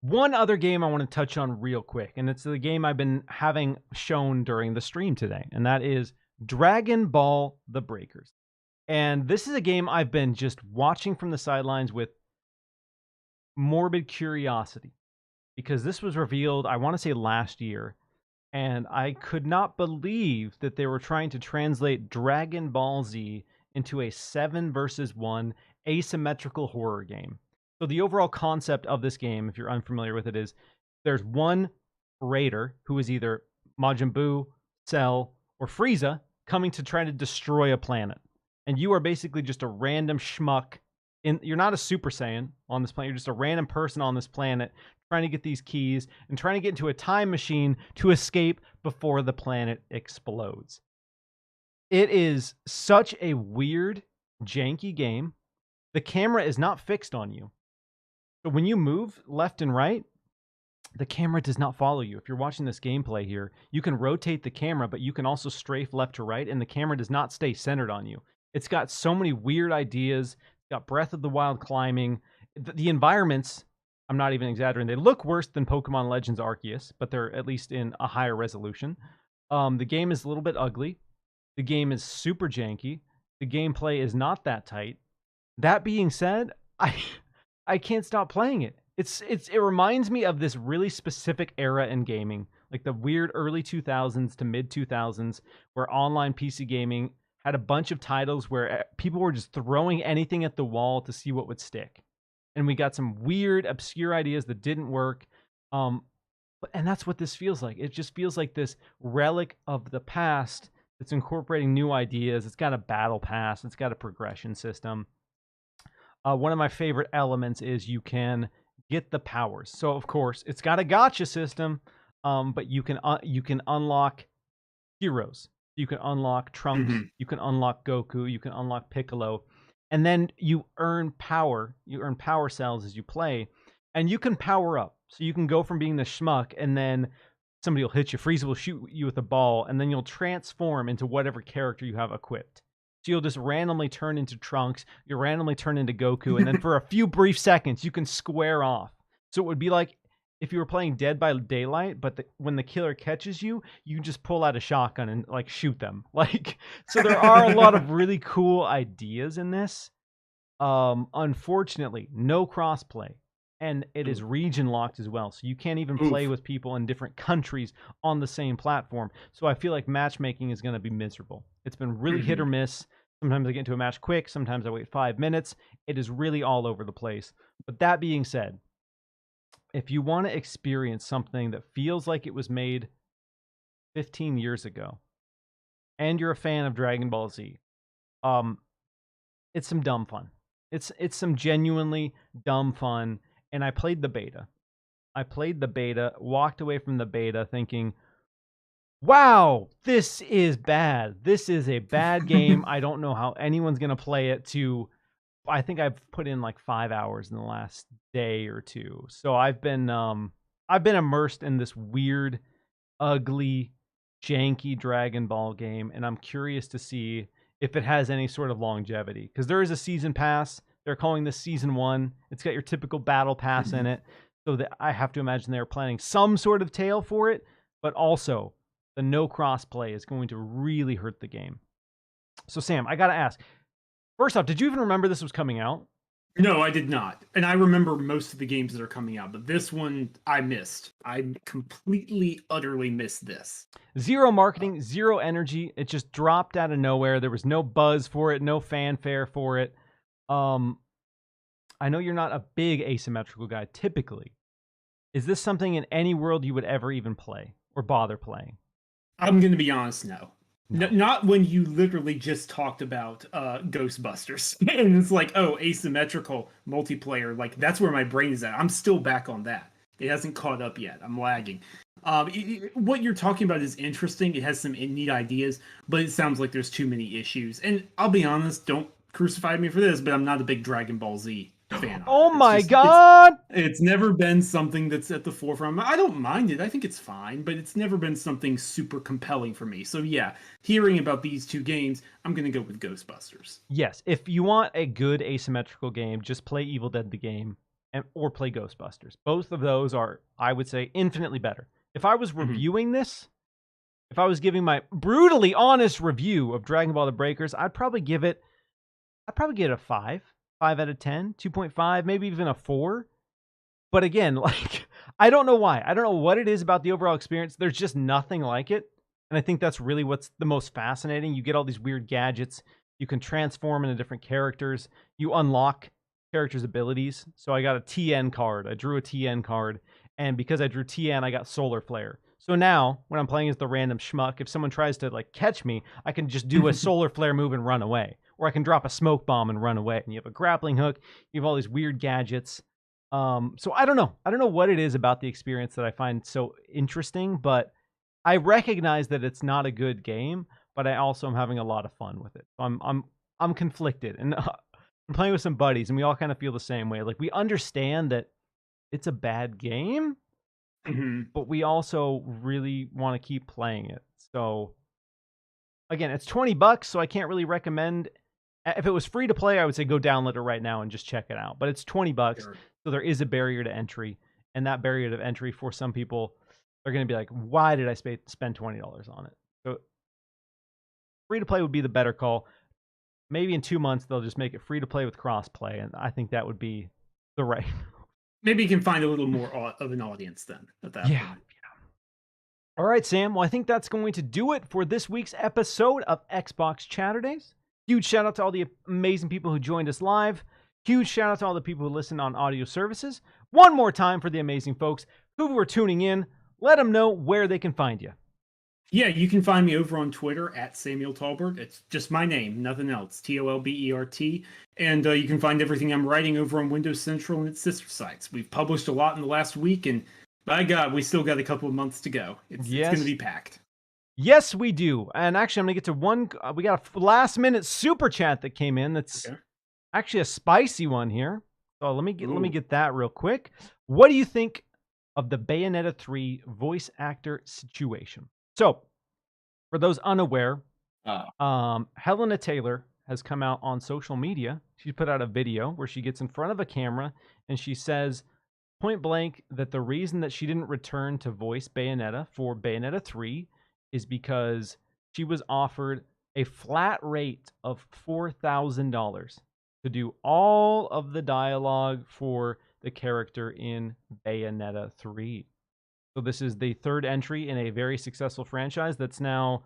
One other game I want to touch on real quick, and it's the game I've been having shown during the stream today, and that is Dragon Ball: The Breakers. And this is a game I've been just watching from the sidelines with morbid curiosity, because this was revealed, I want to say last year, and I could not believe that they were trying to translate Dragon Ball Z into a 7 versus 1 asymmetrical horror game. So the overall concept of this game, if you're unfamiliar with it, is there's one raider who is either Majin Buu, Cell, or Frieza coming to try to destroy a planet. And you are basically just a random schmuck. You're not a Super Saiyan on this planet. You're just a random person on this planet trying to get these keys and trying to get into a time machine to escape before the planet explodes. It is such a weird, janky game. The camera is not fixed on you. So when you move left and right, the camera does not follow you. If you're watching this gameplay here, you can rotate the camera, but you can also strafe left to right, and the camera does not stay centered on you. It's got so many weird ideas. It's got Breath of the Wild climbing. The environments, I'm not even exaggerating, they look worse than Pokemon Legends Arceus, but they're at least in a higher resolution. The game is a little bit ugly. The game is super janky. The gameplay is not that tight. That being said, I can't stop playing it. It reminds me of this really specific era in gaming, like the weird early 2000s to mid 2000s, where online PC gaming had a bunch of titles where people were just throwing anything at the wall to see what would stick. And we got some weird, obscure ideas that didn't work. And that's what this feels like. It just feels like this relic of the past that's incorporating new ideas. It's got a battle pass. It's got a progression system. One of my favorite elements is you can get the powers. So, of course, it's got a gacha system, but you can unlock heroes. You can unlock Trunks. Mm-hmm. You can unlock Goku. You can unlock Piccolo. And then you earn power. You earn power cells as you play. And you can power up. So you can go from being the schmuck, and then somebody will hit you. Frieza will shoot you with a ball, and then you'll transform into whatever character you have equipped. So you'll just randomly turn into Trunks. You'll randomly turn into Goku. And then for a few brief seconds, you can square off. So it would be like if you were playing Dead by Daylight, but when the killer catches you, you just pull out a shotgun and like shoot them. So there are a lot of really cool ideas in this. Unfortunately, no crossplay, and it is region locked as well. So you can't even play with people in different countries on the same platform. So I feel like matchmaking is going to be miserable. It's been really hit or miss. Sometimes I get into a match quick. Sometimes I wait 5 minutes. It is really all over the place. But that being said, if you want to experience something that feels like it was made 15 years ago, and you're a fan of Dragon Ball Z, it's some dumb fun. It's some genuinely dumb fun. And I played the beta. Walked away from the beta thinking, wow, this is bad. This is a bad game. I don't know how anyone's going to play it. I think I've put in like 5 hours in the last day or two. So I've been immersed in this weird, ugly, janky Dragon Ball game, and I'm curious to see if it has any sort of longevity, because there is a season pass. They're calling this season 1. It's got your typical battle pass in it, so that I have to imagine they're planning some sort of tale for it, but also the no crossplay is going to really hurt the game. So Sam, I gotta ask, first off, did you even remember this was coming out? No, I did not. And I remember most of the games that are coming out, but this one I missed. I completely, utterly missed this. Zero marketing, zero energy. It just dropped out of nowhere. There was no buzz for it, no fanfare for it. I know you're not a big asymmetrical guy typically. Is this something in any world you would ever even play or bother playing? I'm going to be honest, no. Not when you literally just talked about Ghostbusters. And it's like, oh, asymmetrical multiplayer. Like, that's where my brain is at. I'm still back on that. It hasn't caught up yet. I'm lagging. What you're talking about is interesting. It has some neat ideas, but it sounds like there's too many issues. And I'll be honest, don't crucify me for this, but I'm not a big Dragon Ball Z fan. fan of Oh it. my God! It's never been something that's at the forefront. I don't mind it. I think it's fine, but it's never been something super compelling for me. So yeah, hearing about these two games, I'm gonna go with Ghostbusters. Yes, if you want a good asymmetrical game, just play Evil Dead the game or play Ghostbusters. Both of those are, I would say, infinitely better. If I was reviewing this, if I was giving my brutally honest review of Dragon Ball The Breakers, I'd probably give it a 5 out of 10, 2.5, maybe even a 4. But again, like, I don't know why. I don't know what it is about the overall experience. There's just nothing like it. And I think that's really what's the most fascinating. You get all these weird gadgets. You can transform into different characters. You unlock characters' abilities. So I got a TN card. I drew a TN card. And because I drew TN, I got Solar Flare. So now, when I'm playing as the random schmuck, if someone tries to like catch me, I can just do a Solar Flare move and run away. Or I can drop a smoke bomb and run away. And you have a grappling hook. You have all these weird gadgets. So I don't know. I don't know what it is about the experience that I find so interesting, but I recognize that it's not a good game, but I also am having a lot of fun with it. So I'm conflicted, and I'm playing with some buddies, and we all kind of feel the same way. Like, we understand that it's a bad game, but we also really want to keep playing it. So again, it's $20, so I can't really recommend. If it was free to play, I would say go download it right now and just check it out. But it's $20, so there is a barrier to entry, and that barrier to entry for some people, they're going to be like, "Why did I spend $20 on it?" So free to play would be the better call. Maybe in 2 months they'll just make it free to play with cross-play, and I think that would be the right. Maybe you can find a little more of an audience then at that point. All right, Sam. Well, I think that's going to do it for this week's episode of Xbox Chaturdays. Huge shout out to all the amazing people who joined us live. Huge shout out to all the people who listen on audio services. One more time for the amazing folks who were tuning in. Let them know where they can find you. Yeah, you can find me over on Twitter at Samuel Tolbert. It's just my name, nothing else. Tolbert. And you can find everything I'm writing over on Windows Central and its sister sites. We've published a lot in the last week, and by God, we still got a couple of months to go. It's going to be packed. Yes, we do. And actually, I'm going to get to one. We got a last-minute super chat that came in. That's actually a spicy one here. So let me get that real quick. What do you think of the Bayonetta 3 voice actor situation? So, for those unaware, Helena Taylor has come out on social media. She put out a video where she gets in front of a camera and she says point blank that the reason that she didn't return to voice Bayonetta for Bayonetta 3 is because she was offered a flat rate of $4,000 to do all of the dialogue for the character in Bayonetta 3. So this is the third entry in a very successful franchise that's now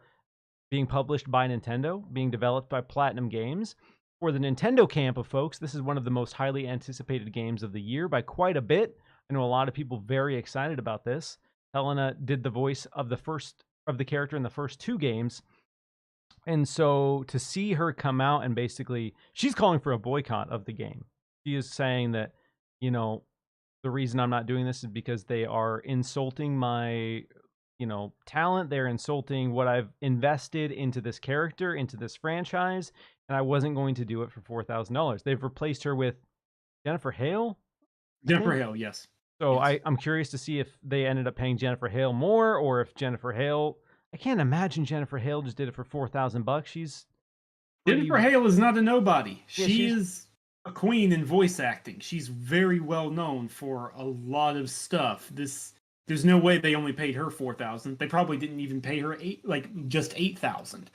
being published by Nintendo, being developed by Platinum Games. For the Nintendo camp of folks, this is one of the most highly anticipated games of the year by quite a bit. I know a lot of people very excited about this. Helena did the voice of the character in the first two games. And so to see her come out and basically, she's calling for a boycott of the game. She is saying that, the reason I'm not doing this is because they are insulting my, talent. They're insulting what I've invested into this character, into this franchise, and I wasn't going to do it for $4,000. They've replaced her with Jennifer Hale. Jennifer Hale, yes. So yes. I'm curious to see if they ended up paying Jennifer Hale more, or if Jennifer Hale. I can't imagine Jennifer Hale just did it for $4,000. Jennifer Hale is not a nobody. Yeah, she is a queen in voice acting. She's very well known for a lot of stuff. There's no way they only paid her $4,000. They probably didn't even pay her just $8,000.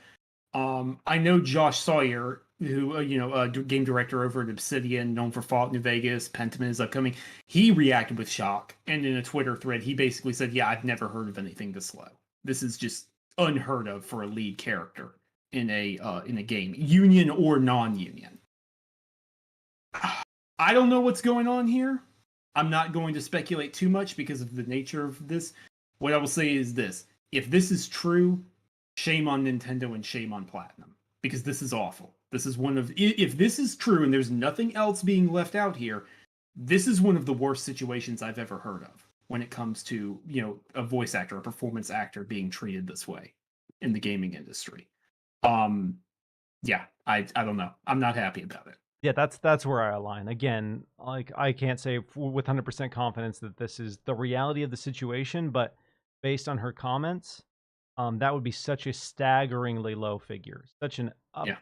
I know Josh Sawyer, who a game director over at Obsidian, known for Fallout New Vegas, Pentiment is upcoming. He reacted with shock, and in a Twitter thread, he basically said, "Yeah, I've never heard of anything this low. This is just unheard of for a lead character in a game, union or non-union." I don't know what's going on here. I'm not going to speculate too much because of the nature of this. What I will say is this: if this is true, shame on Nintendo and shame on Platinum, because this is awful. This is if this is true and there's nothing else being left out here, this is one of the worst situations I've ever heard of when it comes to, a voice actor, a performance actor being treated this way in the gaming industry. Yeah, I don't know. I'm not happy about it. Yeah, that's where I align. Again, like I can't say with 100% confidence that this is the reality of the situation, but based on her comments, that would be such a staggeringly low figure, such an Yeah.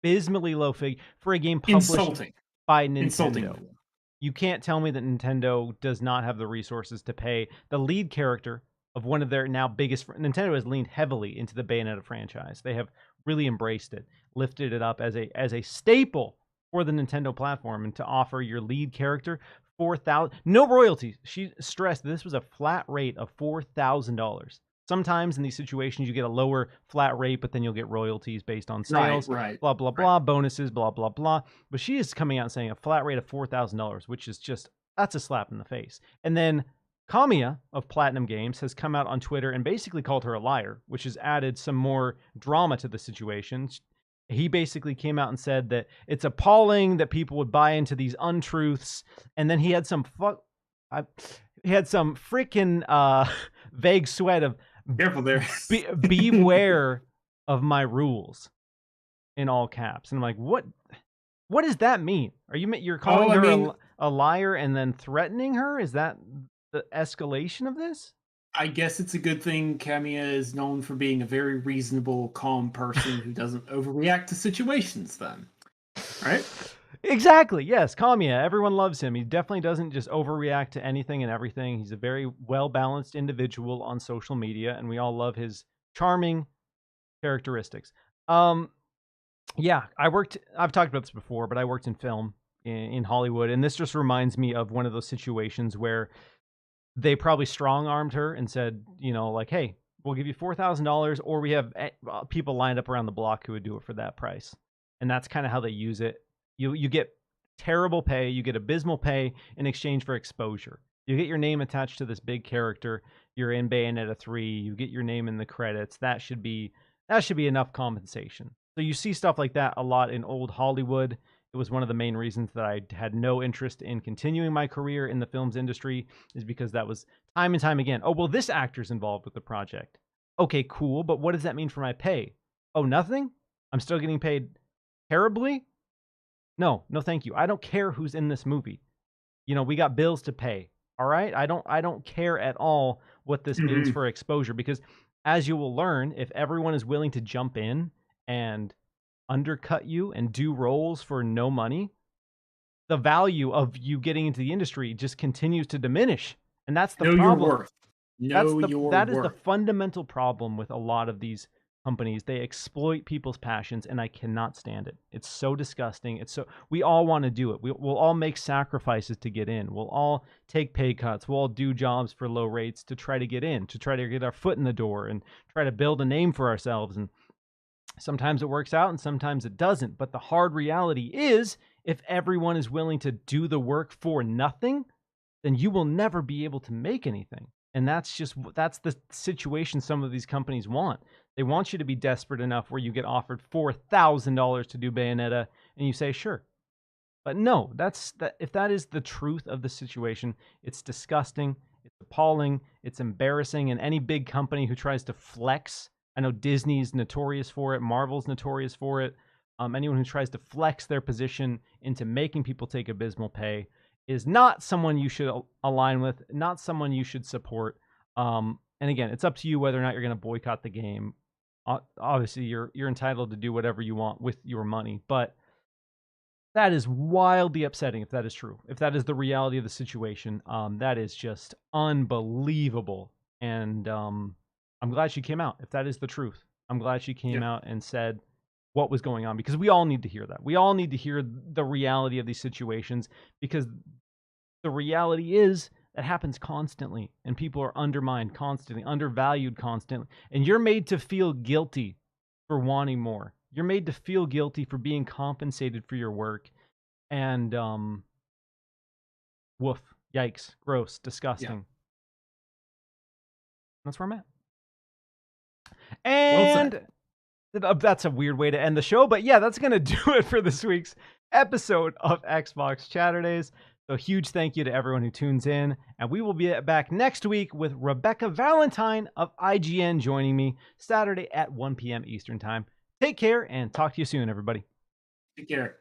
abysmally low figure for a game published Insulting. by Insulting. Nintendo. You can't tell me that Nintendo does not have the resources to pay the lead character of one of their now biggest. Nintendo has leaned heavily into the Bayonetta franchise. They have really embraced it, lifted it up as a staple for the Nintendo platform, and to offer your lead character 4,000, no royalties. She stressed this was a flat rate of $4,000. Sometimes in these situations you get a lower flat rate, but then you'll get royalties based on sales, Right. blah blah blah, bonuses, blah blah blah. But she is coming out and saying a flat rate of $4,000, which is just, that's a slap in the face. And then Kamiya of Platinum Games has come out on Twitter and basically called her a liar, which has added some more drama to the situation. He basically came out and said that it's appalling that people would buy into these untruths, and then he had some freaking vague sweat of Careful there. beware of my rules in all caps. And I'm like, what does that mean? You're calling her a liar and then threatening her? Is that the escalation of this? I guess it's a good thing Kamiya is known for being a very reasonable, calm person who doesn't overreact to situations then. Right? Exactly. Yes, Kamiya. Everyone loves him. He definitely doesn't just overreact to anything and everything. He's a very well-balanced individual on social media, and we all love his charming characteristics. Yeah, I've talked about this before, but I worked in film in Hollywood, and this just reminds me of one of those situations where they probably strong-armed her and said, like, hey, we'll give you $4,000, or we have people lined up around the block who would do it for that price. And that's kind of how they use it. You get terrible pay, you get abysmal pay in exchange for exposure. You get your name attached to this big character. You're in Bayonetta 3. You get your name in the credits. That should be enough compensation. So you see stuff like that a lot in old Hollywood. It was one of the main reasons that I had no interest in continuing my career in the films industry, is because that was time and time again. Oh, well, this actor's involved with the project. Okay, cool, but what does that mean for my pay? Oh, nothing? I'm still getting paid terribly? No, thank you. I don't care who's in this movie. We got bills to pay. All right? I don't care at all what this means for exposure, because as you will learn, if everyone is willing to jump in and undercut you and do roles for no money, the value of you getting into the industry just continues to diminish. And that's the problem. Your worth. That is the fundamental problem with a lot of these companies. They exploit people's passions, and I cannot stand it. It's so disgusting. We all want to do it. We'll all make sacrifices to get in. We'll all take pay cuts. We'll all do jobs for low rates to try to get in, to try to get our foot in the door and try to build a name for ourselves. And sometimes it works out and sometimes it doesn't. But the hard reality is, if everyone is willing to do the work for nothing, then you will never be able to make anything. And that's the situation some of these companies want. They want you to be desperate enough where you get offered $4,000 to do Bayonetta and you say, sure. But no, if that is the truth of the situation, it's disgusting, it's appalling, it's embarrassing. And any big company who tries to flex, I know Disney's notorious for it, Marvel's notorious for it. Anyone who tries to flex their position into making people take abysmal pay is not someone you should align with, not someone you should support. And again, it's up to you whether or not you're going to boycott the game. Obviously, you're entitled to do whatever you want with your money, but that is wildly upsetting if that is true. If that is the reality of the situation, that is just unbelievable. And I'm glad she came out. If that is the truth, I'm glad she came out and said what was going on, because we all need to hear that. We all need to hear the reality of these situations, because the reality is that happens constantly, and people are undermined constantly, undervalued constantly, and you're made to feel guilty for wanting more. You're made to feel guilty for being compensated for your work, and woof, yikes, gross, disgusting. Yeah. That's where I'm at. And that's a weird way to end the show, but yeah, that's going to do it for this week's episode of Xbox Chaturdays. So huge thank you to everyone who tunes in, and we will be back next week with Rebecca Valentine of IGN joining me Saturday at 1 p.m. Eastern Time. Take care and talk to you soon, everybody. Take care.